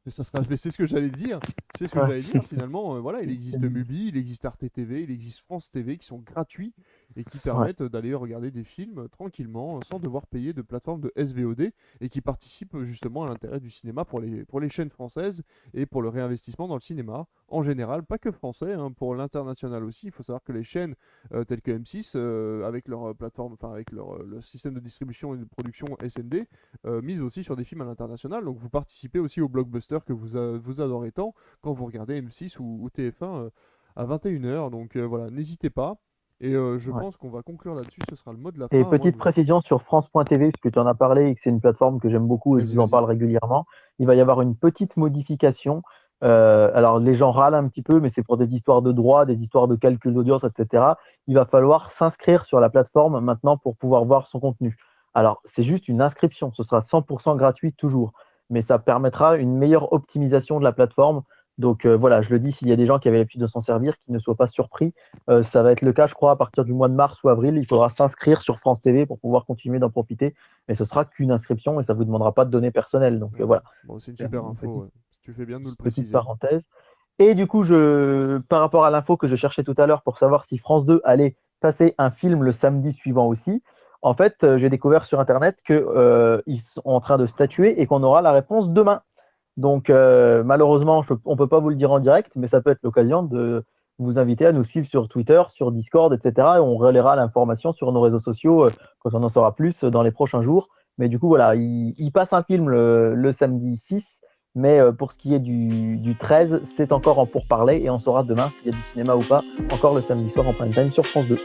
Mais ça sera, mais c'est ce que j'allais dire. C'est ce que Ouais. j'allais dire finalement. Voilà, il existe Mubi, il existe Arte TV, il existe France TV qui sont gratuits et qui Ouais. permettent d'aller regarder des films tranquillement sans devoir payer de plateforme de SVOD et qui participent justement à l'intérêt du cinéma pour les chaînes françaises et pour le réinvestissement dans le cinéma en général, pas que français, hein, pour l'international aussi. Il faut savoir que les chaînes telles que M6, avec leur plateforme, enfin avec leur système de distribution et de production SND, mise aussi sur des films à l'international. Donc vous participez aussi au blockbuster que vous adorez tant quand vous regardez M6 ou TF1 à 21h. Donc voilà, n'hésitez pas. Et je Ouais. pense qu'on va conclure là-dessus. Ce sera le mot de la Et fin, à moins petite de... précision sur France.tv, puisque tu en as parlé et que c'est une plateforme que j'aime beaucoup et que je Vas-y, vous en vas-y. parle régulièrement, il va y avoir une petite modification. Alors, les gens râlent un petit peu, mais c'est pour des histoires de droit, des histoires de calcul d'audience, etc. Il va falloir s'inscrire sur la plateforme maintenant pour pouvoir voir son contenu. Alors, c'est juste une inscription, ce sera 100% gratuit toujours, mais ça permettra une meilleure optimisation de la plateforme. Donc voilà, je le dis, s'il y a des gens qui avaient l'habitude de s'en servir, qui ne soient pas surpris. Ça va être le cas, je crois, à partir du mois de mars ou avril. Il faudra s'inscrire sur France TV pour pouvoir continuer d'en profiter. Mais ce sera qu'une inscription et ça ne vous demandera pas de données personnelles. Donc D'accord. voilà, Bon, c'est une c'est super une info, ouais. Tu fais bien de nous le petite préciser. parenthèse. Et du coup, par rapport à l'info que je cherchais tout à l'heure pour savoir si France 2 allait passer un film le samedi suivant aussi, en fait, j'ai découvert sur Internet qu'ils sont en train de statuer et qu'on aura la réponse demain. Donc, malheureusement, on ne peut pas vous le dire en direct, mais ça peut être l'occasion de vous inviter à nous suivre sur Twitter, sur Discord, etc. Et on relaiera l'information sur nos réseaux sociaux quand on en saura plus dans les prochains jours. Mais du coup, voilà, il passe un film le samedi 6, mais pour ce qui est du 13, c'est encore en pourparlers et on saura demain s'il y a du cinéma ou pas, encore le samedi soir en prime time sur France 2.